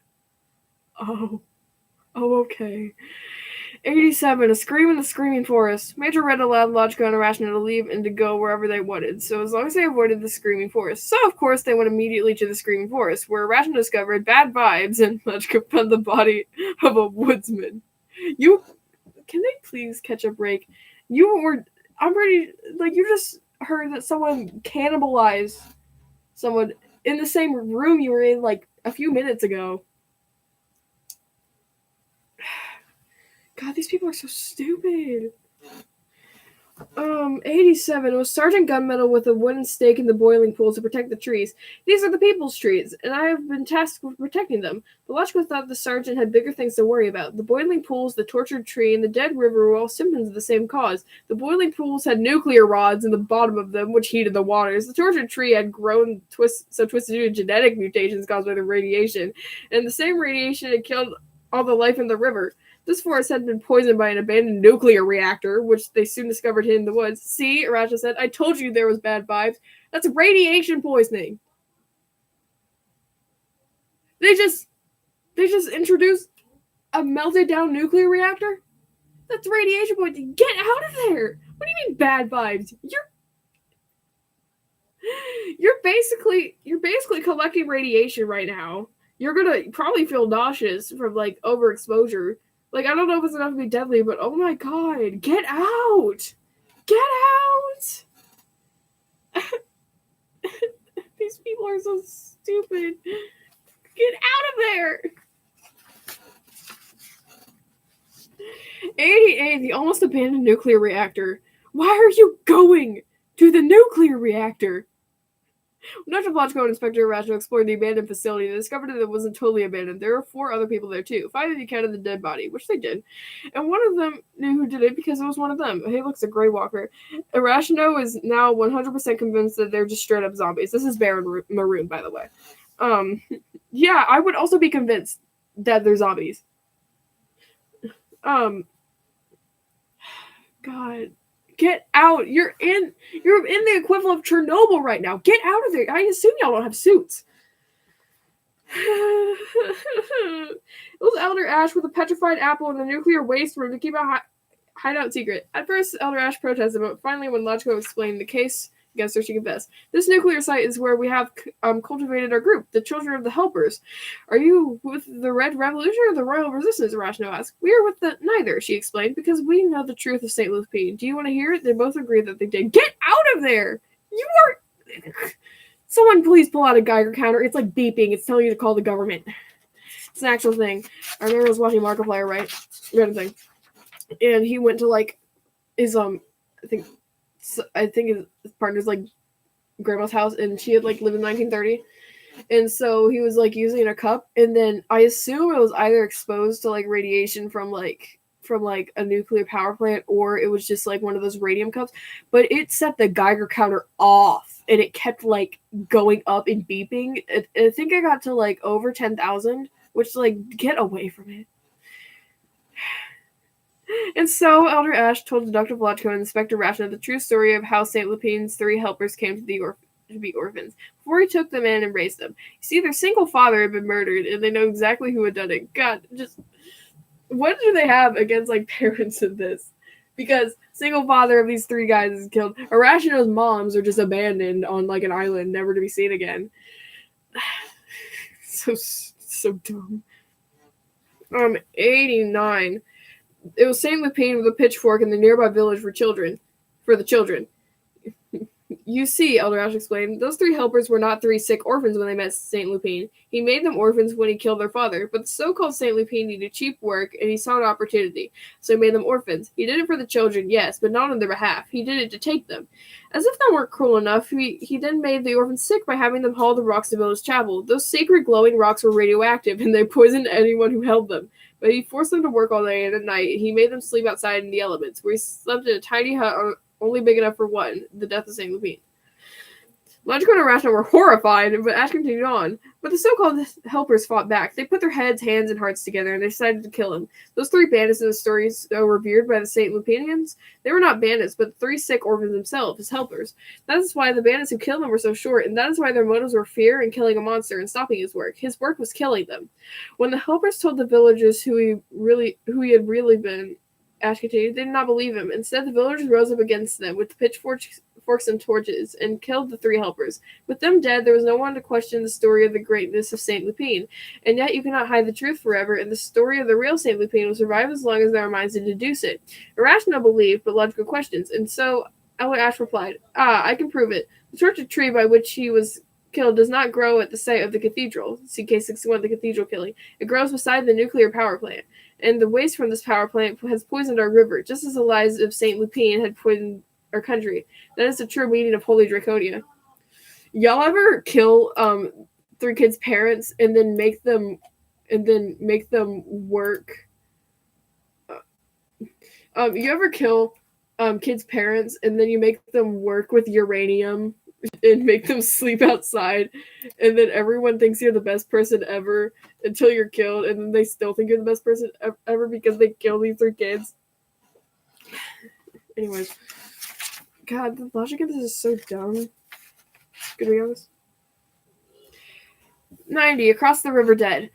oh okay. 87, a scream in the screaming forest. Major Red allowed Logico and Irrational to leave and to go wherever they wanted, so as long as they avoided the screaming forest. So, of course, they went immediately to the screaming forest, where Irrational discovered bad vibes and Logico found the body of a woodsman. Can they please catch a break? You just heard that someone cannibalized someone in the same room you were in, like, a few minutes ago. God, these people are so stupid. 87. It was Sergeant Gunmetal with a wooden stake in the boiling pool to protect the trees. These are the people's trees, and I have been tasked with protecting them. The Logico thought the sergeant had bigger things to worry about. The boiling pools, the tortured tree, and the dead river were all symptoms of the same cause. The boiling pools had nuclear rods in the bottom of them, which heated the waters. The tortured tree had grown twisted due to genetic mutations caused by the radiation, and the same radiation had killed all the life in the river. This forest had been poisoned by an abandoned nuclear reactor, which they soon discovered hidden in the woods. See, Raja said, I told you there was bad vibes. That's radiation poisoning. They just introduced a melted down nuclear reactor? That's radiation poisoning. Get out of there. What do you mean bad vibes? You're basically collecting radiation right now. You're gonna probably feel nauseous from like overexposure. Like, I don't know if it's enough to be deadly, but oh my god, get out! Get out! are so stupid. Get out of there! 88, the almost abandoned nuclear reactor. Why are you going to the nuclear reactor? When Dr. Blotchko and Inspector Irrational explored the abandoned facility, they discovered that it wasn't totally abandoned. There were 4 other people there, too. 5 of you counted the dead body, which they did. And one of them knew who did it because it was one of them. Hey, look, it's a Grey Walker. Irrational is now 100% convinced that they're just straight-up zombies. This is Baron Maroon, by the way. Yeah, I would also be convinced that they're zombies. God. Get out. You're in the equivalent of Chernobyl right now. Get out of there. I assume y'all don't have suits. It was Elder Ash with a petrified apple in a nuclear waste room to keep a hideout secret. At first, Elder Ash protested, but finally when Logico explained the case against her, she confessed. This nuclear site is where we have cultivated our group, the Children of the Helpers. Are you with the Red Revolution or the Royal Resistance? Irrational asked. We are with the neither, she explained, because we know the truth of St. Lupine. Do you want to hear it? They both agreed that they did. Get out of there! You are... Someone please pull out a Geiger counter. It's like beeping. It's telling you to call the government. It's an actual thing. I remember I was watching Markiplier, right? Random thing. And he went to like his I think his partner's like grandma's house, and she had like lived in 1930, and so he was like using a cup, and then I assume it was either exposed to like radiation from like a nuclear power plant, or it was just like one of those radium cups, but it set the Geiger counter off, and it kept like going up and beeping. I think I got to like over 10,000, which like get away from it. And so Elder Ash told Dr. Blotchko and Inspector Rashna the true story of how St. Lupine's 3 helpers came to be orphans before he took them in and raised them. You see, their single father had been murdered, and they know exactly who had done it. God, just what do they have against like parents of this? Because single father of these 3 guys is killed. Irrational's moms are just abandoned on like an island, never to be seen again. So dumb. 89. It was St. Lupine with a pitchfork in the nearby village for the children. You see, Elder Ash explained, those 3 helpers were not 3 sick orphans when they met St. Lupine. He made them orphans when he killed their father, but the so-called St. Lupine needed cheap work, and he saw an opportunity, so he made them orphans. He did it for the children, yes, but not on their behalf. He did it to take them. As if that weren't cruel enough, he then made the orphans sick by having them haul the rocks to village chapel. Those sacred glowing rocks were radioactive, and they poisoned anyone who held them. But he forced them to work all day and at night. He made them sleep outside in the elements, where he slept in a tiny hut only big enough for one, the death of St. Lupine. Logico and Irrational were horrified, but Ash continued on. But the so-called helpers fought back. They put their heads, hands, and hearts together, and they decided to kill him. Those 3 bandits in the stories revered by the St. Lupinians, they were not bandits, but 3 sick orphans themselves, his helpers. That is why the bandits who killed them were so short, and that is why their motives were fear and killing a monster and stopping his work. His work was killing them. When the helpers told the villagers who he had really been, Ash continued, they did not believe him. Instead, the villagers rose up against them with pitchforks and torches and killed the 3 helpers. With them dead, there was no one to question the story of the greatness of St. Lupine. And yet you cannot hide the truth forever, and the story of the real St. Lupine will survive as long as there are minds to deduce it. Irrational belief, but logical questions. And so Elder Ash replied, I can prove it. The tortured tree by which he was killed does not grow at the site of the cathedral. See case 61, the cathedral killing. It grows beside the nuclear power plant. And the waste from this power plant has poisoned our river, just as the lies of St. Lupine had poisoned our country. That is the true meaning of Holy Draconia. Y'all ever kill 3 kids' parents and then make them work? You ever kill kids' parents and then you make them work with uranium and make them sleep outside, and then everyone thinks you're the best person ever until you're killed, and then they still think you're the best person ever because they killed these 3 kids? Anyways. God, the logic of this is so dumb. Gonna be honest. 90. Across the river dead.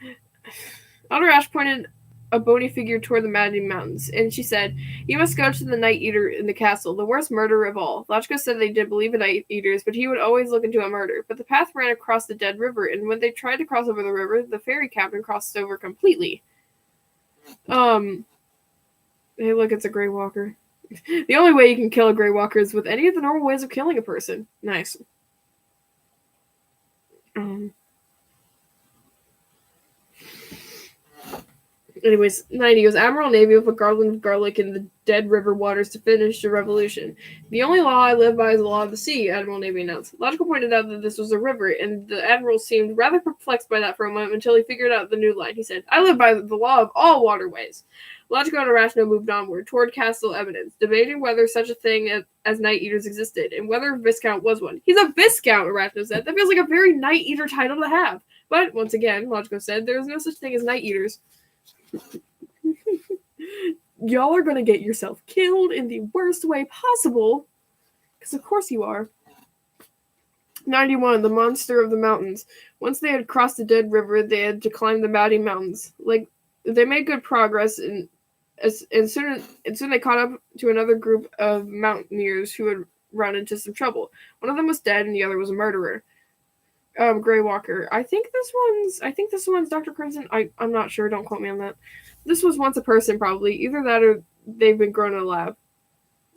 Elder Ash pointed a bony figure toward the maddening mountains, and she said, you must go to the Night Eater in the castle, the worst murderer of all. Logico said they did believe in Night Eaters, but he would always look into a murder. But the path ran across the dead river, and when they tried to cross over the river, the ferry captain crossed over completely. Hey look, it's a Grey Walker. The only way you can kill a Grey Walker is with any of the normal ways of killing a person. Nice. Anyways, 90 was Admiral Navy with a garland of garlic in the dead river waters to finish the revolution. The only law I live by is the law of the sea, Admiral Navy announced. Logical pointed out that this was a river, and the Admiral seemed rather perplexed by that for a moment until he figured out the new line. He said, I live by the law of all waterways. Logical and Irrational moved onward, toward Castle Eminence, debating whether such a thing as Night Eaters existed, and whether Viscount was one. He's a Viscount, Irrational said. That feels like a very Night Eater title to have. But, once again, Logical said, there is no such thing as Night Eaters. Y'all are gonna get yourself killed in the worst way possible. Because of course you are. 91, the monster of the mountains. Once they had crossed the dead river, they had to climb the mounting mountains. They made good progress, and soon they caught up to another group of mountaineers who had run into some trouble. One of them was dead, and the other was a murderer. Grey Walker. I think this one's Dr. Crimson. I'm not sure. Don't quote me on that. This was once a person, probably. Either that or they've been grown in a lab.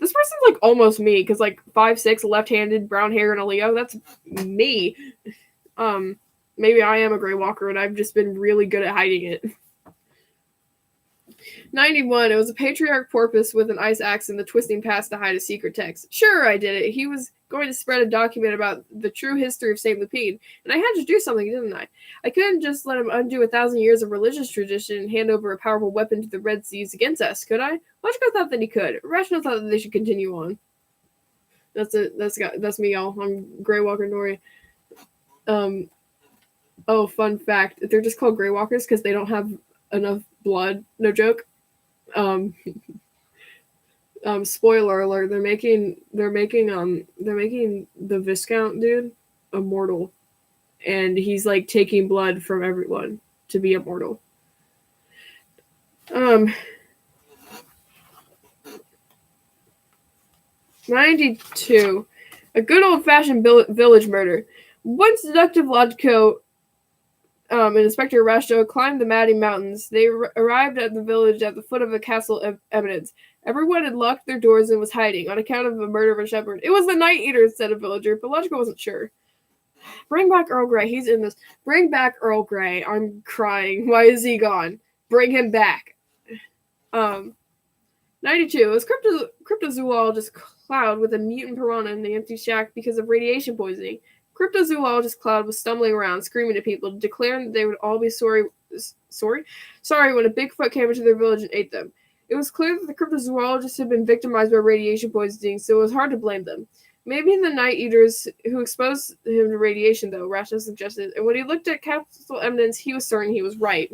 This person's like almost me, because like 5'6", left-handed, brown hair, and a Leo. That's me. Maybe I am a Grey Walker, and I've just been really good at hiding it. 91. It was a patriarch porpoise with an ice axe and the twisting past to hide a secret text. Sure, I did it. He was going to spread a document about the true history of St. Lupine, and I had to do something, didn't I? I couldn't just let him undo 1,000 years of religious tradition and hand over a powerful weapon to the Red Seas against us, could I? Logico thought that he could. Rational thought that they should continue on. That's it. That's me, y'all. I'm Grey Walker Nori. Oh, fun fact. They're just called Grey Walkers because they don't have enough blood. No joke. Spoiler alert, they're making the Viscount dude immortal, and he's like taking blood from everyone to be immortal. 92. A good old-fashioned village murder. Once Deductive Logico and Inspector Rasto climbed the Maddie Mountains, they arrived at the village at the foot of the castle eminence. Everyone had locked their doors and was hiding on account of the murder of a shepherd. It was the Night Eater, said a villager, but Logico wasn't sure. Bring back Earl Grey. He's in this. Bring back Earl Grey. I'm crying. Why is he gone? Bring him back. 92. It was cryptozoologist Cloud with a mutant piranha in the empty shack because of radiation poisoning. Cryptozoologist Cloud was stumbling around, screaming at people, declaring that they would all be sorry when a Bigfoot came into their village and ate them. It was clear that the cryptozoologists had been victimized by radiation poisoning, so it was hard to blame them. Maybe the Night Eaters who exposed him to radiation, though, Rashna suggested, and when he looked at Castle Eminence, he was certain he was right.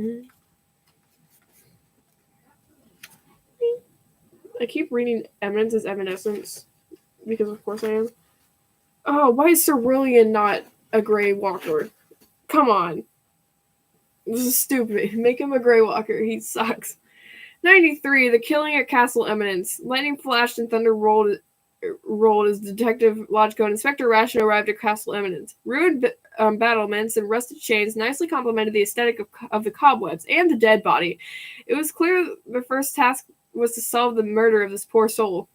I keep reading Eminence as Evanescence, because of course I am. Oh, why is Cerulean not a Grey Walker? Come on. This is stupid. Make him a Grey Walker. He sucks. 93. The killing at Castle Eminence. Lightning flashed and thunder rolled as Detective Logico and Inspector Rational arrived at Castle Eminence. Ruined battlements and rusted chains nicely complemented the aesthetic of the cobwebs and the dead body. It was clear that their first task was to solve the murder of this poor soul.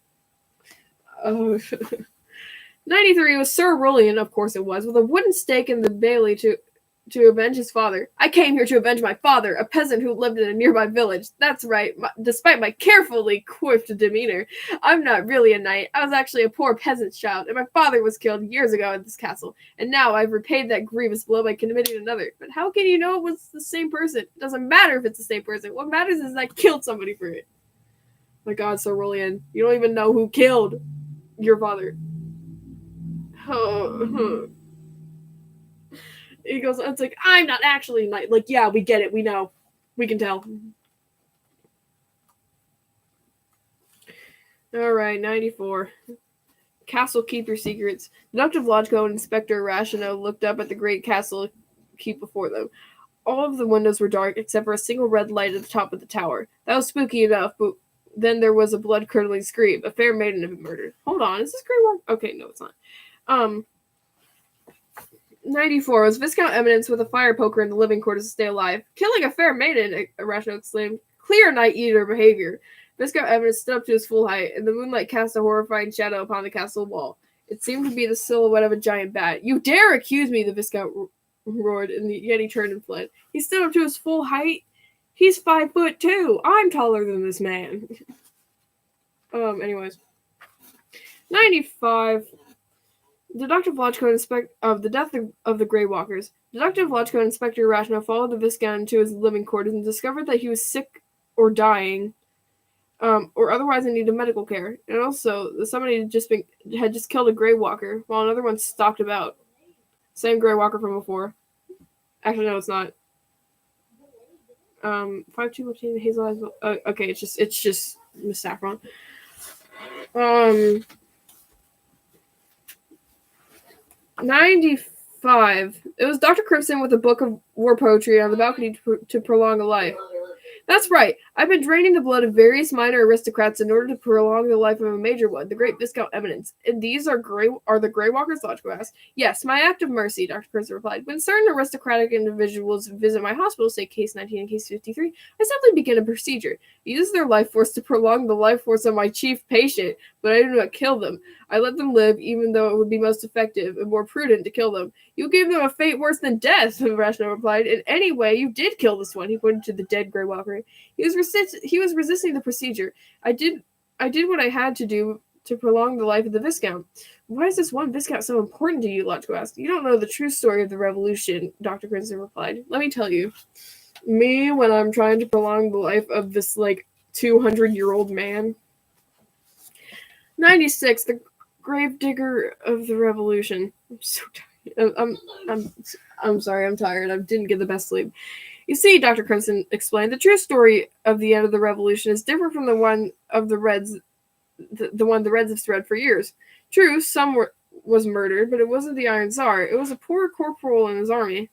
93 was Sir Cerulean, of course it was, with a wooden stake in the bailey to avenge his father. I came here to avenge my father, a peasant who lived in a nearby village. That's right, despite my carefully coiffed demeanor. I'm not really a knight. I was actually a poor peasant's child, and my father was killed years ago at this castle, and now I've repaid that grievous blow by committing another. But how can you know it was the same person? It doesn't matter if it's the same person. What matters is I killed somebody for it. My God, Sir Cerulean, you don't even know who killed your father. He goes, it's like, I'm not actually a knight. Like, yeah, we get it. We know. We can tell. All right, 94. Castle, keep your secrets. Deductive Logico and Inspector Rational looked up at the great castle keep before them. All of the windows were dark except for a single red light at the top of the tower. That was spooky enough, but then there was a blood-curdling scream. A fair maiden had been murdered. Hold on, is this Grey Walker? Okay, no, it's not. 94 was Viscount Eminence with a fire poker in the living quarters to stay alive. Killing a fair maiden, Rational exclaimed. Clear Night Eater behavior. Viscount Eminence stood up to his full height, and the moonlight cast a horrifying shadow upon the castle wall. It seemed to be the silhouette of a giant bat. You dare accuse me, the Viscount roared, and the Yeti turned and fled. He stood up to his full height. He's 5'2". I'm taller than this man. Anyways. 95. Detective Lodgco of the death of the Grey Walkers. Detective Lodgco and Inspector Irrational followed the Viscount into his living quarters and discovered that he was sick or dying, or otherwise in need of medical care. And also, somebody had just killed a Grey Walker, while another one stalked about. Same Grey Walker from before. Actually, no, it's not. 5'2", hazel eyes. Okay, it's just Miss Saffron. 95. It was Dr. Crimson with a book of war poetry on the balcony to prolong a life. That's right. I've been draining the blood of various minor aristocrats in order to prolong the life of a major one, the great Viscount Eminence. And these are the Grey Walkers, Lodgco asked. Yes, my act of mercy, Dr. Crimson replied. When certain aristocratic individuals visit my hospital, say case 19 and case 53, I simply begin a procedure. Use their life force to prolong the life force of my chief patient, but I do not kill them. I let them live, even though it would be most effective and more prudent to kill them. You gave them a fate worse than death, Irrational replied. In any way, you did kill this one. He pointed to the dead Grey Walker. He was resisting the procedure. I did what I had to do to prolong the life of the Viscount. Why is this one Viscount so important to you, Lodgco asked. You don't know the true story of the Revolution, Dr. Crimson replied. Let me tell you. Me, when I'm trying to prolong the life of this, 200-year-old man. 96, the gravedigger of the Revolution. I'm so tired. I'm sorry, I'm tired. I didn't get the best sleep. You see, Dr. Crimson explained, the true story of the end of the Revolution is different from the one of the Reds, the one the Reds have spread for years. True, some was murdered, but it wasn't the Iron Tsar. It was a poor corporal in his army.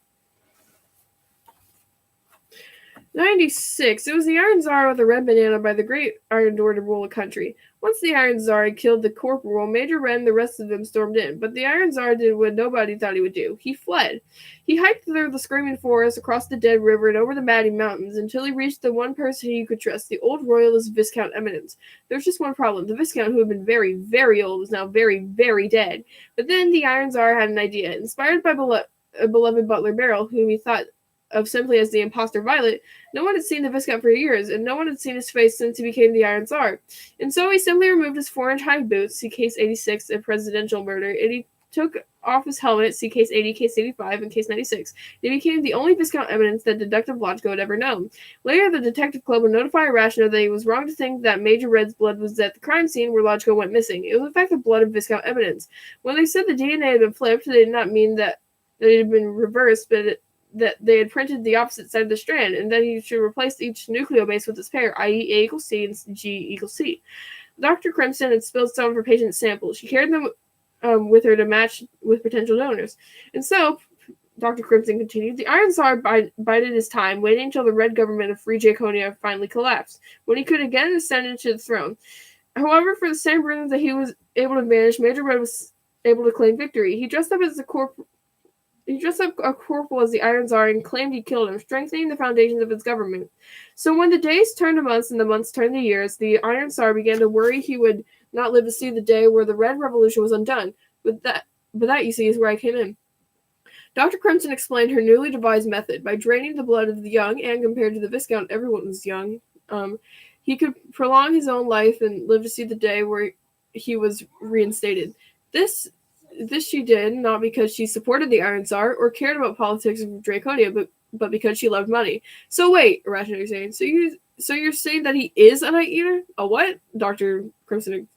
96. It was the Iron Tsar with a red banana by the great iron door to rule a country. Once the Iron Tsar had killed the corporal, Major Red and the rest of them stormed in, but the Iron Tsar did what nobody thought he would do. He fled. He hiked through the screaming forest, across the dead river, and over the mighty mountains until he reached the one person he could trust, the old royalist Viscount Eminence. There was just one problem. The Viscount, who had been very, very old, was now very, very dead. But then the Iron Tsar had an idea. Inspired by beloved butler Beryl, whom he thought of simply as the imposter Violet, no one had seen the Viscount for years, and no one had seen his face since he became the Iron Tsar. And so he simply removed his 4-inch high boots, see case 86, a presidential murder, and he took off his helmet, see case 80, case 85, and case 96. He became the only Viscount Eminence that Detective Lodgco had ever known. Later, the detective club would notify Irrational that he was wrong to think that Major Red's blood was at the crime scene where Lodgco went missing. It was in fact the blood of Viscount Eminence. When they said the DNA had been flipped, they did not mean that it had been reversed, but that they had printed the opposite side of the strand, and that he should replace each nucleobase with its pair, i.e. A equals C and G equals C. Dr. Crimson had spilled some of her patient's samples. She carried them with her to match with potential donors. And so, Dr. Crimson continued, the Iron Tsar bided his time, waiting until the Red government of Free Draconia finally collapsed, when he could again ascend into the throne. However, for the same reason that he was able to vanish, Major Red was able to claim victory. He dressed up a corporal as the Iron Tsar and claimed he killed him, strengthening the foundations of his government. So when the days turned to months and the months turned to years, the Iron Tsar began to worry he would not live to see the day where the Red Revolution was undone. But that, you see, is where I came in. Dr. Crimson explained her newly devised method. By draining the blood of the young, and compared to the Viscount, everyone was young, he could prolong his own life and live to see the day where he was reinstated. This she did, not because she supported the Iron Tsar or cared about politics of Draconia, but because she loved money. So wait, Irrational is saying, so you're saying that he is a Night Eater? A what? Dr. Crimson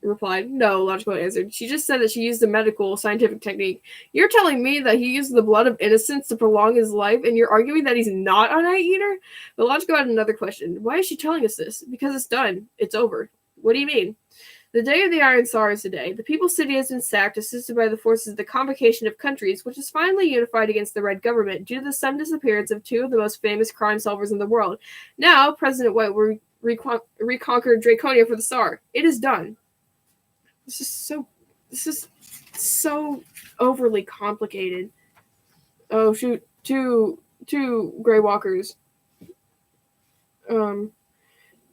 replied. No, Lodgco answered. She just said that she used a medical, scientific technique. You're telling me that he used the blood of innocence to prolong his life, and you're arguing that he's not a Night Eater? But Lodgco had another question. Why is she telling us this? Because it's done. It's over. What do you mean? The day of the Iron Tsar is today. The People's City has been sacked, assisted by the forces of the Convocation of Countries, which is finally unified against the Red government due to the sudden disappearance of two of the most famous crime solvers in the world. Now, President White will reconquer Draconia for the Tsar. It is done. This is so overly complicated. Oh shoot, two Grey Walkers.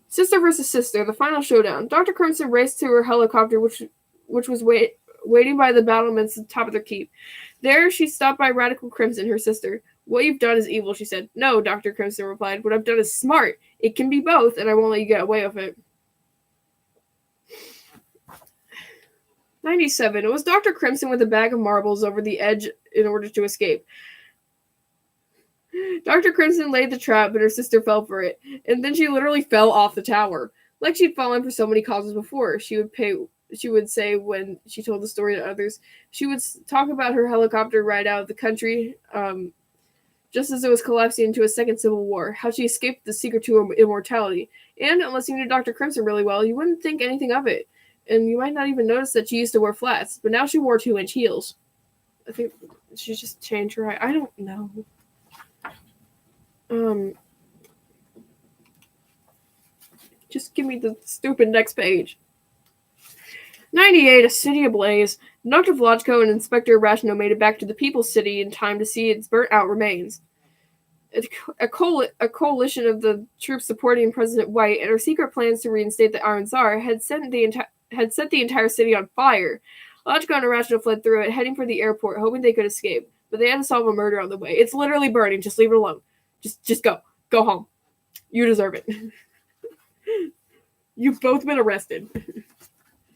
Sister versus sister, the final showdown. Dr. Crimson raced to her helicopter, which was waiting by the battlements at the top of their keep. There, she stopped by Radical Crimson, her sister. What you've done is evil, she said. No, Dr. Crimson replied. What I've done is smart. It can be both, and I won't let you get away with it. 97. It was Dr. Crimson with a bag of marbles over the edge in order to escape. Dr. Crimson laid the trap, but her sister fell for it, and then she literally fell off the tower. Like she'd fallen for so many causes before, she would say when she told the story to others. She would talk about her helicopter ride out of the country, just as it was collapsing into a second civil war, how she escaped the secret to immortality. And unless you knew Dr. Crimson really well, you wouldn't think anything of it. And you might not even notice that she used to wear flats, but now she wore 2-inch heels. I think she just changed her height. I don't know. Just give me the stupid next page. 98, a city ablaze. Dr. Vlodko and Inspector Rashno made it back to the People's City in time to see its burnt-out remains. A coalition of the troops supporting President White and her secret plans to reinstate the Iron Tsar had set the entire city on fire. Vlodko and Rashno fled through it, heading for the airport, hoping they could escape. But they had to solve a murder on the way. It's literally burning. Just leave it alone. Just go. Go home. You deserve it. You've both been arrested.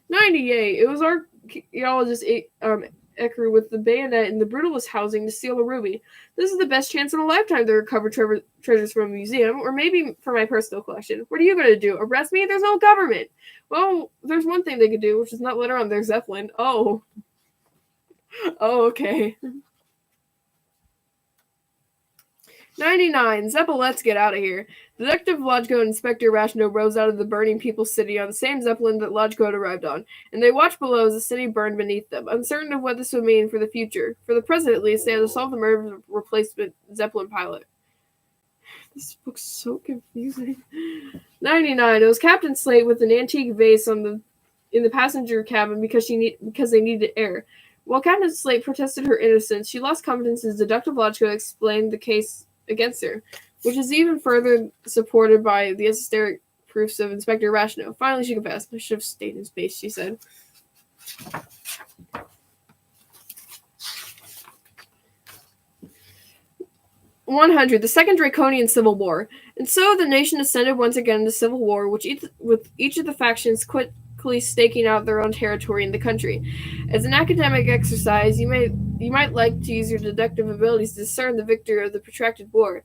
98. It was archaeologist Ekru with the bayonet in the brutalist housing to steal a ruby. This is the best chance in a lifetime to recover treasures from a museum, or maybe for my personal collection. What are you going to do? Arrest me? There's no government. Well, there's one thing they could do, which is not let her on their Zeppelin. Oh, okay. 99. Zeppa, let's get out of here. Detective Lodgko and Inspector Rashno rose out of the burning People's City on the same Zeppelin that Lodgko had arrived on, and they watched below as the city burned beneath them, uncertain of what this would mean for the future. For the present, at least, they had to solve the murder of a replacement Zeppelin pilot. This book's so confusing. 99. It was Captain Slate with an antique vase in the passenger cabin because they needed air. While Captain Slate protested her innocence, she lost confidence as Detective Lodgko explained the case against her, which is even further supported by the esoteric proofs of Inspector Rashno. Finally, she confessed. I should have stayed in space, she said. "100. The Second Draconian Civil War. And so the nation ascended once again into civil war, with each of the factions quickly staking out their own territory in the country. As an academic exercise, you might like to use your deductive abilities to discern the victor of the protracted war.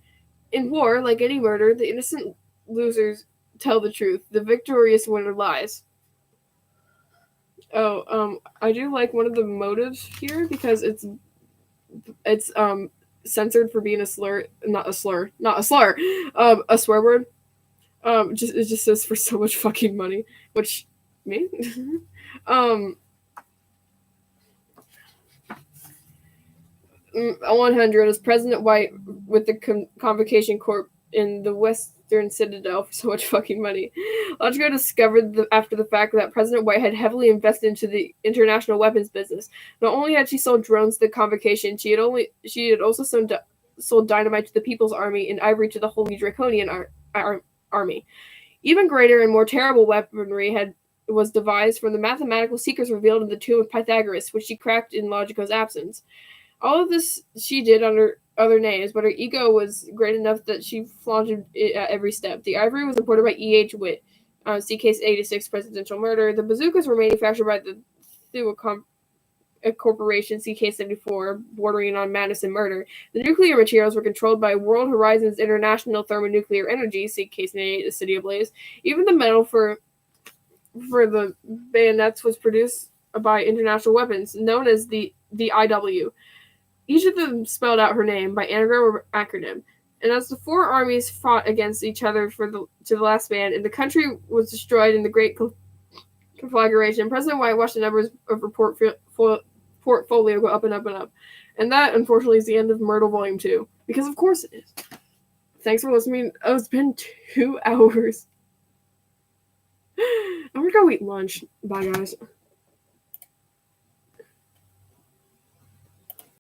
In war, like any murder, the innocent losers tell the truth. The victorious winner lies." I do like one of the motives here because it's censored for being a swear word. It just says for so much fucking money, which me. 100 is President White with the Convocation Corp in the Western Citadel for so much fucking money. Lodgko discovered after the fact that President White had heavily invested into the international weapons business. Not only had she sold drones to the Convocation, she had also sold dynamite to the People's Army and ivory to the Holy Draconian Army. Even greater and more terrible weaponry was devised from the mathematical secrets revealed in the Tomb of Pythagoras, which she cracked in Lodgko's absence. All of this she did under other names, but her ego was great enough that she flaunted it at every step. The ivory was imported by E.H. Witt, see case 86, presidential murder. The bazookas were manufactured by the Thua Corporation, see case 74, bordering on madness and murder. The nuclear materials were controlled by World Horizons International Thermonuclear Energy, see case 98, the City Ablaze. Even the metal for the bayonets was produced by International Weapons, known as the IW. Each of them spelled out her name by anagram or acronym. And as the four armies fought against each other to the last man, and the country was destroyed in the Great Conflagration, President White watched the numbers of her portfolio go up and up and up. And that, unfortunately, is the end of Myrtle Volume 2. Because of course it is. Thanks for listening. Oh, it's been 2 hours. I'm gonna go eat lunch. Bye, guys.